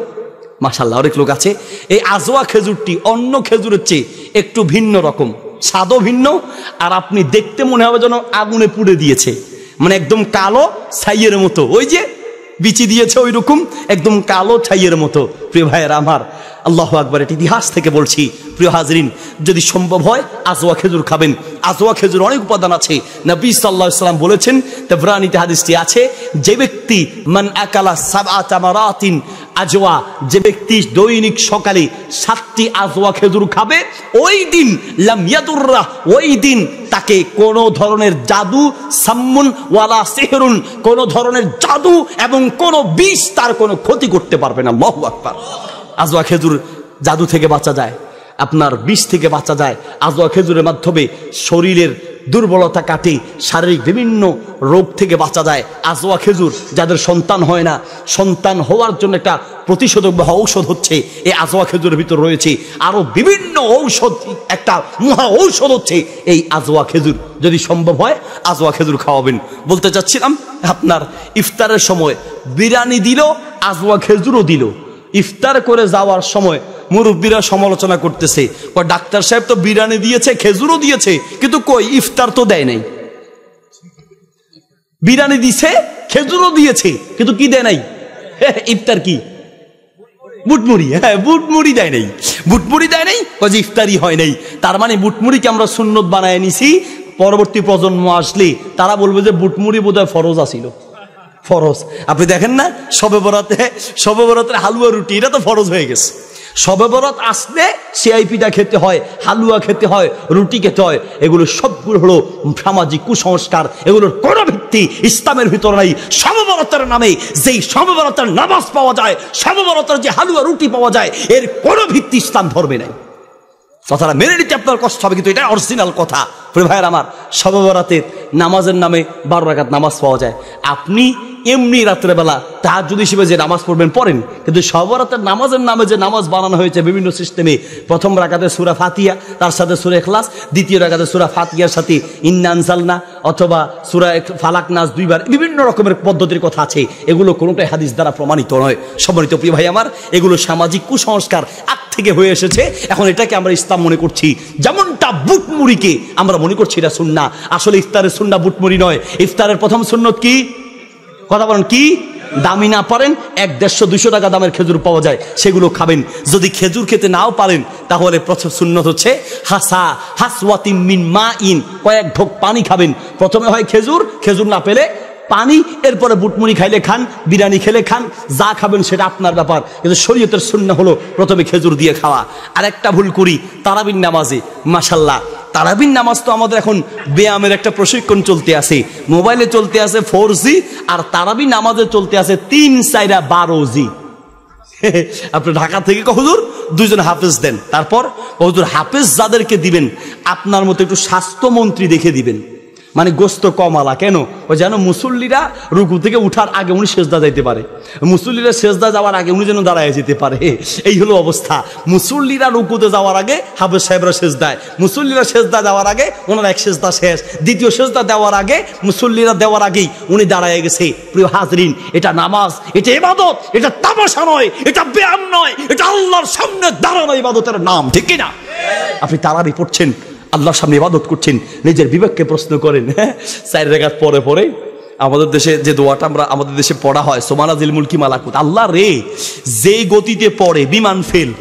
মাশাআল্লাহ অনেক লোক আছে। এই আজওয়া খেজুরটি অন্য খেজুরের চেয়ে একটু ভিন্ন রকম, স্বাদও ভিন্ন, আর আপনি দেখতে মনে হবে যেন আগুনে পুড়ে দিয়েছে, মানে একদম কালো ছাইয়ের মতো, ওই যে বিচি দিয়েছে ওই রকম একদম কালো ছাইয়ের মতো। প্রিয় ভাইয়েরা আমার, আল্লাহু আকবার, এটি ইতিহাস থেকে বলছি। প্রিয় হাজরিন, যদি সম্ভব হয় আজওয়া খেজুর খাবেন। আজওয়া খেজুর অনেক উপাদান আছে। নবী সাল্লাল্লাহু আলাইহি ওয়াসাল্লাম বলেছেন, তাবরানীতে হাদিসটি আছে, যে ব্যক্তি মান আকালা সাবআ তামারাতিন আজওয়া, যে ব্যক্তি দৈনিক সকালে 7টি আজওয়া খেজুর খাবে, ওই দিন লাম ইয়াদুররা, ওই দিন তাকে কোন ধরনের জাদু, সাম্মুন ওয়ালা সিহরুন, কোন ধরনের জাদু এবং কোন বিষ তার কোনো ক্ষতি করতে পারবে না। আল্লাহু আকবার। আজওয়া খেজুর জাদু থেকে বাঁচা যায়, আপনার বিষ থেকে বাঁচা যায়। আজওয়া খেজুরের মাধ্যমে শরীরের দুর্বলতা কাটে, শারীরিক বিভিন্ন রোগ থেকে বাঁচা যায়। আজওয়া খেজুর, যাদের সন্তান হয় না, সন্তান হওয়ার জন্য একটা প্রতিষেধক বা ঔষধ হচ্ছে এই আজওয়া খেজুরের ভিতর রয়েছে। আরো বিভিন্ন ঔষধ, একটা মহা ঔষধ হচ্ছে এই আজওয়া খেজুর। যদি সম্ভব হয় আজওয়া খেজুর খাওয়াবেন। বলতে চাচ্ছিলাম, আপনার ইফতারের সময় বিরিয়ানি দিল, আজওয়া খেজুরও দিল। ইফতার করে যাওয়ার সময় মুরব্বীরা সমালোচনা করতেছে, ডাক্তার সাহেব তো বিরিয়ানি দিয়েছে, খেজুরও দিয়েছে, কিন্তু কই ইফতার তো দেয় নাই। বিরিয়ানি দিছে, খেজুরও দিয়েছে, কিন্তু কি দেয় নাই? ইফতার কি? বুটমুড়ি। হ্যাঁ, বুটমুড়ি দেয় নাই, বুটমুড়ি দেয় নাই, যে ইফতারি হয় নাই। তার মানে বুটমুড়িকে আমরা সুন্নত বানায় নিছি। পরবর্তী প্রজন্ম আসলে তারা বলবে যে বুটমুড়ি বোধহয় ফরজ আছিল। ফরজ, আপনি দেখেন না শবে বরাতের হালুয়া রুটি, এটা তো ফরজ হয়ে গেছে। শবে বরাত আসলে সিআইপিটা খেতে হয়, হালুয়া খেতে হয়, রুটি খেতে হয়। এগুলো সবগুলো হলো সামাজিক কুসংস্কার, এগুলোর কোনো ভিত্তি ইসলামের ভিতর নাই। শবে বরাতের নামে যেই শবে বরাতের নামাজ পাওয়া যায়, শবে বরাতের যে হালুয়া রুটি পাওয়া যায়, এর কোনো ভিত্তি ইসলাম ধর্মে নাই। কথাটা মেনে নিতে আপনার কষ্ট হবে, কিন্তু এটা অরিজিনাল কথা। প্রিয় ভাইয়ের আমার, শবে বরাতের নামাজের নামে 12 রাকাত নামাজ পাওয়া যায়। আপনি এমনি রাত্রেবেলা তাহাজ্জুদ হিসেবে যে নামাজ পড়বেন পড়েন, কিন্তু শবে বরাতের নামাজের নামে যে নামাজ বানানো হয়েছে বিভিন্ন সিস্টেমে, প্রথম রাকাতে সূরা ফাতিহা, তার সাথে সূরা ইখলাস, দ্বিতীয় রাকাতে সূরা ফাতিহার সাথে ইন্না আনজালনা অথবা সূরা ফালাক নাস 2 বার, বিভিন্ন রকমের পদ্ধতির কথা আছে। এগুলো কোনোটাই হাদিস দ্বারা প্রমাণিত নয়। সম্মানিত প্রিয় ভাই আমার, এগুলো সামাজিক কুসংস্কার আগ থেকে হয়ে এসেছে। এখন এটাকে আমরা ইসলাম মনে করছি। যেমনটা বুটমুড়িকে আমরা মনে করছি এটা সুন্নাহ, আসলে ইফতারের সুন্নাহ বুটমুড়ি নয়। ইফতারের প্রথম সুন্নত কি? কথা বলেন কি? দামি না পারেন 100-150 টাকা দামের খেজুর পাওয়া যায়, সেগুলো খাবেন। যদি খেজুর খেতে নাও পারেন, তাহলে প্রথম সুন্নত হচ্ছে হাসওয়াতিন মিন মাইন, কয়েক ঢোক পানি খাবেন। প্রথমে হয় খেজুর, খেজুর না পেলে পানি, এরপরে বুটমুড়ি খাইলে খান, বিরিয়ানি খেলে খান, যা খাবেন সেটা আপনার ব্যাপার। কিন্তু শরীয়তের সুন্নাহ হলো প্রথমে খেজুর দিয়ে খাওয়া। আর একটা ভুল করি তারাবির নামাজে, মাশাআল্লাহ, তারাবির নামাজ তো আমাদের এখন ব্যায়ামের একটা প্রশিক্ষণ চলতে আছে, মোবাইলে চলতে আছে 4G, আর তারাবি নামাজে চলতে আছে 3-4-12G। আপনি ঢাকা থেকে হুজুর 2 জন হাফেজ দেন, তারপর হুজুর হাফেজ যাদেরকে দিবেন আপনার মতো একটু স্বাস্থ্যমন্ত্রী দেখে দিবেন, মানে গোস্ত কমালা। কেন? ও যেন মুসল্লিরা রুকু থেকে উঠার আগে উনি সেজদা যাইতে পারে, মুসল্লিরা সেজদা যাওয়ার আগে উনি যেন দাঁড়ায় যেতে পারে। এই হলো অবস্থা। মুসল্লিরা রুকুতে যাওয়ার আগে হাফেজ সাহেবরা সেজদায়, মুসল্লিরা সেজদা দেওয়ার আগে ওনার এক সেজদা শেষ, দ্বিতীয় সেজদা দেওয়ার আগে মুসল্লিরা দেওয়ার আগেই উনি দাঁড়ায় গেছে। প্রিয় হাজরিন, এটা নামাজ, এটা ইবাদত, এটা তামাশা নয়, এটা ব্যায়াম নয়, এটা আল্লাহর সামনে দাঁড়ানো ইবাদতের নাম, ঠিক কিনা? আপনি তারাবি পড়ছেন, আল্লাহর সামনে ইবাদত করছেন, নিজের বিবেককে প্রশ্ন করেন। 4 রাকাত পরে পরে আমাদের দেশে যে দোয়াটা আমাদের দেশে পড়া হয়, সুবহানাল মুলকি মালাকুত, আল্লাহ রে, যে গতিতে পড়ে বিমান ফেল।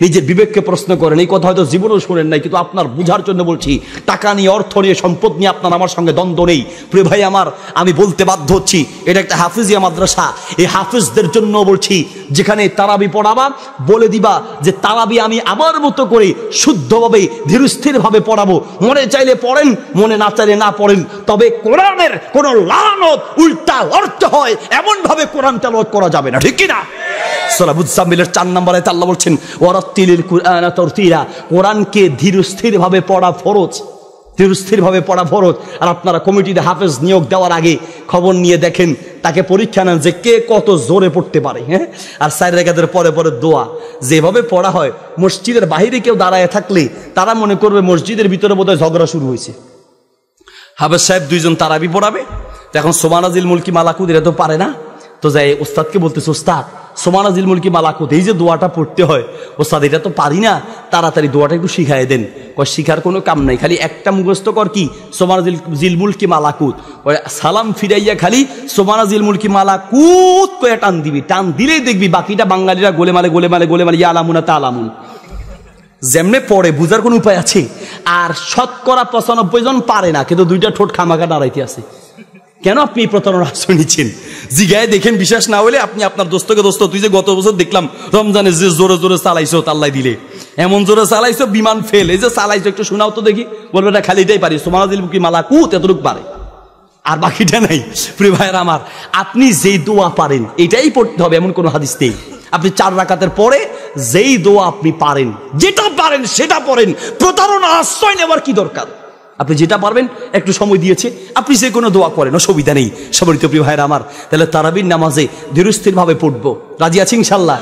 নিজের বিবেককে প্রশ্ন করেন। এই কথা হয়তো জীবনেও শোনেন নাই, কিন্তু আপনার বুঝার জন্য বলছি। টাকা নিয়ে, অর্থ নিয়ে, সম্পদ নিয়ে আপনার আমার সঙ্গে দ্বন্দ্ব নেই। প্রিয় ভাই আমার, আমি বলতে বাধ্য হচ্ছি, এটা একটা হাফিজিয়া মাদ্রাসা। এই হাফিজদের জন্য বলছি, যেখানে তারাবি পড়াবা বলে দিবা যে তারাবি আমি আমার মতো করে শুদ্ধভাবে ধীরস্থিরভাবে পড়াবো। মনে চাইলে পড়েন, মনে না চাইলে না পড়েন, তবে কোরআনের কোন লানত উল্টা অর্থ হয় এমন ভাবে কোরআন তেলাওয়াত করা যাবে না, ঠিক কিনা? সূরা মুজাম্মিলের 4 নম্বর আয়াতে আল্লাহ বলছেন, ওয়ারাত্তিলিল কুরআনা তারতিলা, কোরআনকে ধীরস্থির ভাবে পড়া ফরজ, ধীরস্থির ভাবে পড়া ফরজ। আর আপনারা কমিটিতে হাফেজ নিয়োগ দেওয়ার আগে খবর নিয়ে দেখেন, তাকে পরীক্ষা নেন যে কে কত জোরে পড়তে পারে। হ্যাঁ, আর 4 রাকাতের পরে পরে দোয়া যেভাবে পড়া হয়, মসজিদের বাইরে কেউ দাঁড়ায় থাকলে তারা মনে করবে মসজিদের ভিতরে বোধহয় ঝগড়া শুরু হয়েছে। হাফেজ সাহেব 2 জন তারাবি পড়াবে, এখন সুবহানাল মুলকি মালাকুত এরা তো পারে না, তো যাই ওস্তাদকে বলতেছে, ওস্তাদ সোমানাজিল মুলকি মালাকুত এই যে দোয়াটা পড়তে হয়, ওস্তাদ এটা তো পারি না, তাড়াতাড়ি দোয়াটা একটু শিখাই দেন। শিখার কোনো কাম নাই, খালি একটা মুখস্থ কর, কি সোমানাজিল মুলকি মালাকুত, সালাম ফিরাইয়া খালি সোমানাজিল মুলকি মালাকুত কয়ে টান দিবি, টান দিলেই দেখবি বাকিটা বাঙালিরা গোলেমালে গোলেমালে গোলেমালে ইয়া আলামুনা তা আলামুন যেমনে পড়ে, বুঝার কোনো উপায় আছে? আর 95% জন পারে না, কিন্তু দুইটা ঠোঁট খামাখা দাঁড়াইতে আছে। কেন আপনি এই প্রতারণা শুনেছেন? জিগায় দেখেন, বিশ্বাস না হলে আপনি আপনার দোস্তকে, দোস্ত তুই যে গত বছর দেখলাম রমজানে যে জোরে জোরে চালাইছো, আল্লাহ দিলে এমন জোরে চালাইছো বিমান ফেল, এই যে চালাইছো একটু শোনাও তো দেখি। বলবে না খালি এটাই পারি, সোমানাজিল মুলকি মালাকুত এতটুকু পারে, আর বাকিটা নাই। প্রিয় ভাইয়েরা আমার, আপনি যেই দোয়া পারেন এটাই পড়তে হবে, এমন কোনো হাদিস নেই। আপনি 4 রাকাতের পরে যেই দোয়া আপনি পারেন, যেটা পারেন সেটা পড়েন। প্রতারণা আশ্রয় নেওয়ার কি দরকার? আপনি যেটা পারবেন, একটু সময় দিয়েছে, আপনি যে কোনো দোয়া করেন, অসুবিধা নেই। সম্মানিত প্রিয় ভাইয়েরা আমার, তাহলে তারাবির নামাজে ধীরস্থির ভাবে পড়বো, রাজি আছি ইনশাল্লাহ?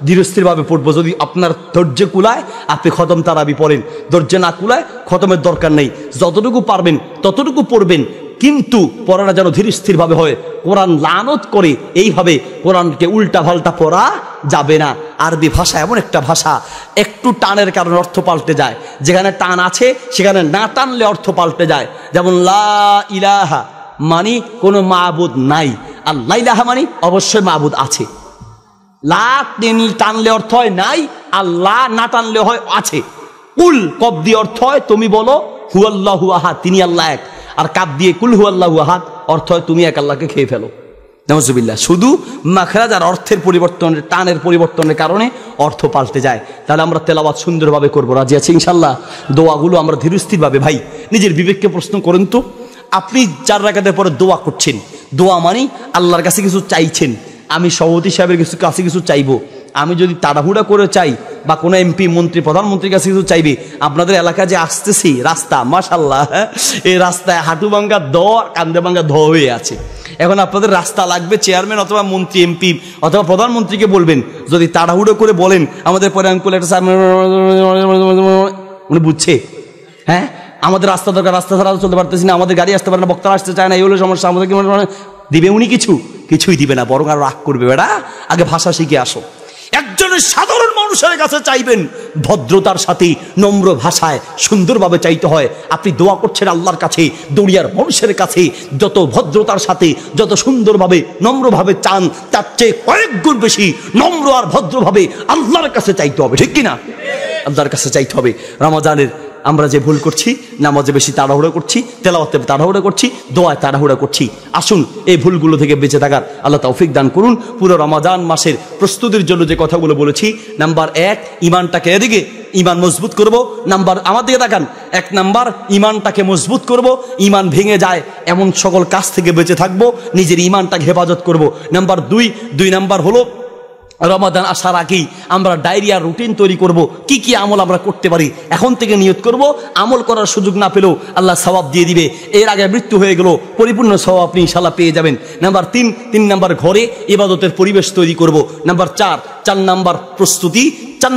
ধীরস্থির ভাবে পড়বো। যদি আপনার ধৈর্য কুলায় আপনি খতম তারাবি পড়েন, ধৈর্য না কুলায় খতমের দরকার নেই। যতটুকু পারবেন ততটুকু পড়বেন, কিন্তু পড়াটা যেন ধীর স্থির ভাবে হয়। কোরআন লানত করে এইভাবে কোরআনকে উল্টা পাল্টা পড়া যাবে না। আরবি ভাষা এমন একটা ভাষা, একটু টানের কারণে অর্থ পাল্টে যায়। যেখানে টান আছে সেখানে না টানলে অর্থ পাল্টে যায়। যেমন লা ইলাহা মানি কোনো মাবুদ নাই, আর লা ইলাহা মানি অবশ্যই মাবুদ আছে। লা টানলে অর্থ হয় নাই, আর লা না টানলে হয় আছে। কুল কব দিয়ে অর্থ হয় তুমি বলো হুয়াল্লাহু আহাদ, তিনি আল্লাহ এক। আর কাপ দিয়ে কুল হুয়াল্লাহু আহাদ অর্থ হয় তুমি এক আল্লাহকে খেয়ে ফেলো। নাউজুবিল্লাহ। শুধু মাখরাজ আর অর্থের পরিবর্তনের, টানের পরিবর্তনের কারণে অর্থ পাল্টে যায়। তাহলে আমরা তেলাওয়াত সুন্দরভাবে করবো, রাজি আছি ইনশাল্লাহ? দোয়াগুলো আমরা ধীরস্থিরভাবে, ভাই নিজের বিবেককে প্রশ্ন করেন তো, আপনি 4 রাকাতের পরে দোয়া করছেন, দোয়া মানে আল্লাহর কাছে কিছু চাইছেন। আমি সভাপতি সাহেবের কাছে কিছু চাইবো, আমি যদি তাড়াহুড়া করে চাই, বা কোনো এমপি মন্ত্রী প্রধানমন্ত্রীর কাছে কিছু চাইবে, আপনাদের এলাকা যে আসতেছি রাস্তা, মাশাআল্লাহ এই রাস্তায় হাঁটু ভাঙ্গা দ কান্দে ভাঙ্গা ধ হয়ে আছে। এখন আপনাদের রাস্তা লাগবে, চেয়ারম্যান অথবা মন্ত্রী এমপি অথবা প্রধানমন্ত্রীকে বলবেন, যদি তাড়াহুড়ো করে বলেন আমাদের পরে আঙ্কুল একটা উনি বুঝছে, হ্যাঁ আমাদের রাস্তা দরকার, রাস্তা ছাড়া চলতে পারতেছি না, আমাদের গাড়ি আসতে পারে না, বক্তারা আসতে চায় না, এই হলো সমস্যা, আমাদের দিবে উনি? কিছুই দিবে না, বরং আর রাগ করবে। বেড়া আগে ভাষা শিখে আসো। একজনের সাধারণ মানুষের কাছে চাইবেন, ভদ্রতার সাথে নম্র ভাষায় সুন্দরভাবে চাইতে হয়। আপনি দোয়া করছেন আল্লাহর কাছে, দুনিয়ার মানুষের কাছে যত ভদ্রতার সাথে, যত সুন্দরভাবে নম্রভাবে চান, তার চেয়ে কয়েক গুণ বেশি নম্র আর ভদ্রভাবে আল্লাহর কাছে চাইতে হবে, ঠিক কিনা? আল্লাহর কাছে চাইতে হবে। রমজানের আমরা যে ভুল করছি, নামাজে বেশি তাড়াহুড়া করছি, তেলাওয়াতে তাড়াহুড়া করছি, দোয়ায় তাড়াহুড়া করছি। আসুন এই ভুলগুলো থেকে বেঁচে থাকার আল্লাহ তৌফিক দান করুন। পুরো রমাদান মাসের প্রস্তুতির জন্য যে কথাগুলো বলেছি, নাম্বার 1 ইমানটাকে এদিকে ইমান মজবুত করব। নাম্বার আমার দিকে তাকান, 1 নাম্বার ইমানটাকে মজবুত করব। ইমান ভেঙে যায় এমন সকল কাজ থেকে বেঁচে থাকবো, নিজের ইমানটাকে হেফাজত করব। নাম্বার 2 নাম্বার হলো রমাদান আসার আগেই আমরা ডায়েরিয়া রুটিন তৈরি করব, কি কি আমল আমরা করতে পারি এখন থেকে নিয়ত করব। আমল করার সুযোগ না পেলেও আল্লাহ সওয়াব দিয়ে দিবে। এর আগে মৃত্যু হয়ে গেল, পরিপূর্ণ সওয়াব আপনি ইনশাআল্লাহ পেয়ে যাবেন। নাম্বার 3 নাম্বার ঘরে ইবাদতের পরিবেশ তৈরি করব। নাম্বার 4 নাম্বার প্রস্তুতি, 3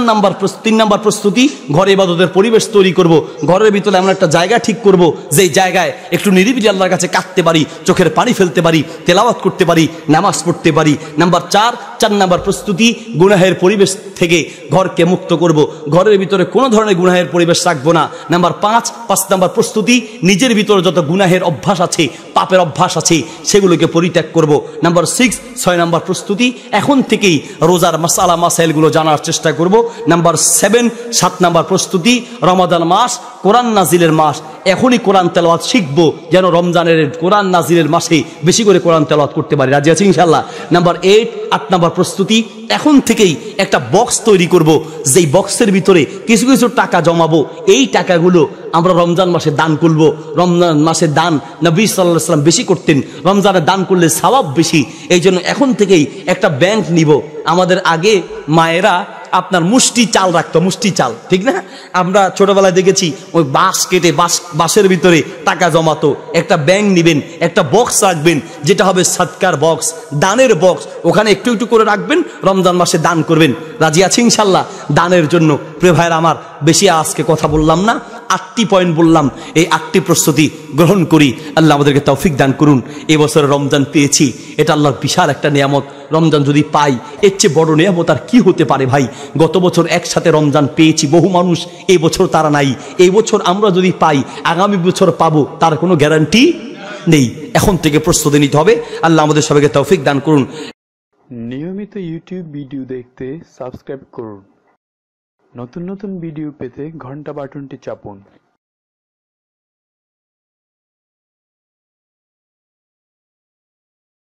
নাম্বার প্রস্তুতি, ঘরে ইবাদতের পরিবেশ তৈরি করব। ঘরের ভিতরে এমন একটা জায়গা ঠিক করব, যেই জায়গায় একটু নিরিবিলি আল্লাহর কাছে কাঁদতে পারি, চোখের পানি ফেলতে পারি, তেলাওয়াত করতে পারি, নামাজ পড়তে পারি। নাম্বার 4 নাম্বার প্রস্তুতি, গুনাহের পরিবেশ থেকে ঘরকে মুক্ত করব, ঘরের ভিতরে কোনো ধরনের গুনাহের পরিবেশ রাখবো না। নাম্বার 5 নাম্বার প্রস্তুতি, নিজের ভিতরে যত গুনাহের অভ্যাস আছে, পাপের অভ্যাস আছে, সেগুলোকে পরিত্যাগ করব। নাম্বার 6 নাম্বার প্রস্তুতি, এখন থেকেই রোজার মাসালা মাসাইলগুলো জানার চেষ্টা করব। নাম্বার 7 নাম্বার প্রস্তুতি, রমাদান মাস কোরআন নাজিলের মাস, এখনই কোরআন তেলাওয়াত শিখবো, যেন রমজানের কোরআন নাজিলের মাসে বেশি করে কোরআন তেলাওয়াত করতে পারি, রাজি আছি ইনশাআল্লাহ? নাম্বার 8 নাম্বার প্রস্তুতি, এখন থেকেই একটা বক্স তৈরি করব, যেই বক্সের ভিতরে কিছু কিছু টাকা জমাবো। এই টাকাগুলো আমরা রমজান মাসে দান করব। রমজান মাসে দান নবী সাল্লাল্লাহু আলাইহি ওয়াসাল্লাম বেশি করতেন, রমজানে দান করলে সওয়াব বেশি। এই জন্য এখন থেকেই একটা ব্যাংক নিব। আমাদের আগে মায়েরা আপনার মুষ্টি চাল রাখতো, মুষ্টি চাল, ঠিক না? আমরা ছোটবেলায় দেখেছি ওই বাঁশ কেটে বাঁশের ভিতরে টাকা জমাতো। একটা ব্যাংক নিবেন, একটা বক্স রাখবেন, যেটা হবে সাদকার বক্স, দানের বক্স। ওখানে একটু একটু করে রাখবেন, রমজান মাসে দান করবেন। রাজি আছি ইনশাল্লাহ দানের জন্য? প্রিয় ভাইরা আমার, বেশি আজকে কথা বললাম না, 8টি পয়েন্ট বললাম, এই 8টি প্রস্তুতি গ্রহণ করি। আল্লাহ আমাদেরকে তৌফিক দান করুন। এবছর রমজান পেয়েছি, এটা আল্লাহর বিশাল একটা নিয়ামত। রমজান যদি পাই, এর চেয়ে বড় নিয়ামত আর কি হতে পারে ভাই? গত বছর একসাথে রমজান পেয়েছি বহু মানুষ, এই বছর তারা নাই। এই বছর আমরা যদি পাই, আগামী বছর পাবো, তার কোনো গ্যারান্টি নেই। এখন থেকে প্রস্তুতি নিতে হবে। আল্লাহ আমাদের সবাইকে তৌফিক দান করুন। নিয়মিত ইউটিউব ভিডিও দেখতে সাবস্ক্রাইব করুন। নতুন নতুন ভিডিও পেতে ঘন্টা বাটনটি চাপুন।